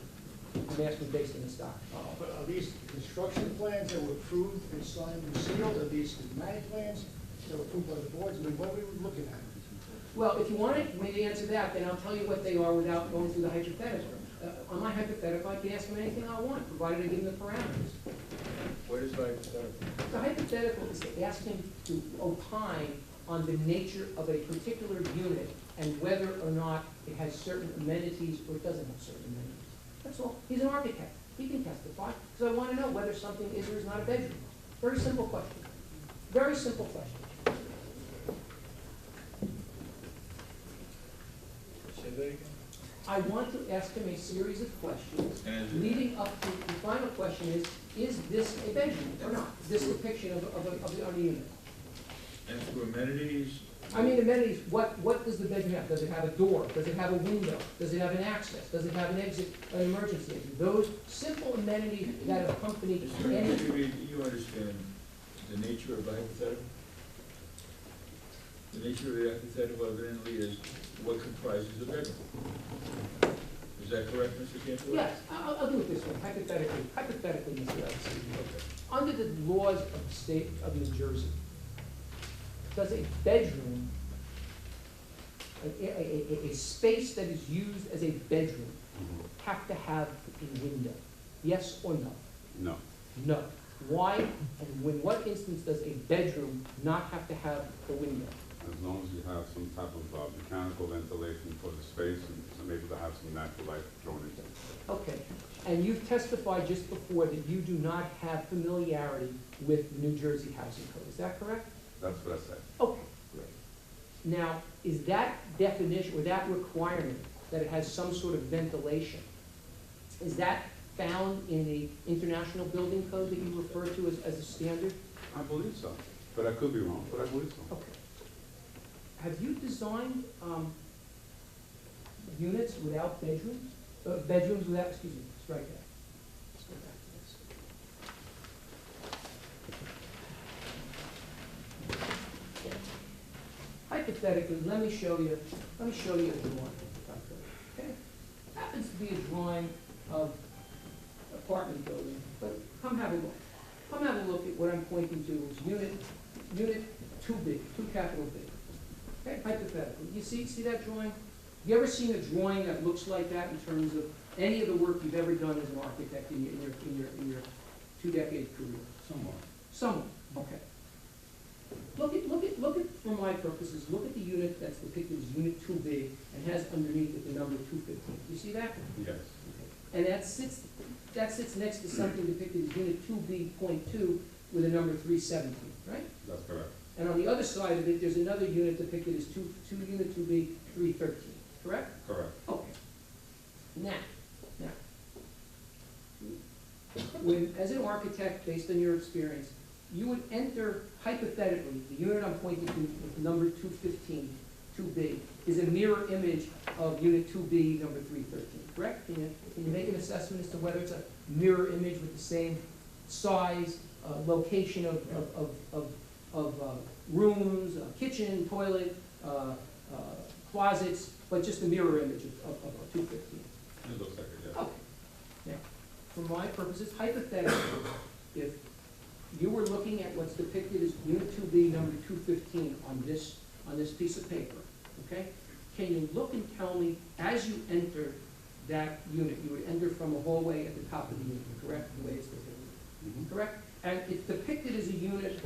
I'm asking based on this document. But are these construction plans that were approved and signed and sealed, are these schematic plans that were approved by the boards? I mean, what are we looking at? Well, if you wanted me to answer that, then I'll tell you what they are without going through the hypothetical. On my hypothetical, I can ask him anything I want, provided I give him the parameters. What is hypothetical? The hypothetical is to ask him to opine on the nature of a particular unit and whether or not it has certain amenities or it doesn't have certain amenities. That's all. He's an architect. He can testify, because I want to know whether something is or is not a bedroom. Very simple question. Very simple question. Say that again? I want to ask him a series of questions, And- leading up to, the final question is this a bedroom or not? This depiction of the unit? And for amenities? I mean, amenities, what does the bedroom have? Does it have a door? Does it have a window? Does it have an access? Does it have an exit, an emergency exit? Those simple amenities that accompany Mr. any. Reed, you understand the nature of the hypothetical? The nature of the hypothetical evidently is what comprises a bedroom. Is that correct, Mr. Cantala? Yes, I'll do it this way, hypothetically, Mr. Evans. Under the laws of the state of New Jersey, does a bedroom, a space that is used as a bedroom, have to have a window? Yes or no? No. No. Why and in what instance does a bedroom not have to have a window? As long as you have some type of mechanical ventilation for the space and some able to have some natural light thrown into it. Okay, and you've testified just before that you do not have familiarity with the New Jersey Housing Code, is that correct? That's what I said. Okay, great. Now, is that definition, or that requirement, that it has some sort of ventilation, is that found in the International Building Code that you refer to as a standard? I believe so, but I could be wrong, but I believe so. Okay. Have you designed units without bedrooms? Bedrooms without, excuse me, strike that. Let's go back to this. Hypothetically, let me show you a drawing. Okay? Happens to be a drawing of apartment building, but come have a look. Come have a look at what I'm pointing to as unit 2B, 2 capital B. Okay, hypothetically, you see that drawing? You ever seen a drawing that looks like that in terms of any of the work you've ever done as an architect in your 2-decade career? Somewhat, okay. Look at, for my purposes, look at the unit that's depicted as unit 2B and has underneath it the number 215. You see that? Yes. And that sits next to something depicted as unit 2B.2 with a number 317, right? That's correct. And on the other side of it, there's another unit depicted as unit 2B 313, correct? Correct. Okay. Now, when, as an architect, based on your experience, you would enter, hypothetically, the unit I'm pointing to with number 215, 2B, is a mirror image of unit 2B, number 313, correct? Can you make an assessment as to whether it's a mirror image with the same size, location of rooms, kitchen, toilet, closets, but just a mirror image of 215? It looks like it, yes. Okay. Now, for my purposes, hypothetically, if you were looking at what's depicted as unit 2B, number 215 on this piece of paper, okay? Can you look and tell me, as you enter that unit, you would enter from a hallway at the top of the unit, correct? The way it's depicted, correct? And it's depicted as a unit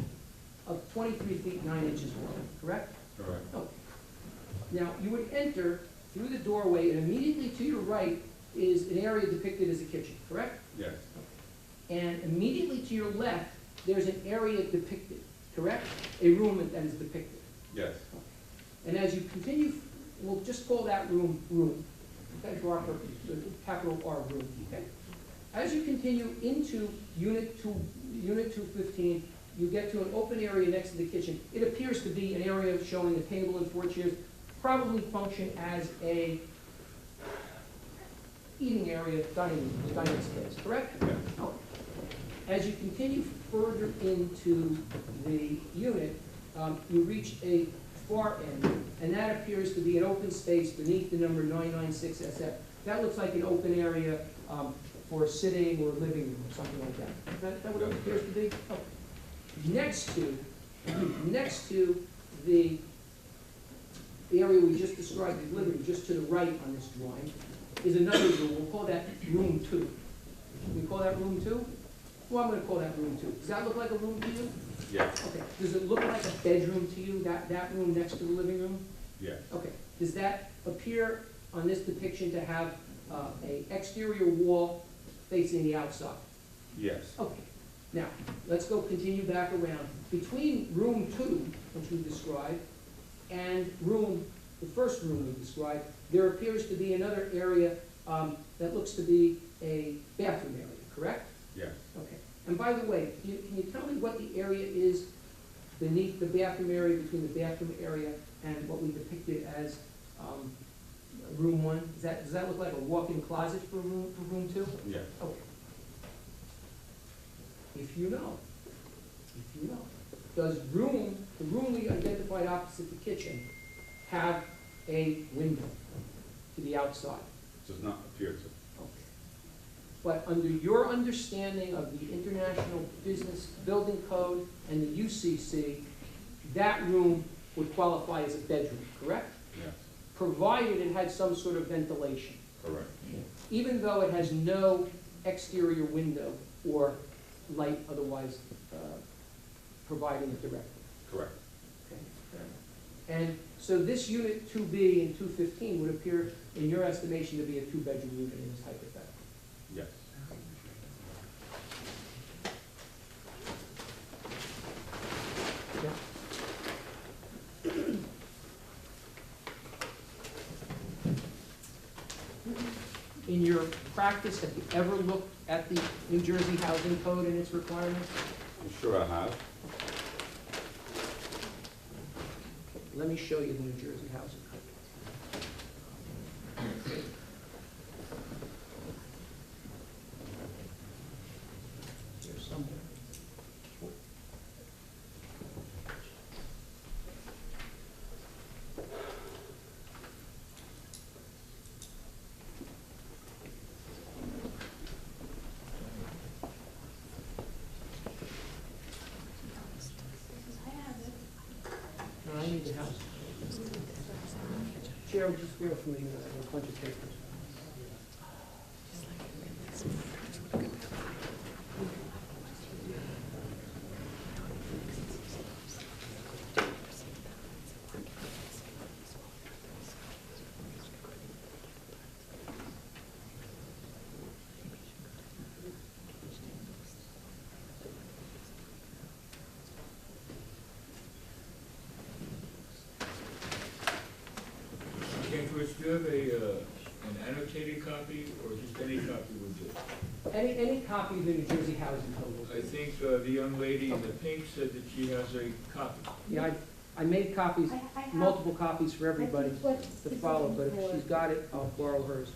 of 23 feet 9 inches wide, correct? Correct. Okay. Now, you would enter through the doorway, and immediately to your right is an area depicted as a kitchen, correct? Yes. And immediately to your left, there's an area depicted, correct? A room that is depicted. Yes. And as you continue, we'll just call that room, okay, for our purpose, the capital R room, okay? As you continue into unit 215, you get to an open area next to the kitchen. It appears to be an area showing a table and 4 chairs, probably function as a eating area, dining space, correct? Yes. Oh. As you continue further into the unit, you reach a far end, and that appears to be an open space beneath the number 996SF. That looks like an open area for sitting or living room or something like that. Is that what it appears to be? Oh. Next to the area we just described as living room, just to the right on this drawing, is another room. We'll call that room 2. Can we call that room 2? Well, I'm going to call that room 2. Does that look like a room to you? Yes. Okay. Does it look like a bedroom to you, that room next to the living room? Yes. Okay. Does that appear on this depiction to have a exterior wall facing the outside? Yes. Okay. Now, let's go continue back around. Between room 2, which we described, and the first room we described, there appears to be another area that looks to be a bathroom area, correct? Yes. Okay. And by the way, can you tell me what the area is beneath the bathroom area, between the bathroom area and what we depicted as room 1? Does that look like a walk-in closet for room 2? Yes. Okay. If you know, does the room we identified opposite the kitchen have a window to the outside? Does not appear to. Okay. But under your understanding of the International Business Building Code and the UCC, that room would qualify as a bedroom, correct? Yes. Provided it had some sort of ventilation, Correct. even though it has no exterior window or light otherwise providing it directly. Correct. Okay, fair enough. And so this unit 2B and 215 would appear, in your estimation, to be a 2-bedroom unit in this hypothetical. Yes. In your practice, have you ever looked at the New Jersey Housing Code and its requirements? I'm sure I have. Let me show you the New Jersey Housing Code. Here somewhere. No, I need the house. Chair, would you just bear with me, I have a bunch of papers. Cantorowitz, do you have an annotated copy, or just any copy would do? Any copy of the New Jersey Housing Code will do. I think the young lady in the pink said that she has a copy. Yeah, I made copies, I have- multiple copies for everybody I think to what- follow, but if she's got it, I'll borrow hers.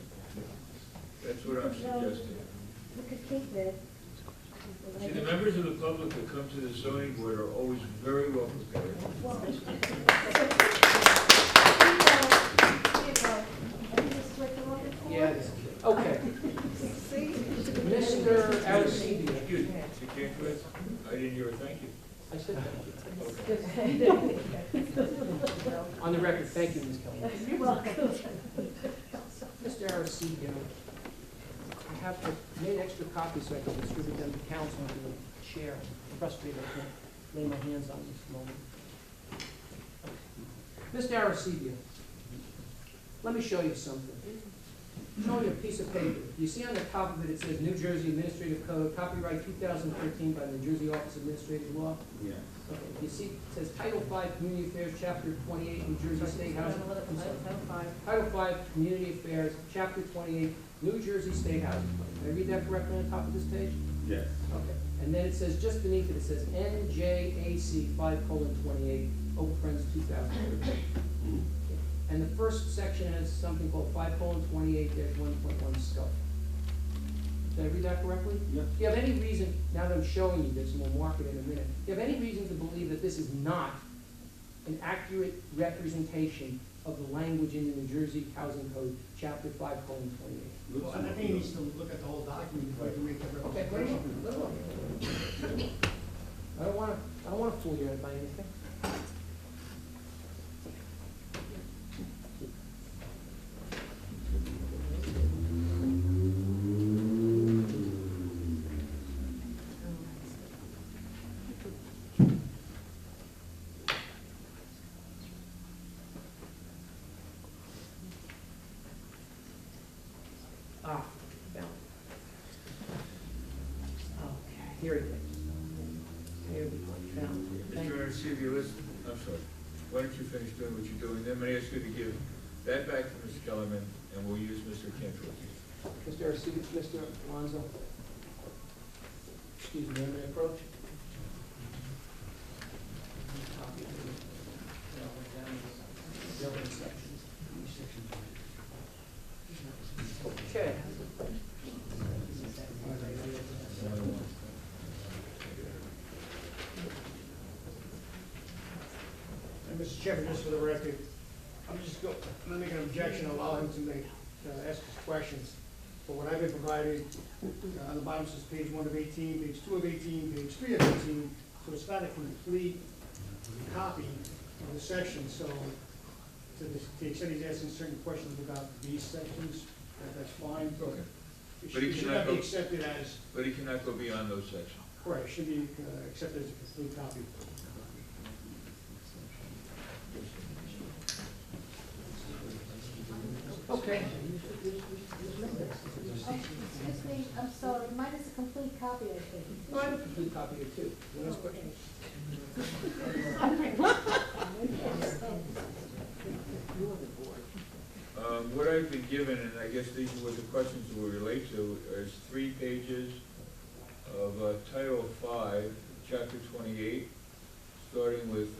That's what I'm suggesting. You could keep this. See, the members of the public that come to the zoning board are always very well prepared. Yes, okay. Mr. Aristide. Excuse me, Mr. Cantorowitz, I didn't hear a thank you. I said thank you. On the record, thank you, Ms. Kelly. You're welcome. Mr. Aristide, I made extra copies so I can distribute them to council and to the chair. I'm frustrated I can't lay my hands on this moment. Mr. Aristide, let me show you something. Show you a piece of paper. You see on the top of it, it says New Jersey Administrative Code, copyright 2013 by the New Jersey Office of Administrative Law. Yes. Okay, you see, it says Title V, Community Affairs, Chapter 28, New Jersey State Housing. I'm sorry. Title V, Community Affairs, Chapter 28, New Jersey State Housing. Did I read that correctly on the top of this page? Yes. Okay. And then it says, just beneath it, it says NJAC 5:28, open parentheses 2013. And the first section has something called 5:28-1.1 scope. Did I read that correctly? Yes. Do you have any reason, now that I'm showing you this, and we'll mark it in a minute, do you have any reason to believe that this is not an accurate representation of the language in the New Jersey Housing Code, Chapter 5:28? Well, I think he needs to look at the whole document before he can make that Okay, representation. wait a minute. I don't wanna fool you by anything. Ah, found it. Okay, here it is. Arcivia, I'm sorry, why don't you finish doing what you're doing, then I'm gonna ask you to give that back to Mr. Kellerman, and we'll use Mr. Cantwell's. Mr. Arcidi, Mr. Alonso? Excuse me, may I approach? Okay. And Mr. Chairman, just for the record, I'm gonna make an objection, allow him to ask his questions. But what I've been provided, on the bottom says page 1 of 18, page 2 of 18, page 3 of 18, so it's not a complete copy of the section, so to the extent he's asking certain questions about these sections, that's fine. Okay. It But he should cannot not be go- accepted as, But he cannot go beyond those sections. correct, it should be accepted as a complete copy. Okay. Excuse me, I'm sorry, mine is a complete copy, I think. No, I have a complete copy here too. Last question? What I've been given, and I guess these are what the questions will relate to, is 3 pages of Title 5, Chapter 28, starting with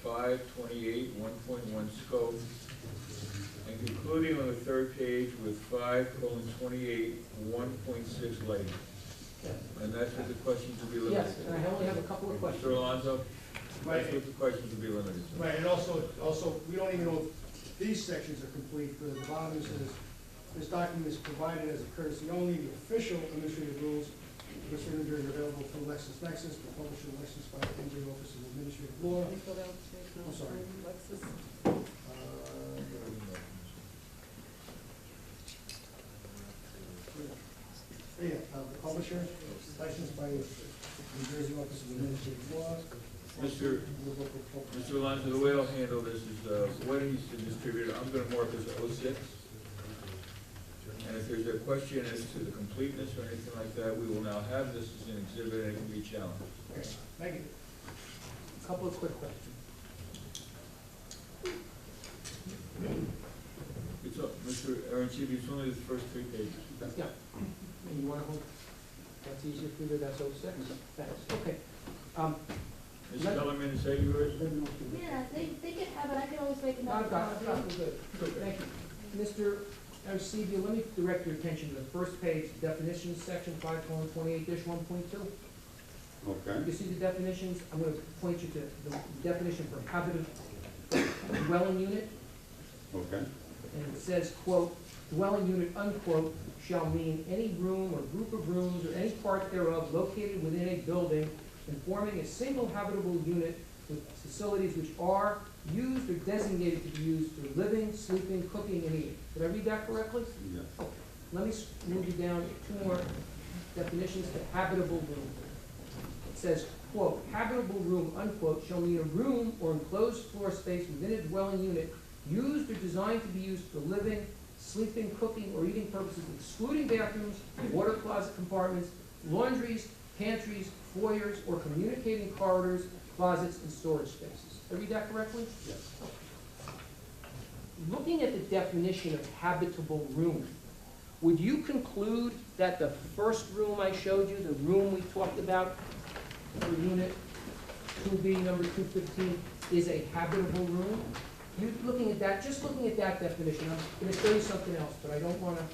528, 1.1 scope, and concluding on the 3rd page with 5:28, 1.6 lighting. And that's what the questions will be limited Yes, to. and I only have a couple of questions. Mr. Alonso, Right. that's what the questions will be limited to. Right, and also, we don't even know if these sections are complete, but at the bottom it says, this document is provided as a courtesy only, the official administrative rules, which are available through LexisNexis, the publisher Lexis by the NJ Office of Administrative Law. I'm sorry. The publisher, licensed by the New Jersey Office of Administrative Law. Mr. Alonso, the way I'll handle this is, what he's to distribute, I'm gonna mark as 06. And if there's a question as to the completeness or anything like that, we will now have this as an exhibit and it can be challenged. Okay, thank you. A couple of quick questions. It's, Mr. Arancibia, it's only the first 3 pages. Yeah. And you want to hold, that's easier for you, that's 06? Thanks, okay. Mr. Kellerman, is that yours? Yeah, they can have it, I can always make No, another I've got it, copy. good, thank you. Mr. Arcivia, let me direct your attention to the first page, definitions, section 5:28-1.2. Okay, You see the definitions? I'm going to point you to the definition for habitable dwelling unit, okay, and it says, quote, dwelling unit, unquote, shall mean any room or group of rooms or any part thereof located within a building and forming a single habitable unit with facilities which are used or designated to be used for living, sleeping, cooking, and eating. Did I read that correctly? yes, Okay. Let me move you down 2 more definitions to habitable room. It says, quote, habitable room, unquote, shall mean a room or enclosed floor space within a dwelling unit used or designed to be used for living, sleeping, cooking, or eating purposes, excluding bathrooms, water closet compartments, laundries, pantries, foyers, or communicating corridors, closets, and storage spaces. Did I read that correctly? yes. Looking at the definition of habitable room, would you conclude that the first room I showed you, the room we talked about for unit 2B, number 215, is a habitable room? You looking at that, just looking at that definition, I'm going to show you something else, but I want to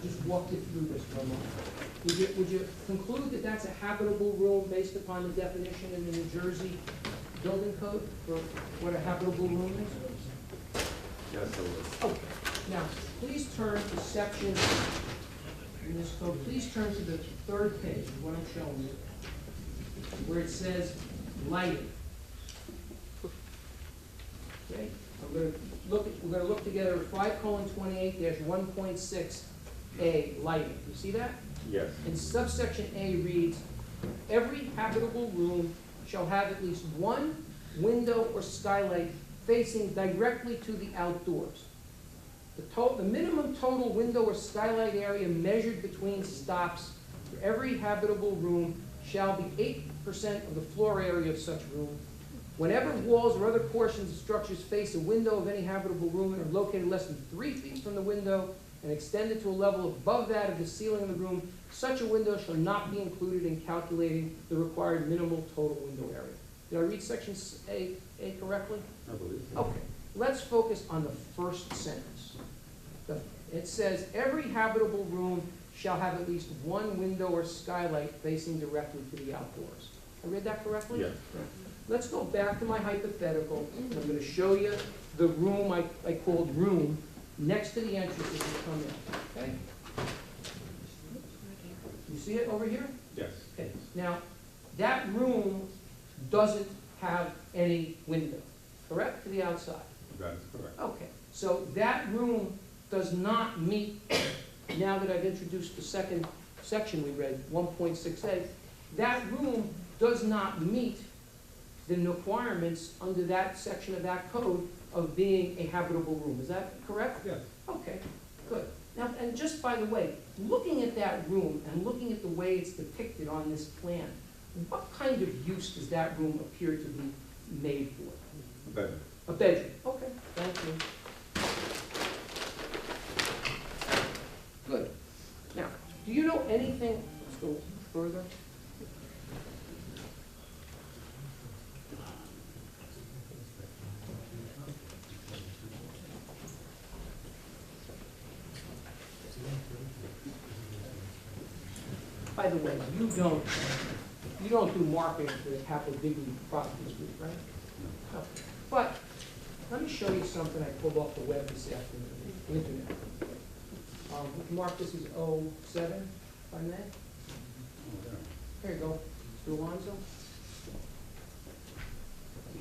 just walk you through this for a moment. Would you conclude that that's a habitable room based upon the definition in the New Jersey Building Code for what a habitable room is? Yes, it was. Okay, now, please turn to section, in this code, please turn to the 3rd page, of what I'm showing you, where it says lighting. Okay, we're gonna look together at 5:28-1.6A, lighting. You see that? Yes, And subsection A reads, every habitable room shall have at least one window or skylight facing directly to the outdoors. The minimum total window or skylight area measured between stops for every habitable room shall be 8% of the floor area of such room. Whenever walls or other portions of structures face a window of any habitable room and are located less than 3 feet from the window and extended to a level above that of the ceiling of the room, such a window shall not be included in calculating the required minimal total window area. Did I read section A correctly? I believe so. Okay, let's focus on the first sentence. It says, every habitable room shall have at least one window or skylight facing directly to the outdoors. I read that correctly? Yes. Let's go back to my hypothetical, and I'm gonna show you the room I called room next to the entrance as you come in, okay? You see it over here? Yes. Okay, now, that room doesn't have any window, correct, to the outside? That is correct. Okay, so that room does not meet, now that I've introduced the second section we read, 1.6a, that room does not meet the requirements under that section of that code of being a habitable room. Is that correct? Yes. Okay, good. Now, and just by the way, looking at that room and looking at the way it's depicted on this plan, what kind of use does that room appear to be made for? Bedroom. A bedroom. Okay, thank you. Good. Now, do you know anything, let's go further. By the way, you don't do marketing for the Capital Dignity Properties Group, right? No. But let me show you something I pulled off the web this afternoon, the internet. Mark, this is 07, if I may. Here you go, Mr. Alonso.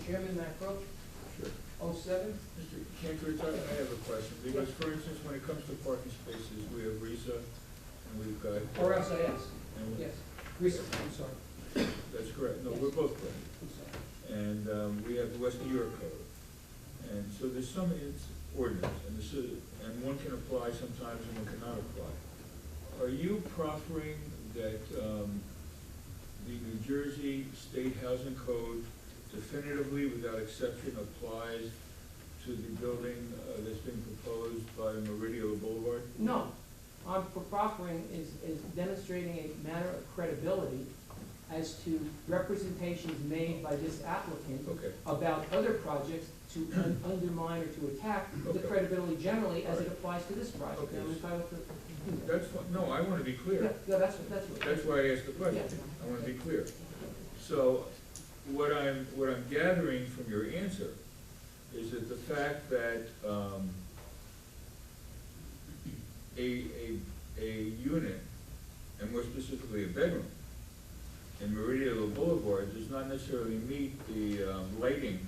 Chairman Macro. Sure. 07. Mr. Kantor, I have a question, because for instance, when it comes to parking spaces, we have RISA, and we've got. Or SIS. and- Yes. Recent, I'm sorry. That's correct, no, Yes. we're both correct. I'm sorry. And we have the West New York Code. And so there's some ordinance, and one can apply sometimes and one cannot apply. Are you proffering that the New Jersey State Housing Code definitively, without exception, applies to the building that's being proposed by Meridian Boulevard? No, I'm proffering is demonstrating a matter of credibility as to representations made by this applicant Okay. about other projects to undermine or to attack the Okay. credibility generally as it All right. applies to this project. Okay. And I'm entitled to do that. That's fine, no, I want to be clear. Yeah, that's what. That's why I asked the question. Yeah. I want to be clear. So what I'm gathering from your answer is that the fact that a unit, and more specifically a bedroom, in Meridian Boulevard does not necessarily meet the lighting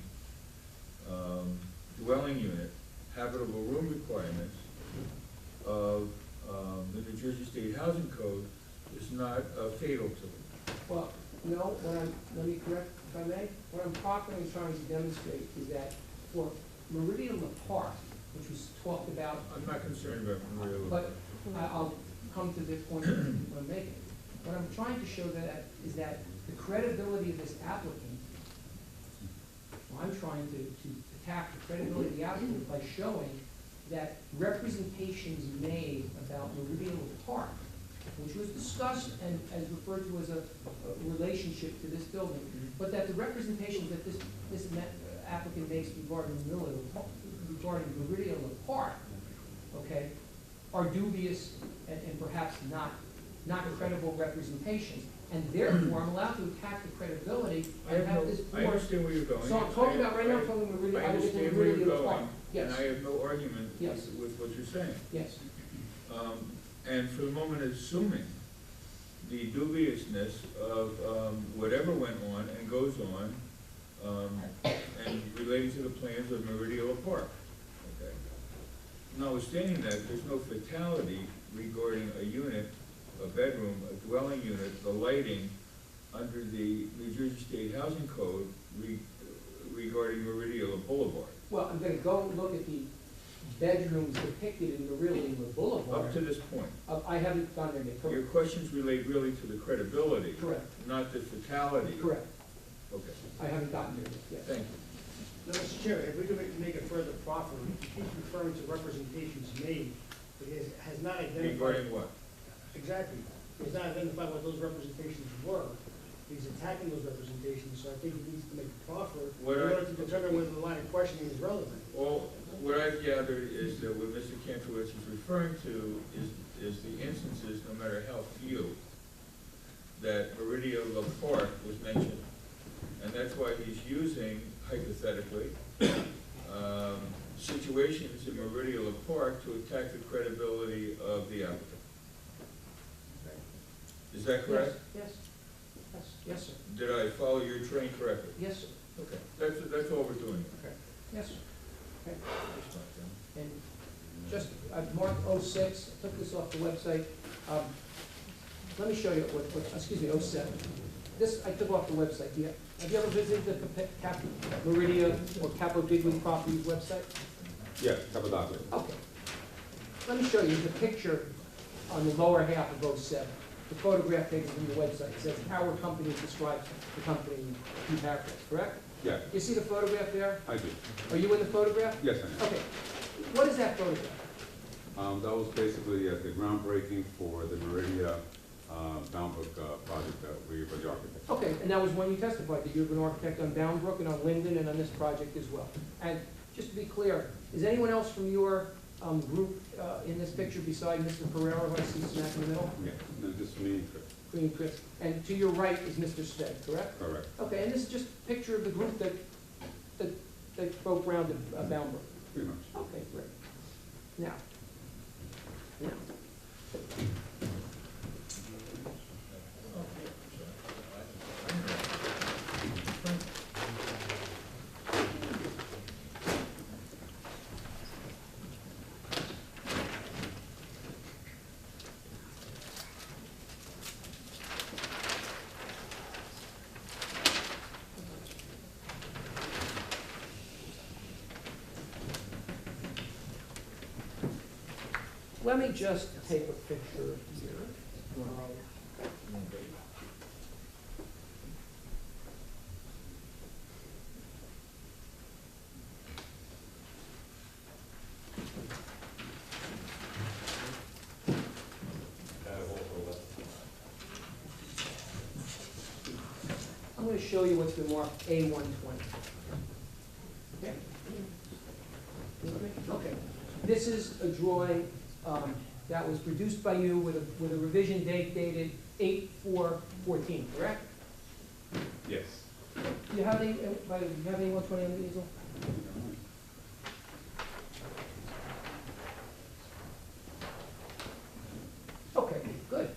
dwelling unit, habitable room requirements of the New Jersey State Housing Code is not fatal to it. Well, no, let me correct if I may. What I'm proffering and trying to demonstrate is that for Meridian Park, which was talked about, I'm not concerned about Meridian. but I'll come to the point I'm making. What I'm trying to show that is that the credibility of this applicant, well, I'm trying to attack the credibility of the applicant by showing that representations made about Meridian Park, which was discussed and as referred to as a relationship to this building, but that the representations that this applicant makes regarding Meridian Park, okay, are dubious and perhaps not credible representations. And therefore, I'm allowed to attack the credibility and have this board. I understand where you're going. So I'm talking about right now, I'm talking about Meridian. I understand where you're Park. going, Yes. and I have no argument Yes. with what you're saying. Yes. And for the moment, assuming the dubiousness of whatever went on and goes on, and relating to the plans of Meridian Park. Okay. Notwithstanding that, there's no fatality regarding a unit, a bedroom, a dwelling unit, the lighting under the New Jersey State Housing Code regarding Meridian Boulevard. Well, I'm gonna go look at the bedrooms depicted in Meridian Boulevard. Up to this point. I haven't gone there yet, Your correct? questions relate really to the credibility. Correct. Not the totality. Correct. Okay, I haven't gotten there yet, yes. thank you. Now, Mr. Chair, if we could make a further proffer, he keeps referring to representations made, but he has not identified. Regarding what? Exactly. He has not identified what those representations were. He's attacking those representations, so I think he needs to make a proffer in What order to determine whether the line of questioning is relevant. Well, what I've gathered is that what Mr. Kantrowitz is referring to is the instances, no matter how few, that Meridia La Park was mentioned. And that's why he's using, hypothetically, situations in Meridia La Park to attack the credibility of the applicant. Is that correct? Yes, yes, yes, sir. Did I follow your train correctly? Yes, sir. Okay, that's all we're doing. Okay. Yes, sir. Okay. Just not done. And just, I've marked 06, I took this off the website. Let me show you excuse me, 07. This I took off the website. Have you ever visited the Meridia or Capo Digli Properties website? Yeah, Cappadocia. Okay. Let me show you the picture on the lower half of 07. The photograph taken from the website. It says our company describes the company in two paragraphs, correct? Yeah, You see the photograph there? I do. Are you in the photograph? Yes, I am. Okay. What is that photograph? That was basically the groundbreaking for the Meridia Boundbrook project that we were the architect. Okay, and that was when you testified that you're an architect on Boundbrook and on Linden and on this project as well. And just to be clear, is anyone else from your group in this picture beside Mr. Pereira, who I see smack in the middle? Yeah, no, just me and Chris. Green Chris. And to your right is Mr. Stead, correct? Correct. Okay, and this is just a picture of the group that spoke around at Boundbrook. Pretty much. Okay, great. Now. Let me just take a picture here. I'm going to show you what's been marked A120. Okay? Okay. This is a drawing that was produced by you with a revision date dated 8/4/14, correct? Yes. Do you have any 120 on the easel? Okay, good.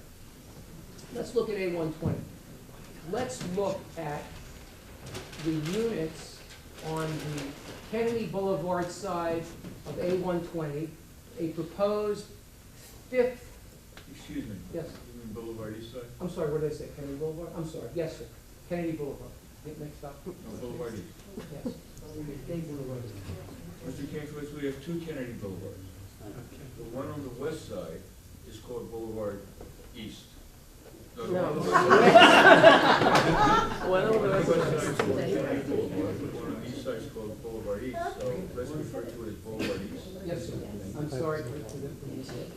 Let's look at A120. Let's look at the units on the Kennedy Boulevard side of A120, a proposed fifth, Excuse me. yes, You mean Boulevard East Side? I'm sorry, what did I say, Kennedy Boulevard? I'm sorry, yes, sir, Kennedy Boulevard. Get mixed up? No, Boulevard East. Yes. Kennedy Boulevard. Mr. Kantrowitz, we have two Kennedy Boulevards. The one on the west side is called Boulevard East. No, the one on the No. One on the west side is called Kennedy Boulevard, the one on the east side is called Boulevard East, so let's refer to it as Boulevard East. Yes, sir, I'm sorry for the mistake.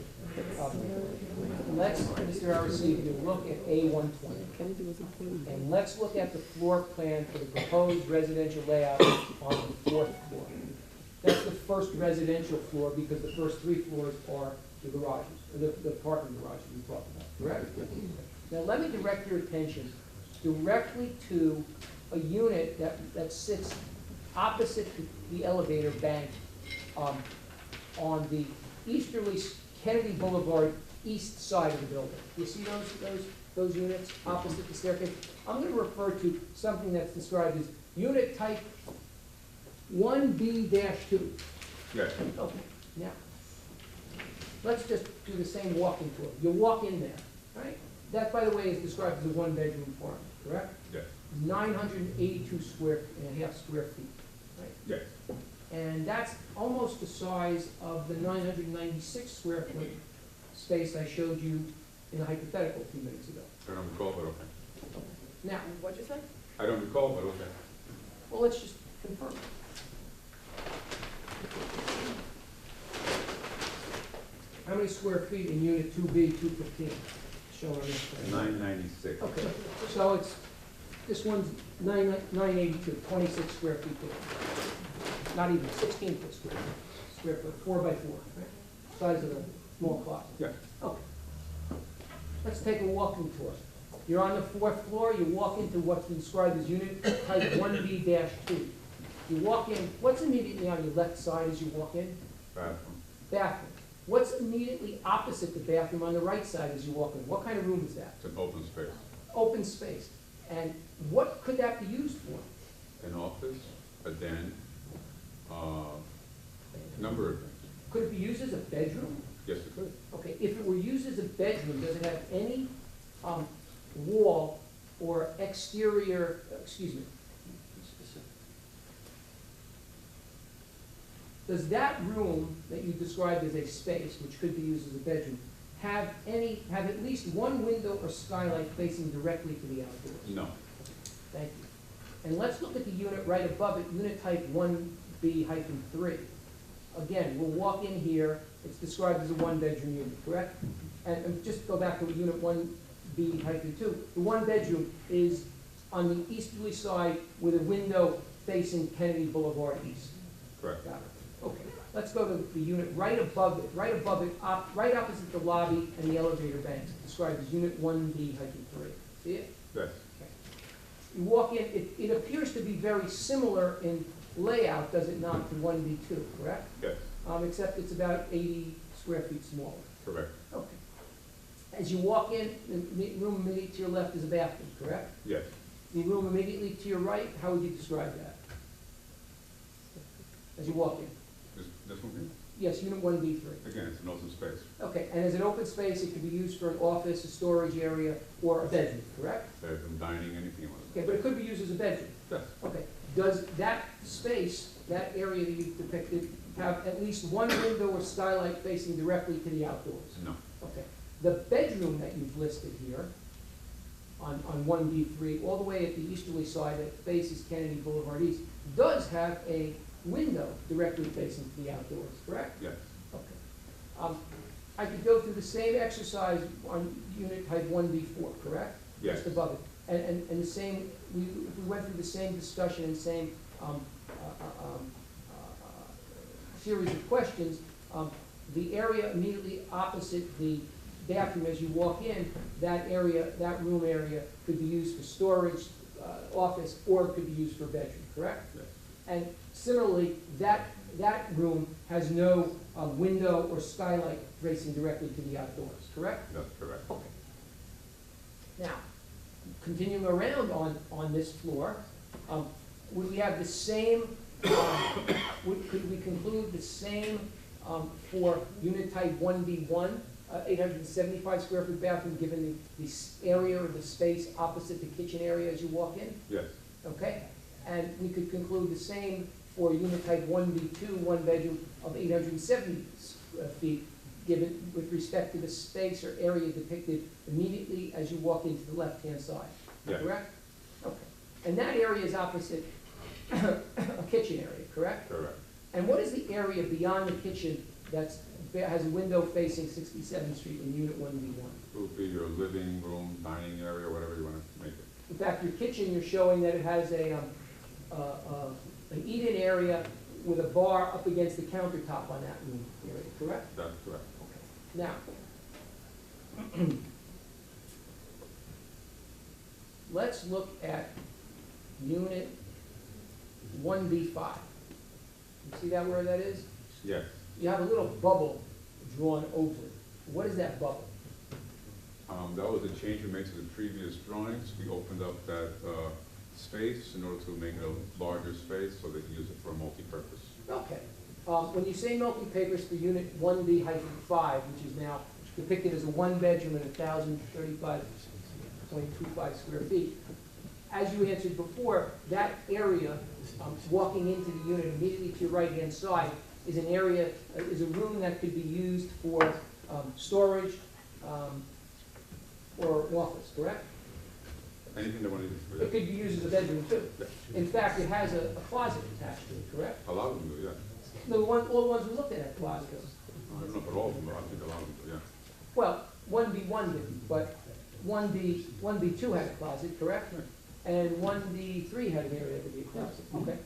Let's, Mr. Aristide, look at A120. And let's look at the floor plan for the proposed residential layout on the fourth floor. That's the first residential floor because the first three floors are the garages, or the parking garages we talked about, correct? Now let me direct your attention directly to a unit that sits opposite the elevator bank on the easterly Kennedy Boulevard east side of the building. You see those units opposite the staircase? I'm going to refer to something that's described as unit type 1B-2. Yes. Okay, now, let's just do the same walk-in tour. You walk in there, right? That, by the way, is described as a one-bedroom apartment, correct? Yes. 982 square feet, right? Yes. And that's almost the size of the 996 square foot space I showed you in the hypothetical a few minutes ago. I don't recall, but okay. Now, What'd you say? I don't recall, but okay. well, let's just confirm. How many square feet in unit 2B, 215, shown on this plan? 996. Okay, so it's, this one's 982, 26 square feet, not even 16 foot square foot, 4 by 4, right? Size of a small closet. Yes. Okay. Let's take a walking tour. You're on the 4th floor, you walk into what's been described as unit type 1B-2. You walk in, what's immediately on your left side as you walk in? Bathroom. Bathroom. What's immediately opposite the bathroom on the right side as you walk in? What kind of room is that? It's an open space. Open space. And what could that be used for? An office, a den, number of things. Could it be used as a bedroom? Yes, it could. Okay, if it were used as a bedroom, does it have any wall or exterior, excuse me, does that room that you described as a space, which could be used as a bedroom, have at least one window or skylight facing directly to the outdoors? No. Thank you. And let's look at the unit right above it, unit type 1B-3. Again, we'll walk in here, it's described as a one-bedroom unit, correct? And just go back to unit 1B-2. The one bedroom is on the easterly side with a window facing Kennedy Boulevard East. Correct. Got it. Okay, let's go to the unit right above it, right opposite the lobby and the elevator banks, described as unit 1B-3. See it? Yes. You walk in, it appears to be very similar in layout, does it not, to 1B2, correct? Yes. Except it's about 80 square feet smaller. Correct. Okay. As you walk in, the room immediately to your left is a bathroom, correct? Yes. The room immediately to your right, how would you describe that? As you walk in? This one here? Yes, unit 1B3. Again, it's an open space. Okay, and as an open space, it could be used for an office, a storage area, or a bedroom, correct? Bedroom, dining, anything you want. Okay, but it could be used as a bedroom. Yes. Okay, does that space, that area that you depicted, have at least one window or skylight facing directly to the outdoors? No. Okay, the bedroom that you've listed here on 1B3, all the way at the easterly side that faces Kennedy Boulevard East, does have a window directly facing to the outdoors, correct? Yes. Okay. I could go through the same exercise on unit type 1B4, correct? Yes. Just above it. And the same, we went through the same discussion and same series of questions. The area immediately opposite the bathroom as you walk in, that area, that room area could be used for storage, office, or it could be used for a bedroom, correct? Yes. And similarly, that room has no window or skylight facing directly to the outdoors, correct? That's correct. Okay. Now, continuing around on this floor, would we have the same, could we conclude the same for unit type 1B1, 875 square foot bathroom, given the area or the space opposite the kitchen area as you walk in? Yes. Okay? And we could conclude the same for unit type 1B2, one bedroom of 870 feet, given with respect to the space or area depicted immediately as you walk into the left-hand side. Yes. Correct? Okay. And that area is opposite a kitchen area, correct? Correct. And what is the area beyond the kitchen that has a window facing 67th Street in unit 1B1? It would be your living room, dining area, whatever you want to make it. In fact, your kitchen, you're showing that it has an eat-in area with a bar up against the countertop on that room area, correct? That's correct. Now, let's look at unit 1B5. You see that where that is? Yes. You have a little bubble drawn over it. What is that bubble? That was a change we made to the previous drawings. We opened up that space in order to make it a larger space so they can use it for a multi-purpose. Okay. When you say multi-purpose for unit 1B-5, which is now depicted as a one-bedroom and 1,035.25 square feet, as you answered before, that area, walking into the unit immediately to your right-hand side is an area, is a room that could be used for storage or office, correct? Anything they want to use for It that? could be used as a bedroom too. In fact, it has a closet attached to it, correct? A lot of them do, yeah. All the ones we looked at have closets. I don't know about all of them, but I think a lot of them do, yeah. Well, 1B1 didn't, but 1B2 had a closet, correct? And 1B3 had an area that could be a closet, okay?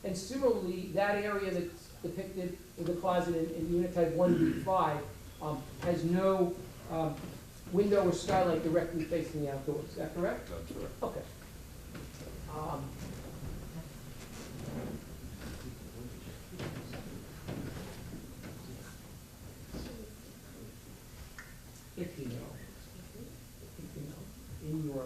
And similarly, that area that's depicted in the closet in unit type 1B5 has no window or skylight directly facing the outdoors, is that correct? That's correct. Okay. If you know, in your,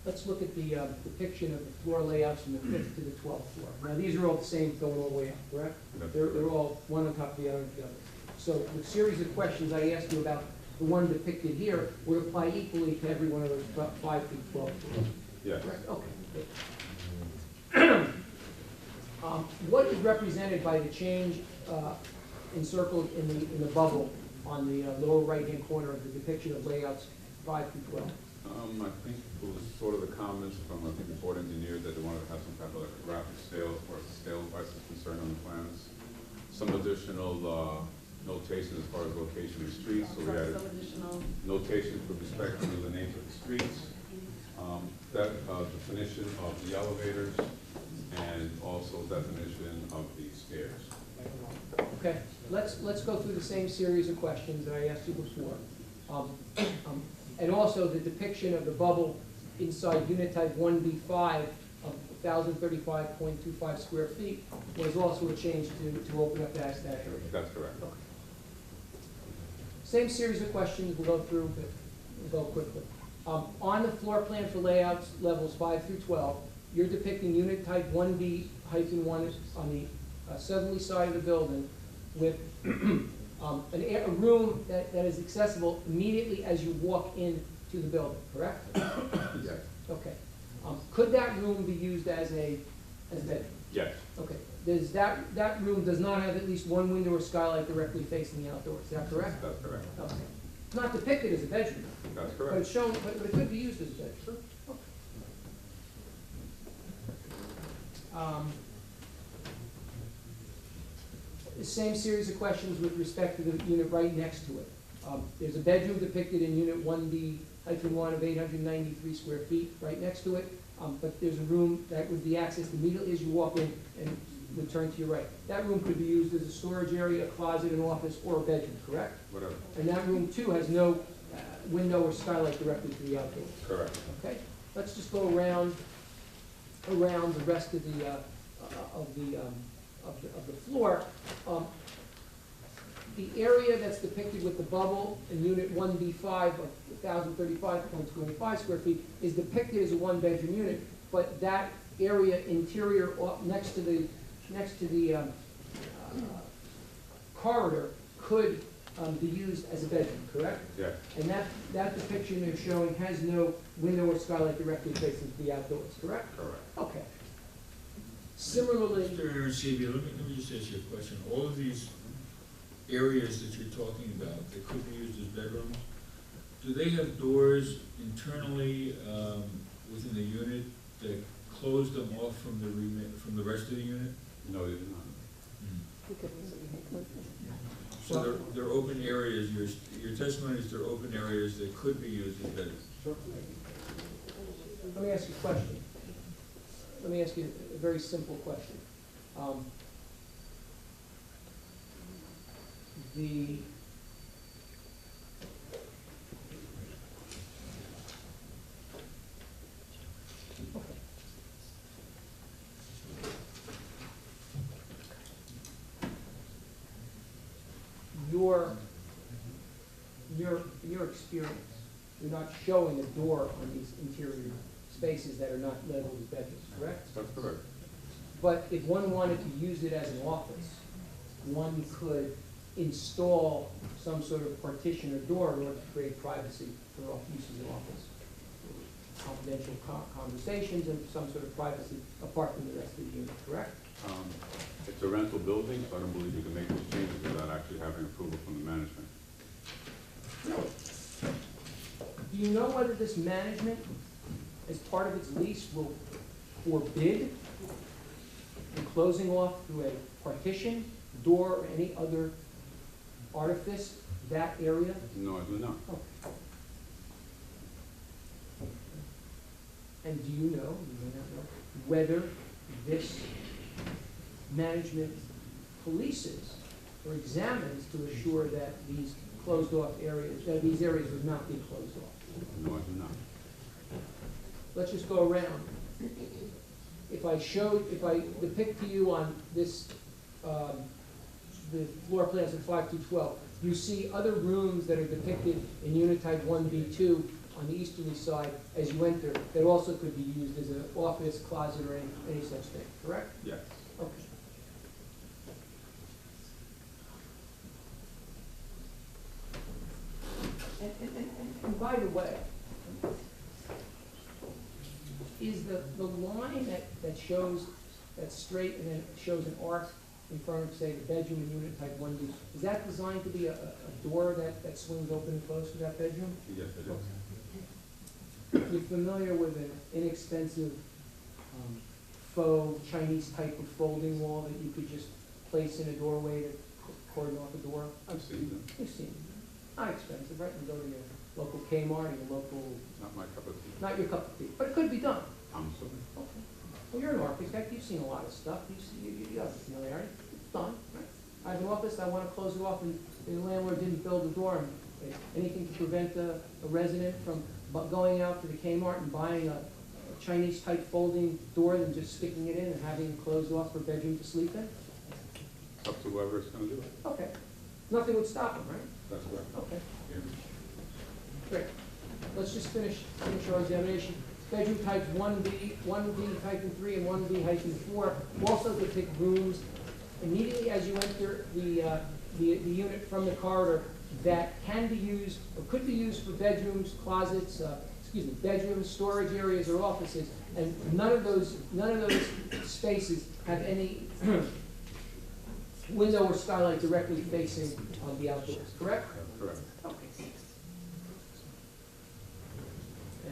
let's look at the depiction of the floor layouts from the 5th to the 12th floor. Now, these are all the same going all the way up, correct? That's They're correct. all one on top of the other together. So the series of questions I asked you about the one depicted here would apply equally to every one of those 5 through 12 floors. Yes. Correct? Okay, good. What is represented by the change encircled in the bubble on the lower right-hand corner of the depiction of layouts 5 through 12? I think it was sort of the comments from, I think, the board engineer that they wanted to have some kind of like a graphic scale or scale device is concerned on the plans. Some additional notation as far as location of streets, so we added notations with respect to the names of the streets, that definition of the elevators, and also definition of the stairs. Okay, let's go through the same series of questions that I asked you before. And also the depiction of the bubble inside unit type 1B5 of 1,035.25 square feet was also a change to open up that area. That's correct. Okay. Same series of questions we'll go through, but we'll go quickly. On the floor plan for layouts levels 5 through 12, you're depicting unit type 1B-1 on the southerly side of the building with a room that is accessible immediately as you walk into the building, correct? Yes. Okay. Could that room be used as a bedroom? Yes. Okay. Does that room does not have at least one window or skylight directly facing the outdoors, is that correct? That's correct. Okay. It's not depicted as a bedroom, That's but correct. it's shown, but it could be used as a bedroom. Okay. The same series of questions with respect to the unit right next to it. There's a bedroom depicted in unit 1B-1 of 893 square feet right next to it, but there's a room that would be accessed immediately as you walk in and would turn to your right. That room could be used as a storage area, a closet, an office, or a bedroom, correct? Whatever. And that room too has no window or skylight directly to the outdoors. Correct. Okay, let's just go around the rest of the floor. The area that's depicted with the bubble in unit 1B5 of 1,035.25 square feet is depicted as a one-bedroom unit, but that area interior next to the corridor could be used as a bedroom, correct? Yes. And that depiction you're showing has no window or skylight directly facing the outdoors, correct? Correct. Okay. Similarly, Mr. Arcivia, let me just ask you a question. All of these areas that you're talking about that could be used as bedrooms, do they have doors internally within the unit that close them off from the rest of the unit? No, they do not. So they're open areas, your testimony is they're open areas that could be used as bedrooms? let me ask you a question. Let me ask you a very simple question. Your experience, you're not showing a door on these interior spaces that are not labeled as bedrooms, correct? That's correct. But if one wanted to use it as an office, one could install some sort of partition or door in order to create privacy for use of the office. Confidential conversations and some sort of privacy apart from the rest of the unit, correct? It's a rental building, so I don't believe you can make those changes without actually having approval from the management. No. Do you know whether this management, as part of its lease, will forbid enclosing off through a partition, door, or any other artifice that area? No, I do not. Okay. And do you know, you may not know, whether this management polices or examines to assure that these closed off areas, that these areas would not be closed off? No, I do not. Let's just go around. If I depict to you on this, the floor plans of 5-12, you see other rooms that are depicted in unit type 1B2 on the easterly side as you enter, that also could be used as an office, closet, or any such thing, correct? Yes. Okay. And by the way, is the line that shows, that's straight and then shows an arc in front of, say, the bedroom in unit type 1B, is that designed to be a door that swings open and closed to that bedroom? Yes, it is. You're familiar with an inexpensive faux Chinese type of folding wall that you could just place in a doorway to cordon off a door? I've seen them. You've seen them. Not expensive, right? You go to your local Kmart or your local, Not my cup of tea. not your cup of tea, but it could be done. I'm sorry. Okay. Well, you're an architect, you've seen a lot of stuff, you have familiarity, it's done, right? I have an office, I wanna close it off, and the landlord didn't build the door, and anything to prevent a resident from going out to the Kmart and buying a Chinese-type folding door and just sticking it in and having it closed off for a bedroom to sleep in? It's up to whoever's gonna do it. Okay. Nothing would stop them, right? That's correct. Okay, Yeah. great. Let's just finish our examination. Bedroom types 1B, 1B-3, and 1B-4 also depict rooms immediately as you enter the unit from the corridor that can be used, or could be used for bedrooms, closets, bedrooms, storage areas, or offices, and none of those spaces have any window or skylight directly facing the outdoors, correct? Correct. Okay.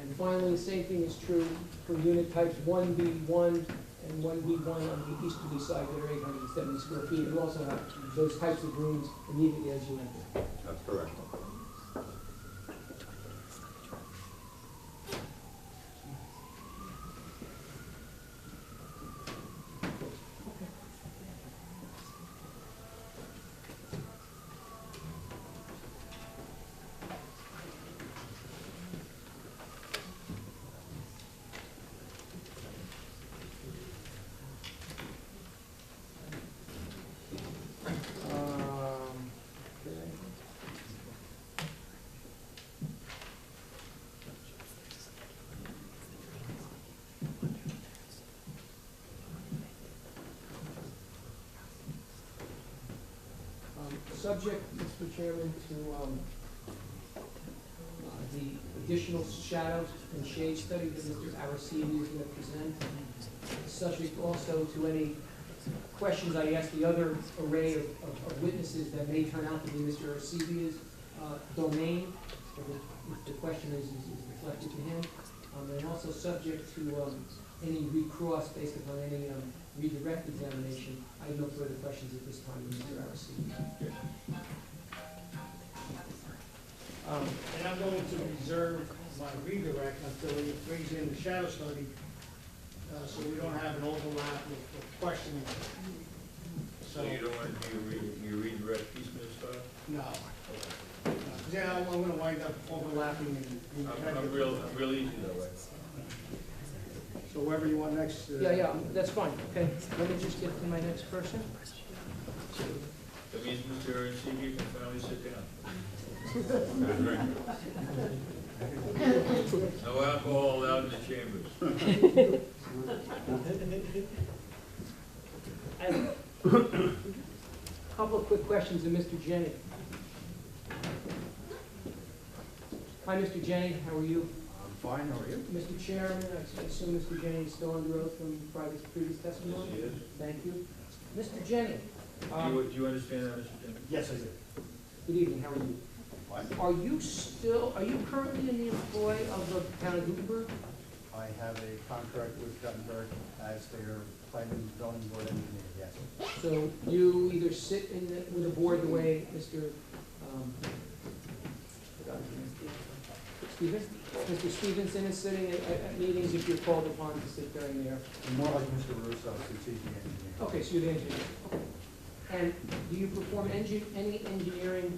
And finally, the same thing is true for unit types 1B1 and 1B1 on the easterly side that are 870 square feet. You also have those types of rooms immediately as you enter. That's correct. Subject, Mr. Chairman, to the additional shadows and shade study that Mr. Araceli is going to present. Subject also to any questions I ask the other array of witnesses that may turn out to be Mr. Araceli's domain. So the question is reflected to him. And also subject to any recross based upon any redirect examination. I have no further questions at this time, Mr. Araceli. And I'm going to reserve my redirect until he brings in the shadow study, so we don't have an overlap with questioning. So you don't want to do your redirect piecemeal style? No. Yeah, I'm gonna wind up overlapping and. I'm real easy that way. So whoever you want next. Yeah, that's fine, okay. Let me just get to my next person. That means Mr. Araceli can finally sit down. No alcohol allowed in the chambers. I have a couple of quick questions of Mr. Jenny. Hi, Mr. Jenny, how are you? I'm fine, how are you? Mr. Chairman, I assume Mr. Jenny is still under oath from previous testimony? Yes, he is. Thank you. Mr. Jenny, Do you understand that, Mr. Chairman? Yes, I do. good evening, how are you? Fine. Are you currently in the employ of the town of Gutenberg? I have a contract with Guttenberg as their planning and zoning board engineer, yes. So you either sit in with the board the way Mr. Mr. Stevenson is sitting at meetings if you're called upon to sit during there. I'm more like Mr. Russo, since he's the engineer. Okay, so you're the engineer. Okay. And do you perform any engineering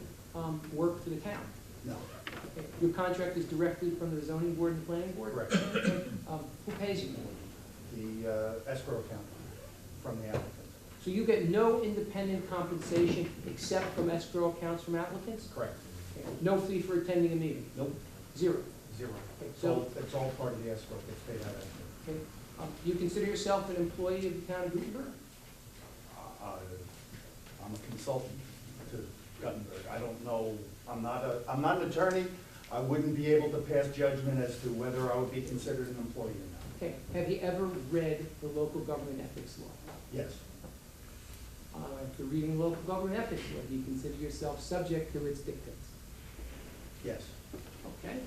work for the town? No, Okay. Your contract is directly from the zoning board and planning board? correct. Who pays you? The escrow account from the applicant. So you get no independent compensation except from escrow accounts from applicants? Correct. Okay. No fee for attending a meeting? Nope, Zero? zero. Okay, It's all part of the escrow, gets paid out of escrow. Okay. Do you consider yourself an employee of the town of Gutenberg? I'm a consultant to Guttenberg. I don't know, I'm not an attorney. I wouldn't be able to pass judgment as to whether I would be considered an employee or not. Okay. Have you ever read the local government ethics law? Yes, After reading local government ethics law, do you consider yourself subject to its dictates? yes, Okay.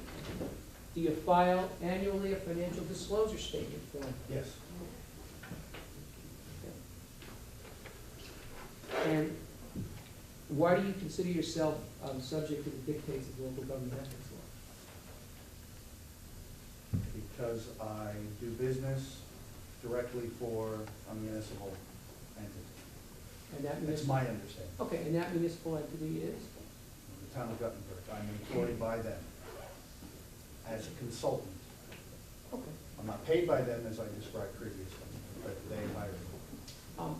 Do you file annually a financial disclosure statement form? yes. And why do you consider yourself subject to the dictates of local government ethics law? Because I do business directly for a municipal entity. And that That's municipal, my understanding. okay, and that municipal entity is? The town of Guttenberg, I'm employed by them as a consultant. Okay. I'm not paid by them as I described previously, but they hire me.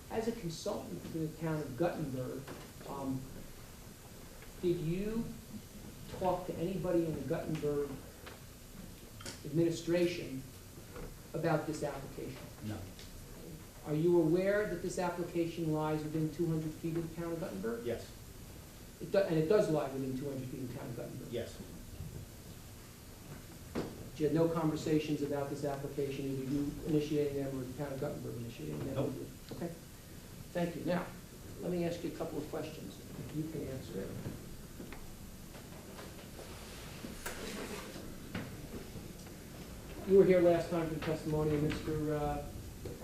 As a consultant to the town of Guttenberg, did you talk to anybody in the Guttenberg administration about this application? No, Are you aware that this application lies within 200 feet of the town of Guttenberg? yes, And it does lie within 200 feet of the town of Guttenberg? yes, You had no conversations about this application, either you initiating them or the town of Guttenberg initiating them? Nope. Okay, thank you. Now, let me ask you a couple of questions. You can answer it. You were here last time for the testimony of Mr.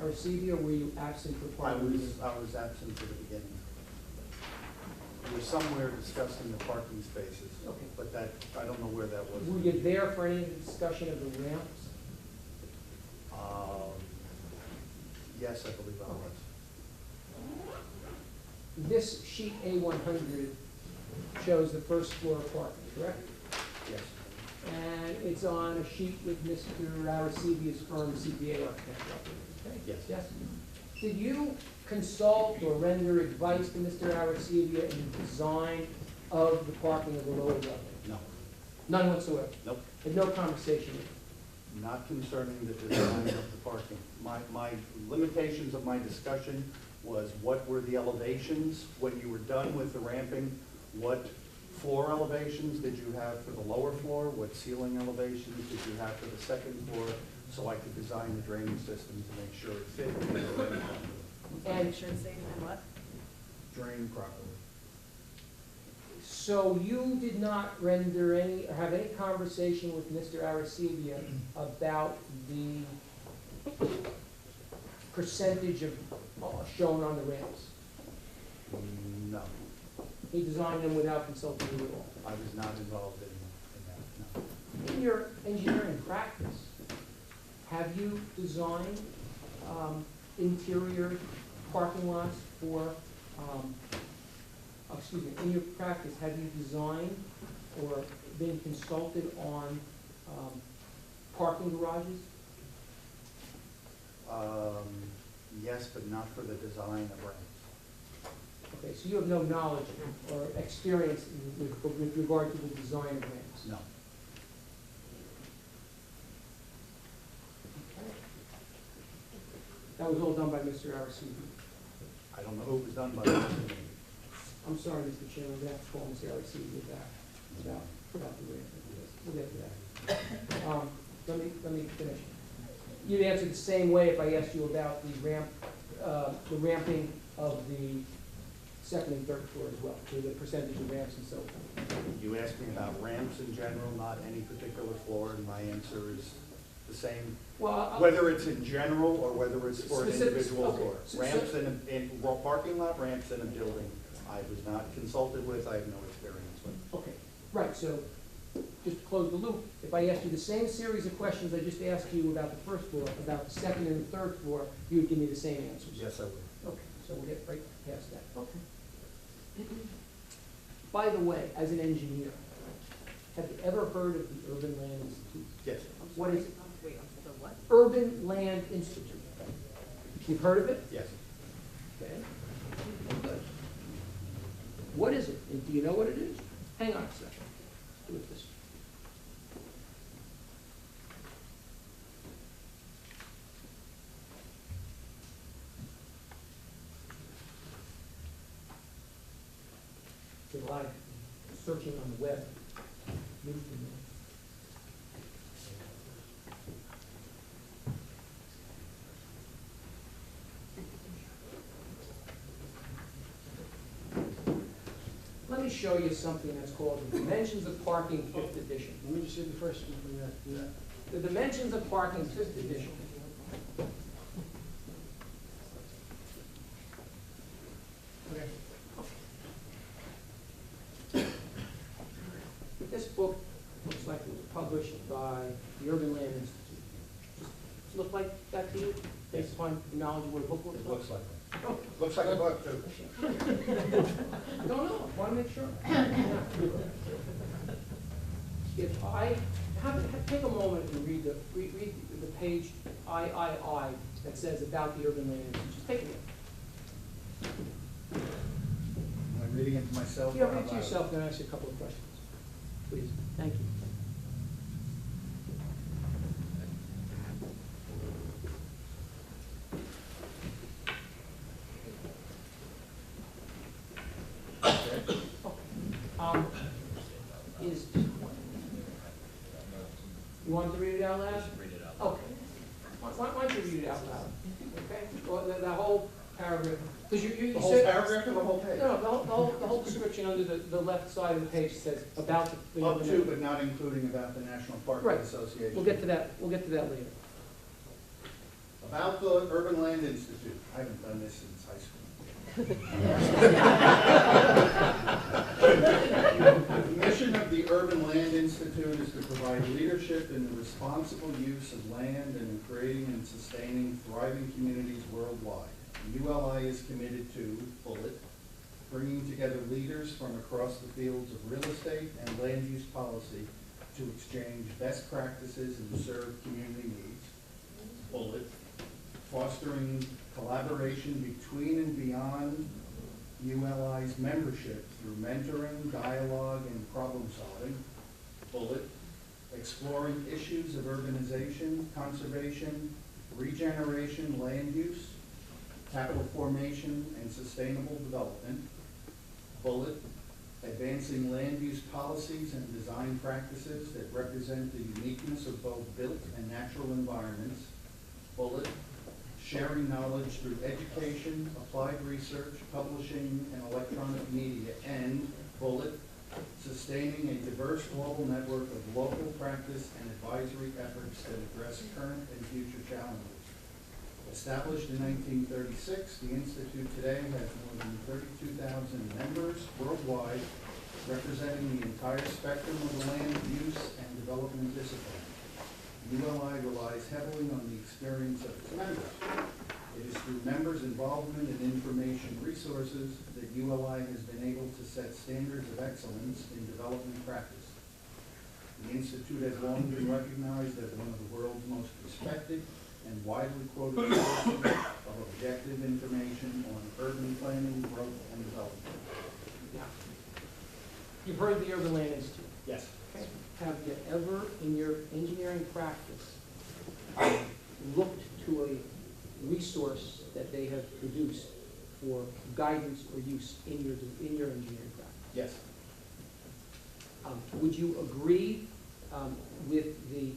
Arcidi, or were you absent for part I of the meeting? was absent at the beginning. We were somewhere discussing the parking spaces, Okay. but that, I don't know where that was. Were you there for any of the discussion of the ramps? Yes, I believe I was. This sheet A100 shows the first floor parking, correct? Yes, And it's on a sheet with Mr. Arecibia's firm, CPA Architect. Okay? Yes. Yes. Did you consult or render advice to Mr. Arecibia in the design of the parking of the lower level? no, None whatsoever? nope, And no conversation with him? not concerning the design of the parking. My limitations of my discussion was what were the elevations when you were done with the ramping? What floor elevations did you have for the lower floor? What ceiling elevations did you have for the second floor? So I could design the drainage system to make sure it fit And drain properly. so you did not render any, or have any conversation with Mr. Arecibia about the percentage of shown on the ramps? No, He designed them without consulting you at all? I was not involved in that, no. In your engineering practice, have you designed interior parking lots for, in your practice, have you designed or been consulted on parking garages? Yes, but not for the design of ramps. Okay, so you have no knowledge or experience with regard to the design of ramps? No. That was all done by Mr. Aracidi. I don't know who it was done by. I'm sorry, Mr. Chairman, we have to call Ms. Aristide back about the ramp. We'll get to that. Let me finish. You'd answer the same way if I asked you about the ramping of the second and third floor as well, the percentage of ramps and so forth. You asked me about ramps in general, not any particular floor, and my answer is the same, Well, whether it's in general or whether it's for an Specific- individual okay. floor. So- Ramps in parking lot ramps in a building, I was not consulted with, I have no experience with. Okay, right, so just to close the loop, if I asked you the same series of questions I just asked you about the first floor, about the second and the third floor, you would give me the same answers? Yes, I would. Okay, so we'll get right past that. Okay. By the way, as an engineer, have you ever heard of the Urban Land Institute? Yes. What is it? Wait, the what? Urban Land Institute. You've heard of it? Yes. Okay. Good. What is it? And do you know what it is? Hang on a second. Let's do it this way. There's a lot of searching on the web. News to me. Let me show you something that's called the Dimensions of Parking, 5th edition. Let me just see the first one, do that. The Dimensions of Parking, 5th edition. Okay. This book looks like it was published by the Urban Land Institute. Does it look like that to you, based upon your knowledge of what a book looks It like? looks like that. Oh, Looks like a book, too. I don't know, want to make sure. If I, take a moment and read the page III that says about the Urban Land Institute. Just take a look. Am I reading it to myself? Yeah, or read out it to loud? yourself, then ask you a couple of questions. Please, thank you. You want to read it out loud? Read it out. Okay. Why don't you read it out loud? Okay? Well, the whole paragraph, because you The whole said. paragraph or the whole page? No, the whole description under the left side of the page says about the. Up to, but not including about the National Park Right. Association. We'll get to that later. About the Urban Land Institute. I haven't done this since high school. The mission of the Urban Land Institute is to provide leadership in the responsible use of land and in creating and sustaining thriving communities worldwide. ULI is committed to, bullet, bringing together leaders from across the fields of real estate and land use policy to exchange best practices and serve community needs. Bullet, fostering collaboration between and beyond ULI's membership through mentoring, dialogue, and problem solving. Bullet, exploring issues of urbanization, conservation, regeneration, land use, capital formation, and sustainable development. Bullet, advancing land use policies and design practices that represent the uniqueness of both built and natural environments. Bullet, sharing knowledge through education, applied research, publishing, and electronic media. And bullet, sustaining a diverse global network of local practice and advisory efforts that address current and future challenges. Established in 1936, the Institute today has more than 32,000 members worldwide, representing the entire spectrum of the land use and development discipline. ULI relies heavily on the experience of its members. It is through members' involvement in information resources that ULI has been able to set standards of excellence in development practice. The Institute has long been recognized as one of the world's most respected and widely quoted sources of objective information on urban planning, growth, and development. Now, you've heard of the Urban Land Institute. Yes. Okay. Have you ever, in your engineering practice, looked to a resource that they have produced for guidance or use in your engineering practice. Yes. Would you agree with the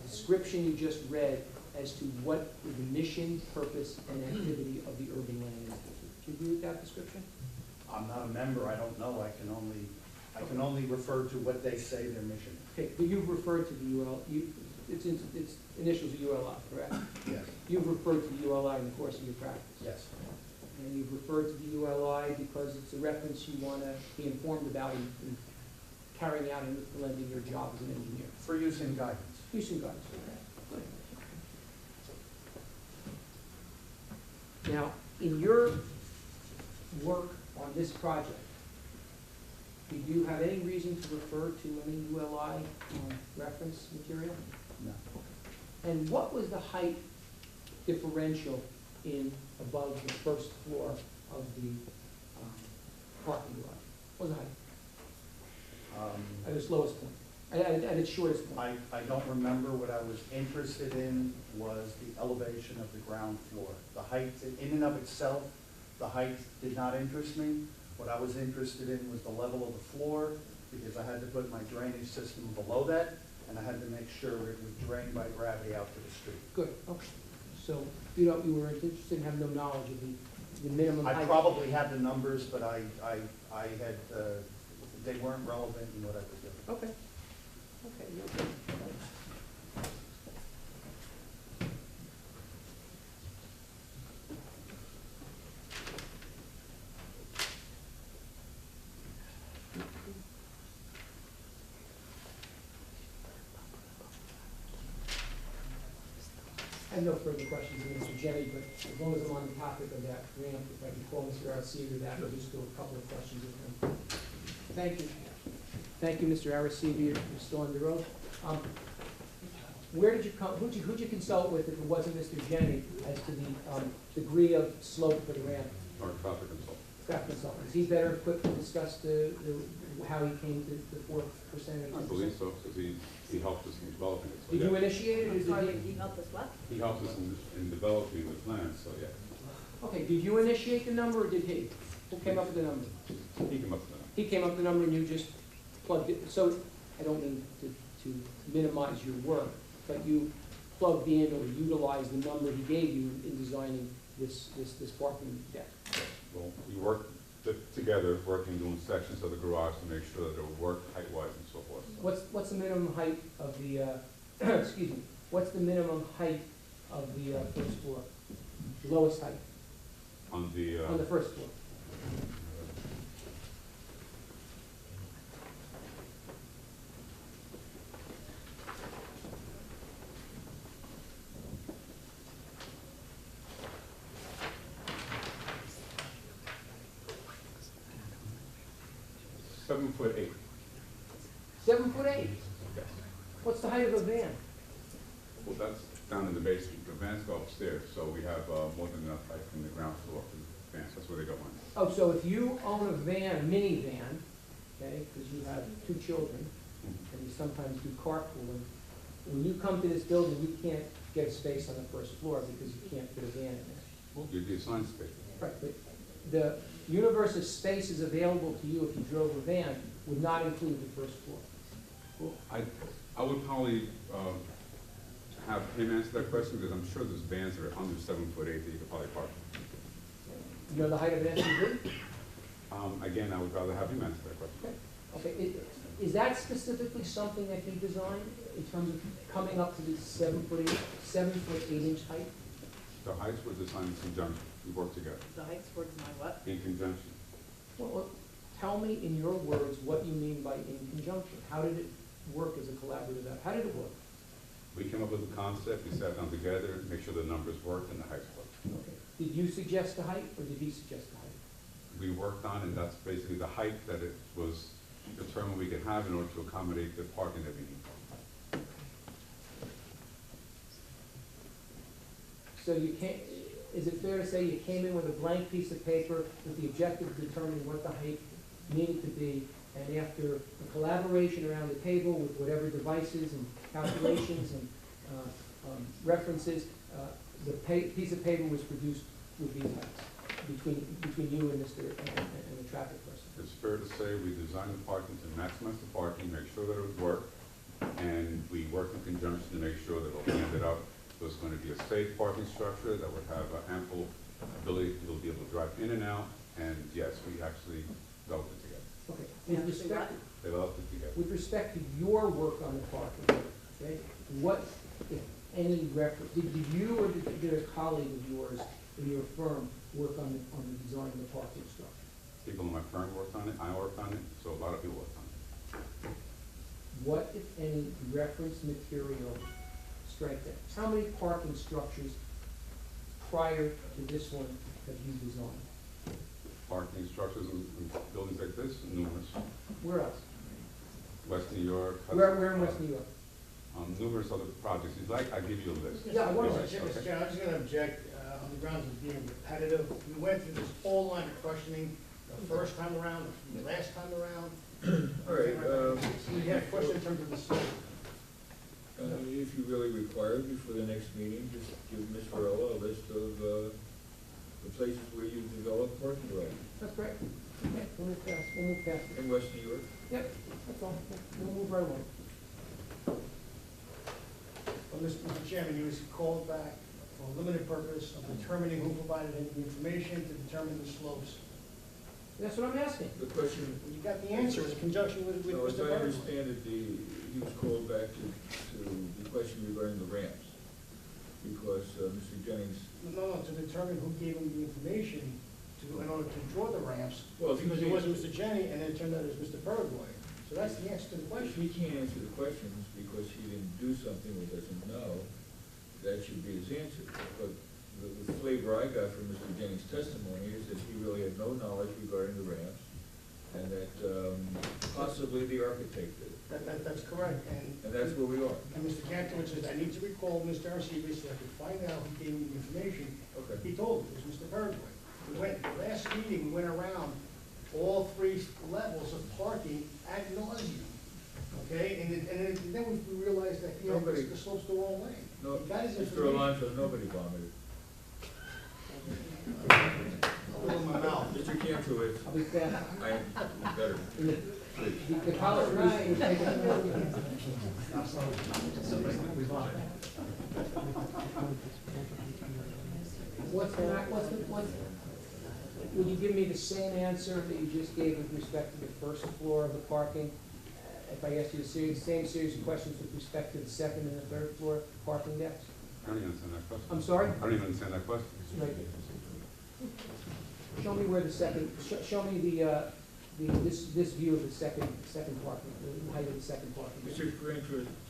description you just read as to what the mission, purpose, and activity of the Urban Land Institute? Do you agree with that description? I'm not a member, I don't know, I can only refer to what they say their mission is. Okay, but you've referred to the UL, its initials are ULI, correct? Yes, You've referred to the ULI in the course of your practice. yes, And you've referred to the ULI because it's a reference you want to be informed about in carrying out and implementing your job as an engineer. for use and guidance. Use and guidance. Now, in your work on this project, did you have any reason to refer to any ULI reference material? No. And what was the height differential above the first floor of the parking garage? What was the height at its lowest point, at its shortest point? I don't remember. What I was interested in was the elevation of the ground floor. The height, in and of itself, the height did not interest me. What I was interested in was the level of the floor, because I had to put my drainage system below that, and I had to make sure it would drain by gravity out to the street. Good, okay. So you were interested in having no knowledge of the minimum height? I probably had the numbers, but I had, they weren't relevant in what I was doing. Okay. Okay, no good. I have no further questions of Mr. Jenny, but as long as I'm on the topic of that ramp, if I can call Mr. Arcidi that, I'll just do a couple of questions of him. Thank you. Thank you, Mr. Arcidi, you're still on the road. Where did you come, who'd you consult with if it wasn't Mr. Jenny as to the degree of slope for the ramp? Our traffic consultant. Traffic consultant. Is he better equipped to discuss how he came to the 4% or 10%? I believe so, because he helped us in developing it. So Did yeah. you initiate it, or did he? He helped us what? He helped us in developing the plan, so yeah. Okay, did you initiate the number, or did he? Who came up with the number? He came up with that. He came up with the number and you just plugged it, so, I don't mean to minimize your work, but you plugged in or utilized the number he gave you in designing this parking deck. Well, we worked together, working, doing sections of the garage to make sure that it would work height-wise and so forth. So What's the minimum height of the, excuse me, what's the minimum height of the first floor? The lowest height on the on the first floor? $7'8". 7'8". Yes. What's the height of a van? Well, that's down in the basement. The vans go upstairs, so we have more than enough height from the ground floor to the vans. That's where they go in. Oh, so if you own a van, a minivan, okay, because you have 2 children, and you sometimes do carpooling, when you come to this building, you can't get a space on the first floor because you can't fit a van in there. Well, you'd be assigned space. Right, but the universe of spaces available to you if you drove a van would not include the first floor. Well, I would probably have him answer that question, because I'm sure there's vans that are under 7'8" that you could probably park. You know the height of an SUV? Again, I would rather have him answer that question. Okay, is that specifically something that you designed in terms of coming up to the 7'8" height? The heights were designed in conjunction. We worked together The heights were designed what? in conjunction. Well, tell me in your words what you mean by in conjunction. How did it work as a collaborative effort? How did it work? We came up with the concept, we sat down together, make sure the numbers worked and the heights worked. Okay. Did you suggest the height, or did he suggest the height? We worked on, and that's basically the height that it was determined we could have in order to accommodate the parking that we need. So you can't, is it fair to say you came in with a blank piece of paper with the objective of determining what the height needed to be, and after a collaboration around the table with whatever devices and calculations and references, the piece of paper was produced with these heights? between you and and the traffic person. It's fair to say we designed the parking to maximize the parking, make sure that it would work, and we worked in conjunction to make sure that it ended up, it was going to be a safe parking structure that would have ample ability to be able to drive in and out, and yes, we actually developed it together. Okay. With respect to your work on the parking, okay, what, if any reference, did you or did a colleague of yours in your firm work on the design of the parking structure? People in my firm worked on it, I worked on it, so a lot of people worked on it. What, if any, reference material strength? How many parking structures prior to this one have you designed? Parking structures in buildings like this, numerous. Where else? West New York. Where in West New York? Numerous other projects. If you'd like, I'll give you a list. Yeah, I want to. Mr. Chairman, I'm just gonna object, on the grounds of being repetitive. We went through this whole line of questioning the first time around, the last time around. All right, We have questions in terms of the slope. if you really require it before the next meeting, just give Ms. Varela a list of, the places where you develop parking lots That's great. Okay, we'll move past it. in West New York. Yep, that's all. We'll move right along. Well, Mr. Chairman, he was called back for a limited purpose of determining who provided him the information to determine the slopes. That's what I'm asking. The question, You got the answer in conjunction with no, as Mr. I Bergman. understand it, he was called back to the question regarding the ramps. Because, Mr. Jennings, No, to determine who gave him the information in order to draw the ramps. Well, if he Because it can't- wasn't Mr. Jenny, and then it turned out it was Mr. Bergway. So that's the answer to the if question. he can't answer the questions because he didn't do something or doesn't know, that should be his answer. But the flavor I got from Mr. Jennings' testimony is that he really had no knowledge regarding the ramps, and that possibly the architect did it. That's correct, And that's where we are. and Mr. Cantowitz says, I need to recall Mr. Arcivis so I could find out who gave me the information. Okay. He told me it was Mr. Bergway. Last meeting, we went around all three levels of parking ad nauseum, okay? And then we realized that, you know, Nobody- the slope's the wrong way. No, He got his Mr. information. Alonso, nobody vomited. Put it in my mouth. Mr. Cantowitz, I'll be fast. I, better, please. The college will take would you give me the same answer that you just gave with respect to the first floor of the parking? If I asked you the same series of questions with respect to the second and the third floor parking decks? I don't even understand that question. I'm sorry? I don't even understand that question. Right. Show me where the second, show me this view of the second parking, the height of the second parking. Mr.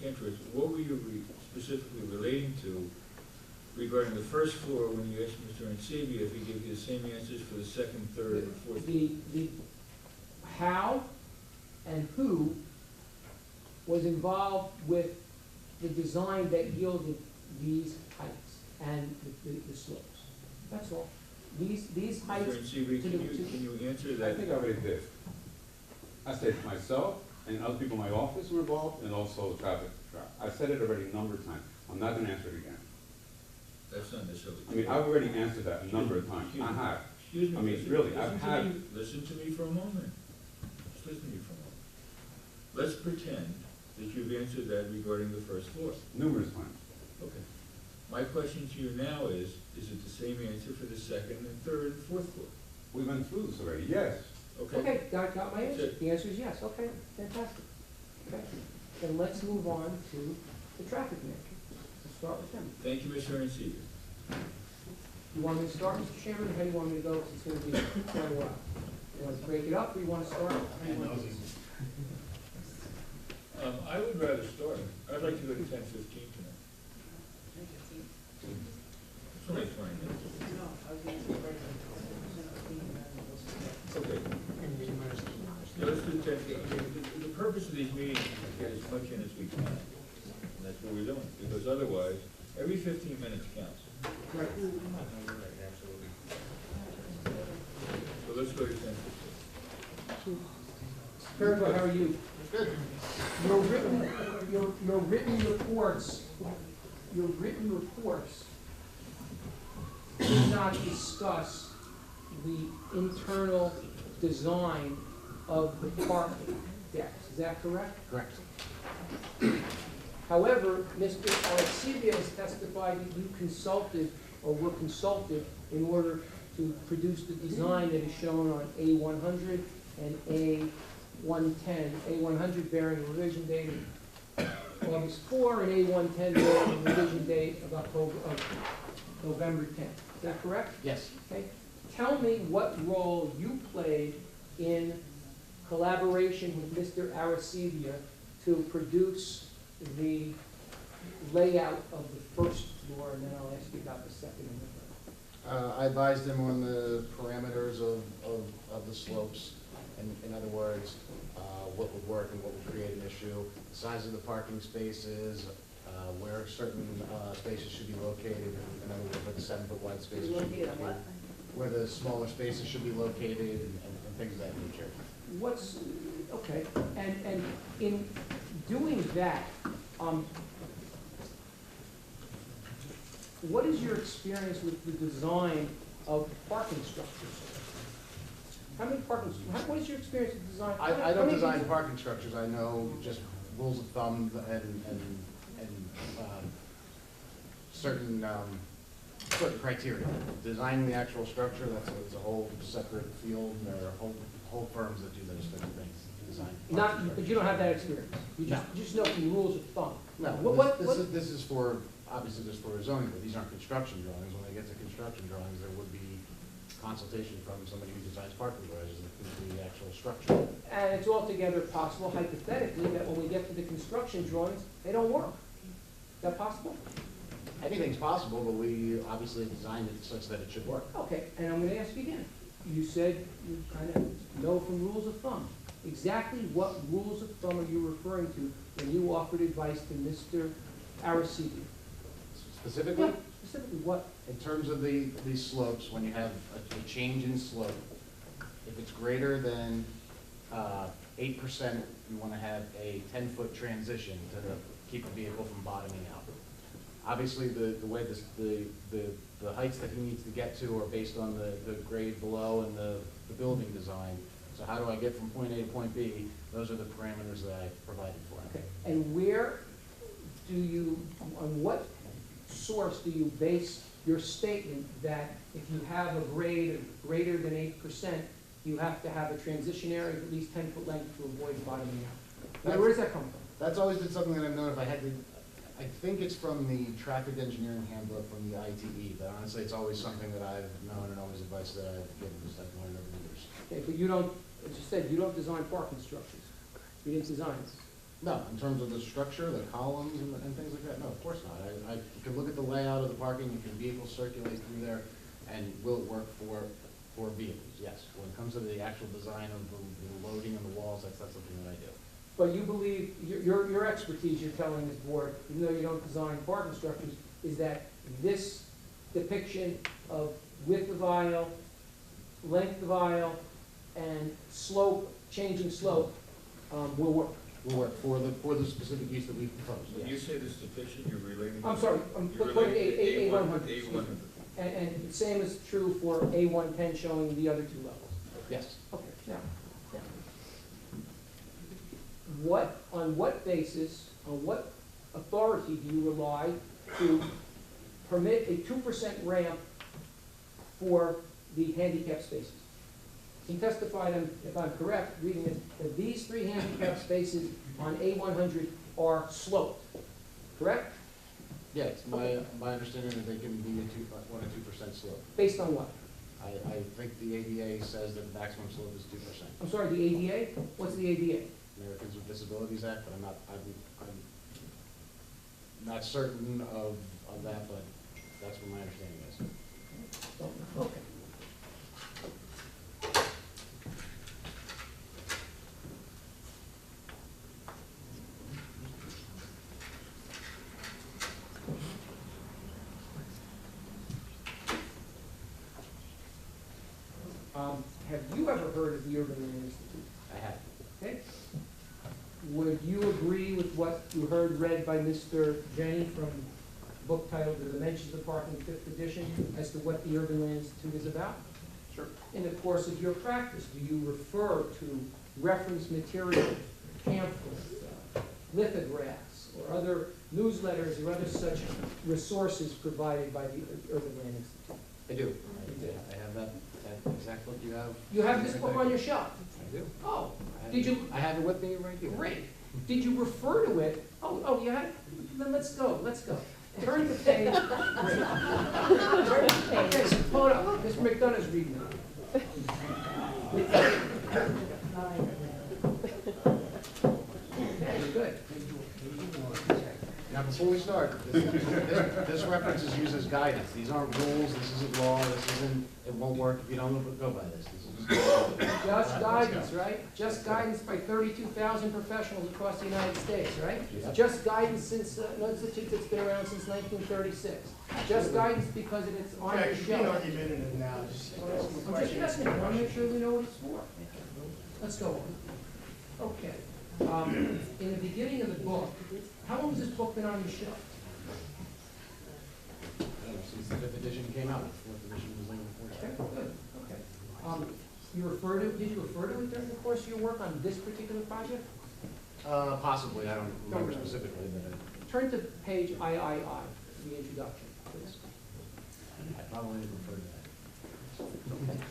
Cantowitz, what were you specifically relating to regarding the first floor when you asked Mr. Ancivia if he gave you the same answers for the second, third, and fourth? The how and who was involved with the design that yielded these heights and the slopes. That's all. These heights. Mr. Ancivia, can you answer I that? think I already did. I said myself and other people in my office were involved, and also traffic. I said it already a number of times. I'm not gonna answer it again. That's not necessarily. I mean, I've already answered that a number of times. I have. Excuse me. I mean, listen- really, listen I've to had- me- Listen to me for a moment. Just listen to me for a moment. Let's pretend that you've answered that regarding the first floor. Numerous times. Okay. My question to you now is it the same answer for the second and third and fourth floor? We went through this already, yes. Okay, got my answer. That's it. The answer is yes. Okay, fantastic. Okay, then let's move on to the traffic manager. Let's start with him. Thank you, Mr. Ancivia. You want me to start, Mr. Chairman, or how do you want me to go? 'Cause it's gonna be quite a while. You want to break it up, or you want to start? How do you want to do this? I would rather start. I'd like to go to 10:15 tonight. It's only 20 minutes. Okay. Yeah, let's do 10:15. The purpose of these meetings is to get as much in as we can. And that's what we're doing, because otherwise, every 15 minutes counts. Right. So let's go to 10:15. Kirk, how are you? Good. Your written reports did not discuss the internal design of the parking decks. Is that correct? Correct. However, Mr. Arcivia has testified that you consulted or were consulted in order to produce the design that is shown on A100 and A110. A100 bearing a revision date of August 4, and A110 bearing a revision date of November 10. Is that correct? Yes. Okay. Tell me what role you played in collaboration with Mr. Arcivia to produce the layout of the first floor, and then I'll ask you about the second and the third. I advised him on the parameters of the slopes, and in other words, what would work and what would create an issue, the size of the parking spaces, where certain spaces should be located, in other words, where the 7-foot wide spaces should be located, where the smaller spaces should be located, and things of that nature. What's, okay, and in doing that, what is your experience with the design of parking structures? How many what is your experience with design? I don't design parking structures. I know just rules of thumb and certain criteria. Designing the actual structure, it's a whole separate field. There are whole firms that do those types of things. Design. But you don't have that experience. You just know some rules of thumb. No. This is for, obviously, just for zoning, but these aren't construction drawings. When they get to construction drawings, there would be consultation from somebody who designs parking garages that can the actual structure. And it's altogether possible, hypothetically, that when we get to the construction drawings, they don't work. Is that possible? Anything's possible, but we obviously designed it such that it should work. Okay, and I'm going to ask you again. You said you kind of know from rules of thumb. Exactly what rules of thumb are you referring to when you offered advice to Mr. Arcivia? Specifically? Yeah, specifically what? In terms of these slopes, when you have a change in slope, if it's greater than 8%, you want to have a 10-foot transition to keep a vehicle from bottoming out. Obviously, the way the heights that he needs to get to are based on the grade below and the building design. So how do I get from point A to point B? Those are the parameters that I provided for him. Okay, and where do you, on what source do you base your statement that if you have a grade of greater than 8%, you have to have a transition area of at least 10-foot length to avoid bottoming out? Where does that come from? That's always been something that I've known. If I had to, I think it's from the traffic engineering handbook from the ITE, but honestly, it's always something that I've known and always advice that I've given, just I've learned over the years. Okay, but you don't, as you said, you don't design parking structures. You didn't design it. No, in terms of the structure, the columns and things like that, no, of course not. You can look at the layout of the parking, you can vehicles circulate through there, and will it work for vehicles? Yes. When it comes to the actual design of the loading of the walls, that's something that I do. But you believe, your expertise, you're telling this board, even though you don't design parking structures, is that this depiction of width of aisle, length of aisle, and slope, changing slope, will work. Will work for the specific use that we proposed, When yes. you say this depiction, you're relating. I'm sorry, I'm You're putting relating A100. A100. And the same is true for A110 showing the other two levels. Yes. Okay, now, on what basis, on what authority do you rely to permit a 2% ramp for the handicap spaces? He testified, if I'm correct, reading it, that these 3 handicap spaces on A100 are sloped, correct? Yeah, it's my understanding that they can be 1 or 2% slope. Based on what? I think the ADA says that the maximum slope is 2%. I'm sorry, the ADA? What's the ADA? Americans with Disabilities Act, but I'm not certain of that, but that's what my understanding is. Okay. Have you ever heard of the Urban Land Institute? I have. Okay. Would you agree with what you heard read by Mr. Jenny from a book titled The Dimensions of Parking, 5th edition, as to what the Urban Land Institute is about? Sure. In the course of your practice, do you refer to reference material, pamphlets, lithographs, or other newsletters or other such resources provided by the Urban Land Institute? I do. I have that exact book you have. You have this book on your shelf? I do. Oh, I have- did you? I have it with me right here. Great. Did you refer to it? Oh, you had, then let's go. Turn the page. Okay, so hold up. Mr. McDonough's reading it. Okay, good. Now, before we start, this reference is used as guidance. These aren't rules, this isn't law, it won't work if you don't go by this. Just guidance, right? Just guidance by 32,000 professionals across the United States, right? Yeah. Just guidance since, an institute that's been around since 1936. Just guidance because it's on your Jack, you shelf. can argue it now, just ask me a I'm just question. asking, I want to make sure we know what it's for. Let's go on. Okay. In the beginning of the book, how long has this book been on your shelf? Since the 5th edition came out, the 4th edition was like Okay, before. good, okay. Did you refer to it during the course of your work on this particular project? Possibly, I don't remember specifically, but Turn to page III, the introduction, please. I probably didn't refer to that.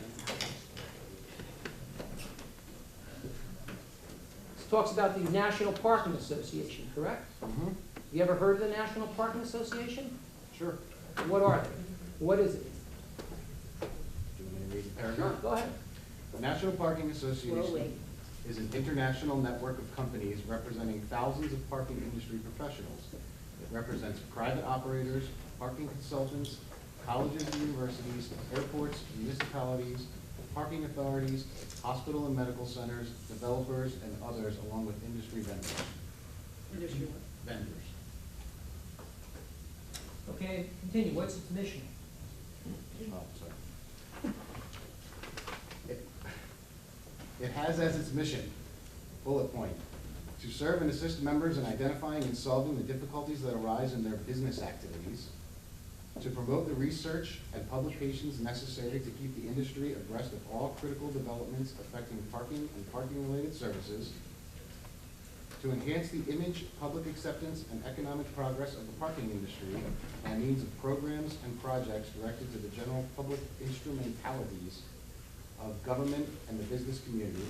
This talks about the National Parking Association, correct? Mm-hmm. You ever heard of the National Parking Association? Sure. What are they? What is it? Do you want me to read the Sure, paragraph? go ahead. The National Parking Association is an international network of companies representing thousands of parking industry professionals. It represents private operators, parking consultants, colleges and universities, airports, municipalities, parking authorities, hospital and medical centers, developers, and others, along with industry vendors. Industry. Vendors. Okay, continue. What's its mission? Oh, sorry. It has as its mission, bullet point, to serve and assist members in identifying and solving the difficulties that arise in their business activities, to promote the research and publications necessary to keep the industry abreast of all critical developments affecting parking and parking-related services, to enhance the image, public acceptance, and economic progress of the parking industry by means of programs and projects directed to the general public instrumentalities of government and the business community.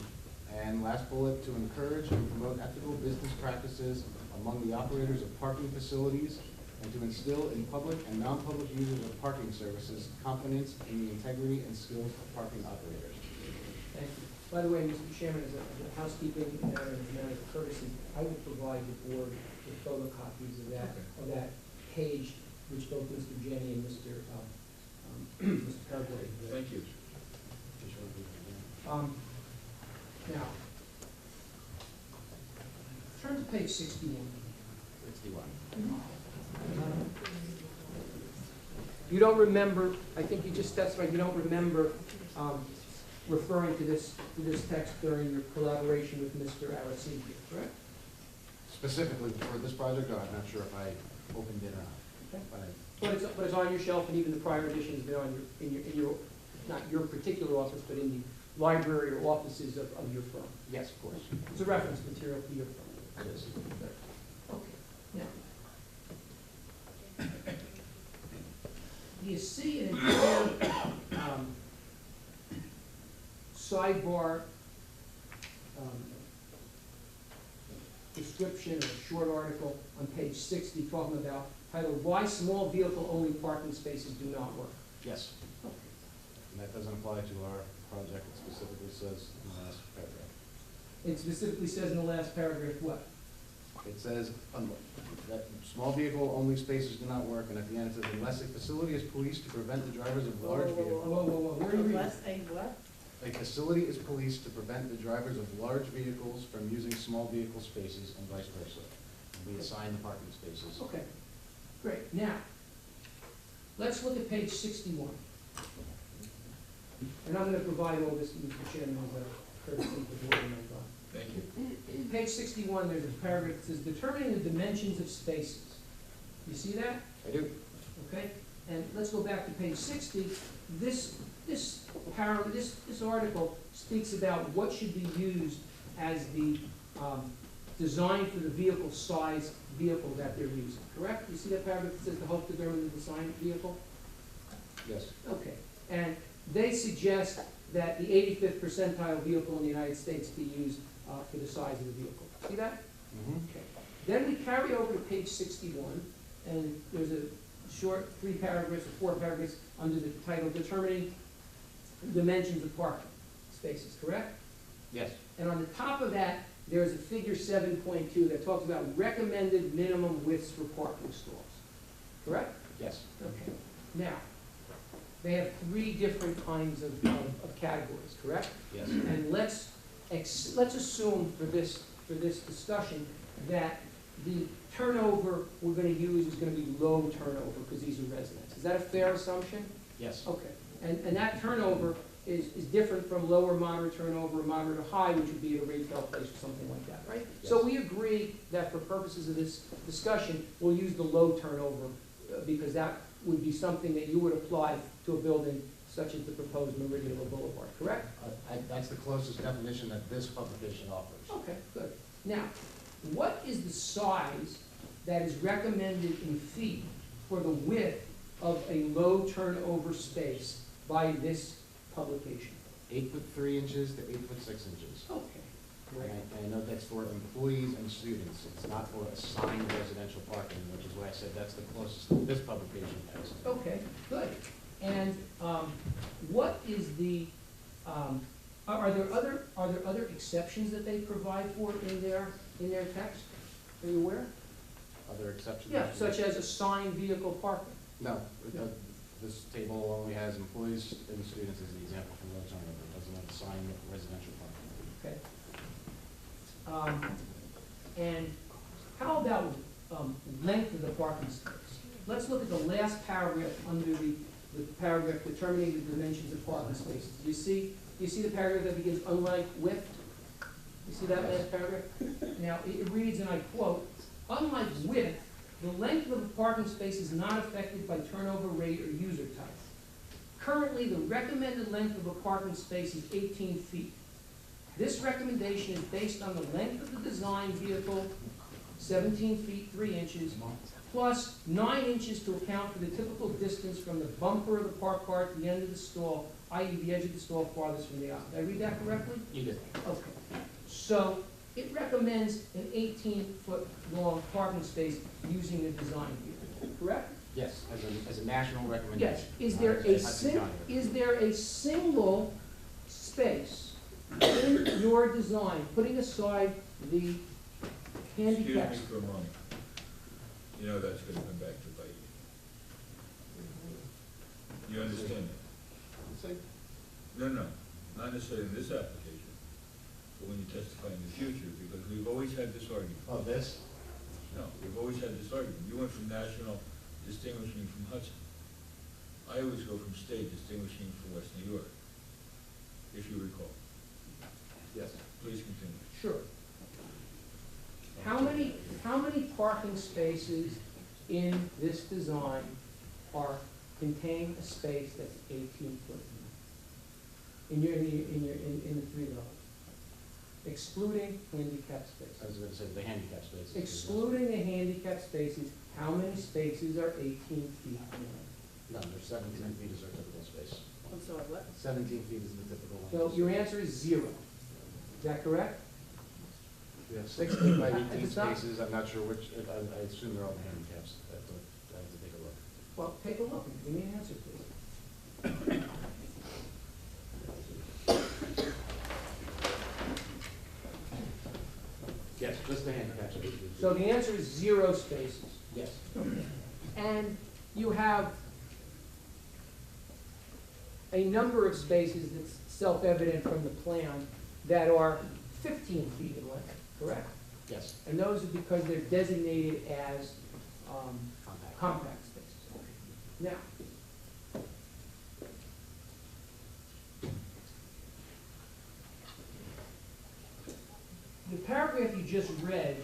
And last bullet, to encourage and promote ethical business practices among the operators of parking facilities and to instill in public and non-public users of parking services confidence in the integrity and skills of parking operators. Thank you. By the way, Mr. Chairman, as a housekeeping matter and as a matter of courtesy, I will provide the board with photocopies of that page, which both Mr. Jenny and Mr. Cargill. Thank you. Now, turn to page 61. 61. You don't remember, I think you just specified, you don't remember referring to this text during your collaboration with Mr. Araceli, correct? Specifically for this project, I'm not sure if I opened it or not. Okay. But But it's on your shelf, and even the prior edition has been on in your, not your particular office, but in the library or offices of your firm. yes, of course. It's a reference material for your firm. It is. Okay, now. Do you see an entire sidebar description or a short article on page 60 talking about titled, "Why Small Vehicle Only Parking Spaces Do Not Work"? Yes. And that doesn't apply to our project, it specifically says in the last paragraph. It specifically says in the last paragraph what? It says that small vehicle only spaces do not work, and at the end it says, unless a facility is policed to prevent the drivers of large vehicles. Whoa, where are you reading? Unless a what? A facility is policed to prevent the drivers of large vehicles from using small vehicle spaces and vice versa. And we assign the parking spaces. Okay, great. Now, let's look at page 61. And I'm going to provide all this, Mr. Chairman, as a courtesy to the board. Thank you. Page 61, there's a paragraph that says, determining the dimensions of spaces. You see that? I do. Okay? And let's go back to page 60. This article speaks about what should be used as the design for the vehicle size vehicle that they're using, correct? You see that paragraph that says to help determine the design vehicle? Yes. Okay, and they suggest that the 85th percentile vehicle in the United States be used for the size of the vehicle. See that? Okay. Then we carry over to page 61, and there's a short 3 paragraphs or 4 paragraphs under the title determining dimensions of parking spaces, correct? Yes. And on the top of that, there's a figure 7.2 that talks about recommended minimum widths for parking stalls, correct? Yes. Okay. Now, they have 3 different kinds of categories, correct? Yes. And let's assume for this discussion that the turnover we're going to use is going to be low turnover because these are residents. Is that a fair assumption? Yes. Okay. And that turnover is different from lower moderate turnover or moderate or high, which would be at a retail place or something like that, right? Yes. So we agree that for purposes of this discussion, we'll use the low turnover because that would be something that you would apply to a building such as the proposed Meridian Boulevard, correct? That's the closest definition that this publication offers. Okay, good. Now, what is the size that is recommended in feet for the width of a low turnover space by this publication? 8'3" to 8'6". Okay, great. And I know that's for employees and students. It's not for assigned residential parking, which is why I said that's the closest that this publication has. Okay, good. And what is the, are there other exceptions that they provide for in their text? Are you aware? Other exceptions? Yeah, such as assigned vehicle parking. No. This table only has employees and students as the example from low turnover. It doesn't have assigned residential parking. Okay. And how about length of the parking space? Let's look at the last paragraph under the paragraph determining the dimensions of parking spaces. Do you see the paragraph that begins unlike width? You see that last paragraph? Now, it reads, and I quote, unlike width, the length of a parking space is not affected by turnover rate or user type. Currently, the recommended length of a parking space is 18 feet. This recommendation is based on the length of the design vehicle, 17 feet 3 inches, plus 9 inches to account for the typical distance from the bumper of the parked car to the end of the stall, i.e. the edge of the stall farthest from the aisle. Did I read that correctly? You did. Okay. So it recommends an 18-foot long parking space using the design vehicle, correct? Yes, as a national recommendation. Yes. Is there a single space in your design, putting aside the handicap? Excuse me for a moment. You know that's going to come back to bite you. You understand that? No, not necessarily in this application, but when you testify in the future, because we've always had this argument. Oh, this? No, we've always had this argument. You went from national, distinguishing from Hudson. I always go from state, distinguishing from West New York, if you recall. Yes. Please continue. Sure. How many parking spaces in this design contain a space that's 18 foot? In the 3 levels? Excluding handicap spaces. I was going to say the handicap spaces. Excluding the handicap spaces, how many spaces are 18 feet long? No, there's 17 feet is our typical space. I'm sorry, what? 17 feet is the typical one. So your answer is 0. Is that correct? We have 16 by 18 It's not- spaces. I'm not sure which, I assume they're all handicaps. I have to take a look. Well, take a look and give me an answer, please. Yes, just the handicap spaces. So the answer is 0 spaces. Yes. And you have a number of spaces that's self-evident from the plan that are 15 feet in length, correct? Yes. And those are because they're designated as compact spaces. Now, the paragraph you just read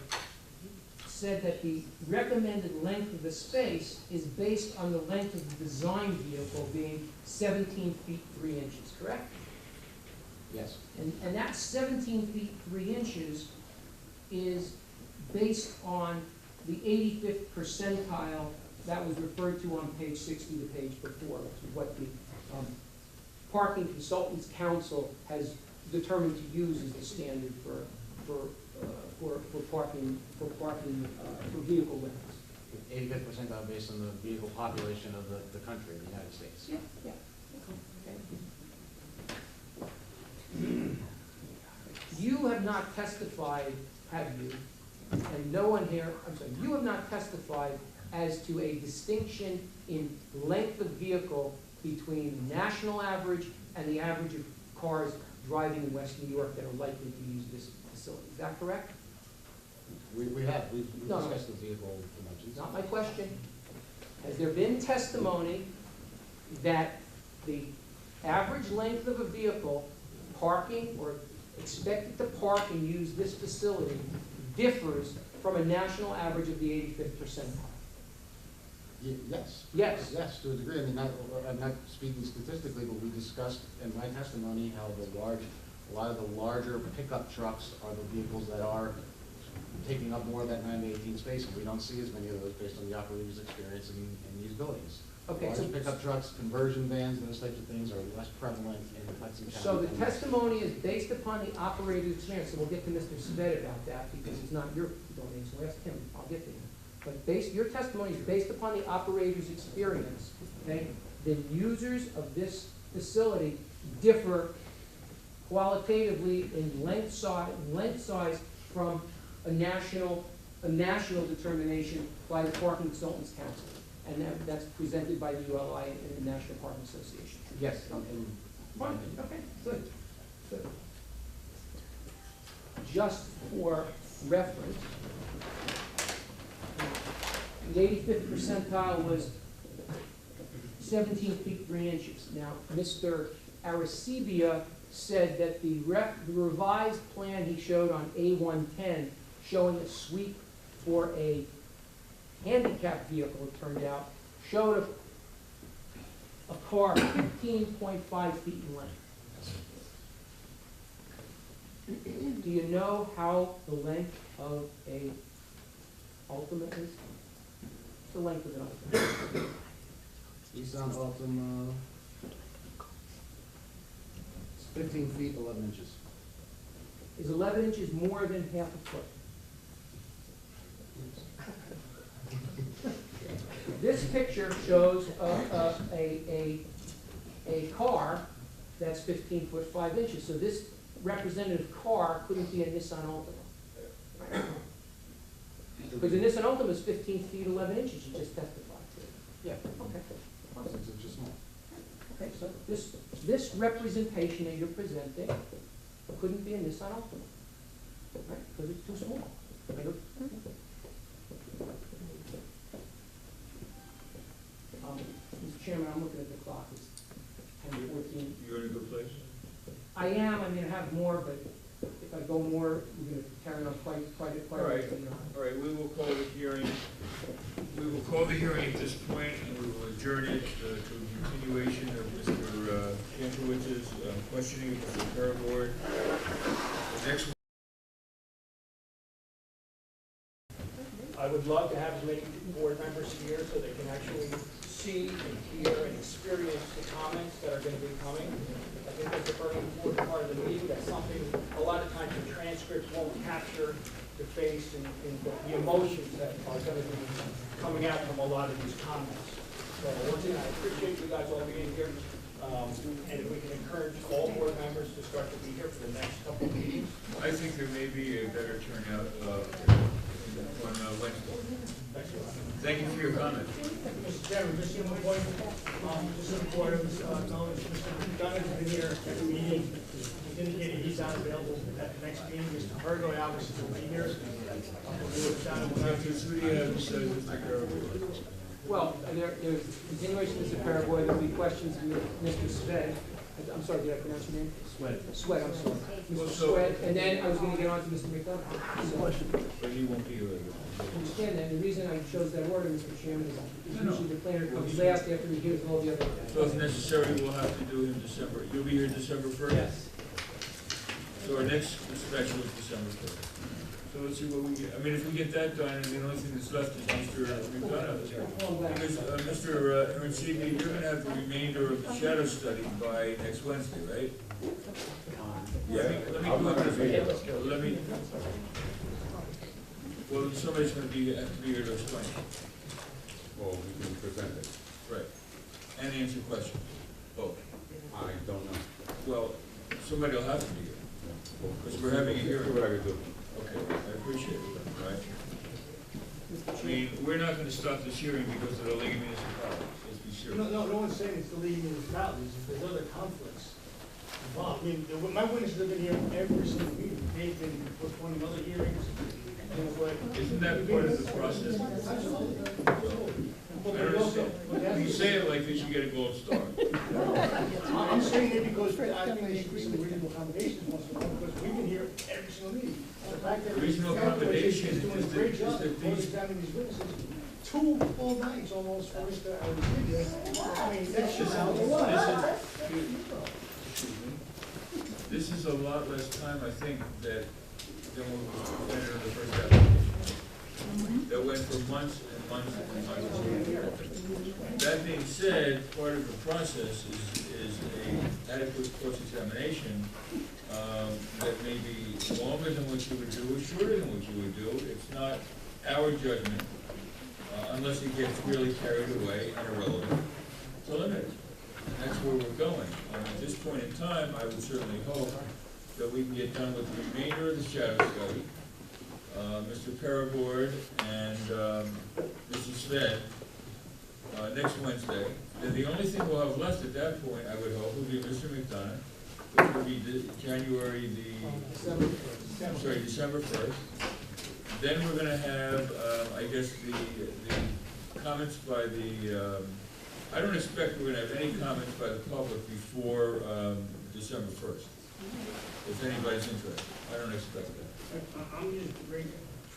said that the recommended length of the space is based on the length of the design vehicle being 17 feet 3 inches, correct? Yes. And that 17 feet 3 inches is based on the 85th percentile that was referred to on page 60, the page before, which is what the Parking Consultants Council has determined to use as the standard for parking, for vehicle limits. 85th percentile based on the vehicle population of the country, the United States. Yeah, yeah. Okay. You have not testified, have you? And no one here, I'm sorry, you have not testified as to a distinction in length of vehicle between the national average and the average of cars driving in West New York that are likely to use this facility. Is that correct? We've No. discussed the vehicle dimensions. Not my question. Has there been testimony that the average length of a vehicle parking or expected to park and use this facility differs from a national average of the 85th percentile? Yes. Yes. Yes, to a degree. I mean, I'm not speaking statistically, but we discussed in my testimony how a lot of the larger pickup trucks are the vehicles that are taking up more of that 9 to 18 space, and we don't see as many of those based on the operator's experience in these buildings. Okay, Large so pickup trucks, conversion vans, those types of things are less prevalent in Hudson County. So the than- testimony is based upon the operator's experience, and we'll get to Mr. Sved about that, because it's not your domain, so ask him, I'll get to him. But your testimony is based upon the operator's experience, okay? The users of this facility differ qualitatively in length size from a national determination by the Parking Consultants Council. And that's presented by the ULI and the National Parking Association. Yes. Fine, okay, good, good. Just for reference, the 85th percentile was 17 feet 3 inches. Now, Mr. Aracibia said that the revised plan he showed on A110 showing a sweep for a handicapped vehicle, it turned out, showed a car 15.5 feet in length. Do you know how the length of a Ultima is? The length of an Ultima. Nissan Altima, it's 15 feet, 11 inches. Is 11 inches more than half a foot? This picture shows a car that's 15 foot 5 inches. So this representative car couldn't be a Nissan Altima. Right? Because the Nissan Altima is 15 feet 11 inches, you just testified to. Yeah. Okay. 6 inches small. Okay, so this representation that you're presenting couldn't be a Nissan Altima, right? Because it's too small. Mr. Chairman, I'm looking at the clock. It's 10:14. You're in a good place? I am. I mean, I have more, but if I go more, we're going to carry on quite All right, beyond. all right, we will call the hearing. We will call the hearing at this point, and we will adjourn it to a continuation of Mr. Kantowicz's questioning of Mr. Perigord. The next one. I would love to have as many board members here so they can actually see and hear and experience the comments that are going to be coming. I think that's a very important part of the meeting. That's something a lot of times the transcripts won't capture the face and the emotions that are going to be coming out from a lot of these comments. So once again, I appreciate you guys all being here. And if we can encourage all board members to start to be here for the next couple of meetings. I think there may be a better turnout on Wednesday. Thank you for your comment. Mr. Chairman, just in one point, just in support of knowledge, Mr. Dunn has been here at the meeting. He's indicated he's not available at the next meeting. Mr. Perigord obviously will be here. Dr. Zudia says Mr. Perigord. Well, there's continuation of Mr. Perigord. There'll be questions with Mr. Sved. I'm sorry, did I pronounce your name? Sweat. Sweat, I'm sorry. Well, Mr. so- Sweat, and then I was gonna get on to Mr. McDonough. But he won't be here. I understand that, and the reason I chose that order, Mr. Chairman, is No, no. usually the planner comes last after he hears all the other. So if necessary, we'll have to do him December, you'll be here December first? Yes. So our next special is December first. So let's see what we get, I mean, if we get that done, and the only thing that's left is Mr. McDonough. Because, Mr. Arancini, you're gonna have the remainder of the shadow study by next Wednesday, right? Let me go over this, let me, well, somebody's gonna have to be here to explain, Well, we can present it. right, and answer questions, both. I don't know. Well, somebody will have to be here, Well, because we're having a See hearing. what I can do. Okay, I appreciate it, all right? I mean, we're not gonna stop this hearing because of the League of Municipalities, let's be serious. No one's saying it's the League of Municipalities, if there's other conflicts involved. I mean, my witnesses have been here every single meeting, they've been postponing other hearings, you know, but. Isn't that part of the process? Absolutely. I don't understand. You say it like they should get a gold star. I'm saying it because I think there should be some reasonable accommodations once in a while, because we've been here every single meeting. The fact that Reasonable accommodation is doing a is great that job of these- examining these witnesses, 2 full nights almost for Mr. Arancibia. I mean, that's just how it was. This is a lot less time, I think, than when we presented in the first application. That went for months and months and months. That being said, part of the process is a adequate cross-examination that may be longer than what you would do, or shorter than what you would do. It's not our judgment, unless it gets really carried away and irrelevant, to limit it. And that's where we're going. At this point in time, I would certainly hope that we can get done with the remainder of the shadow study, Mr. Perigord and Mr. Sved, next Wednesday. Then the only thing we'll have left at that point, I would hope, would be Mr. McDonough, which would be January December 1st. Then we're gonna have, I guess, the comments by the, I don't expect we're gonna have any comments by the public before December 1st. If anybody's interested, I don't expect that. I'm just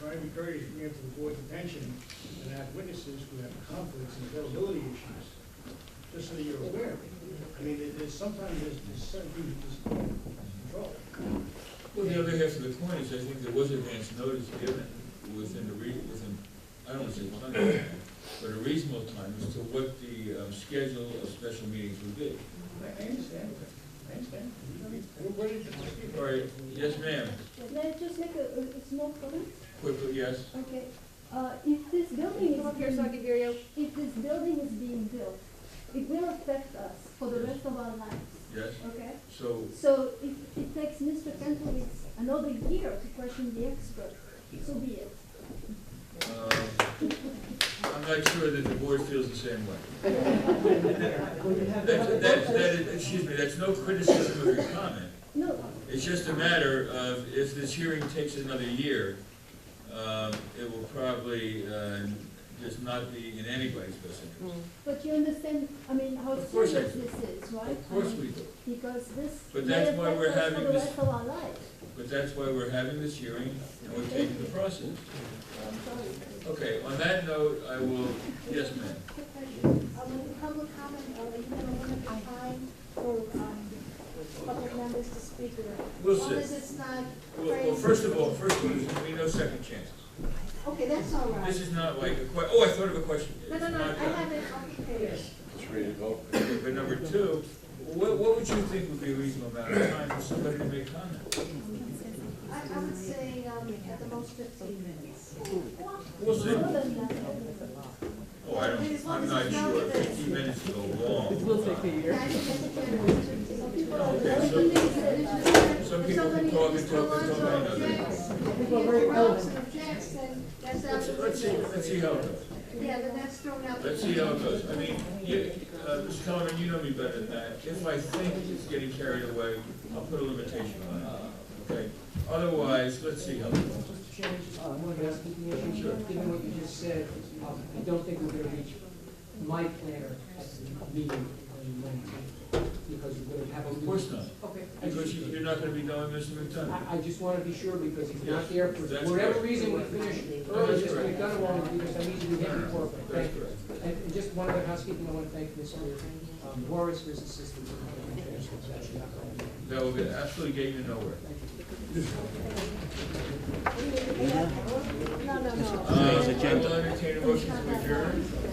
trying to be courteous, bring it to the board's attention, and have witnesses who have conflicts and availability issues, just so that you're aware. I mean, sometimes there's certain things you just can't control. Well, the other half of the coin is, I think there was advance notice given within I don't want to say plenty of time, but a reasonable time as to what the schedule of special meetings would be. I understand. I understand. We're ready to proceed. All right, yes, ma'am. Can I just make a small comment? Quickly, yes. Okay. If this building is Come up here so I can hear you. if this building is being built, it will affect us for the rest of our lives. Yes. Okay? So, So if it takes Mr. Kentowitz another year to question the expert, so be it. I'm not sure that the board feels the same way. Excuse me, that's no criticism of your comment. No, It's just a matter of, if this hearing takes another year, it will probably just not be in anybody's best interest. but you understand, I mean, how Of course I serious do. this is, right? Of course we do. Because this But may that's why affect we're us for having the this- rest of our lives. But that's why we're having this hearing, and we're taking the process. I'm sorry. Okay, on that note, I will, yes, ma'am. Quick question. When the public comment, are you going to limit the time for public members to speak? We'll As long see. as it's not Well, crazy. first of all, there's going to be no second chances. Okay, that's all right. This is not like a I thought of a question. No, It's I not that. have it on the page. Okay, but number two, what would you think would be a reasonable amount of time for somebody to make comment? I would say at the most 15 minutes. We'll see. More than that. Oh, I'm not sure, 15 minutes is a long We'll take a time. year. Okay, some people can talk and talk and talk, I know that. People are very relevant. Let's see how it goes. Yeah, but that's thrown out. Let's see how it goes. I mean, Mr. Kellerman, you know me better than that. If I think it's getting carried away, I'll put a limitation on it, okay? Otherwise, let's see how it goes. Mr. Chairman, one housekeeping issue. Sure. Given what you just said, I don't think we're going to reach my planner at the meeting because you're gonna have. Of course not. Okay. Because you're not gonna be going, Mr. McDonough. I just wanna be sure, because he's not there, for That's whatever correct. reason, we finish early, Mr. McDonough won't, because I need you to get before. That's Thank you. correct. And just one other housekeeping, I wanna thank Mr. Morris for his assistance. That will get, absolutely get you nowhere. No, no, no. I will entertain a motion to adjourn.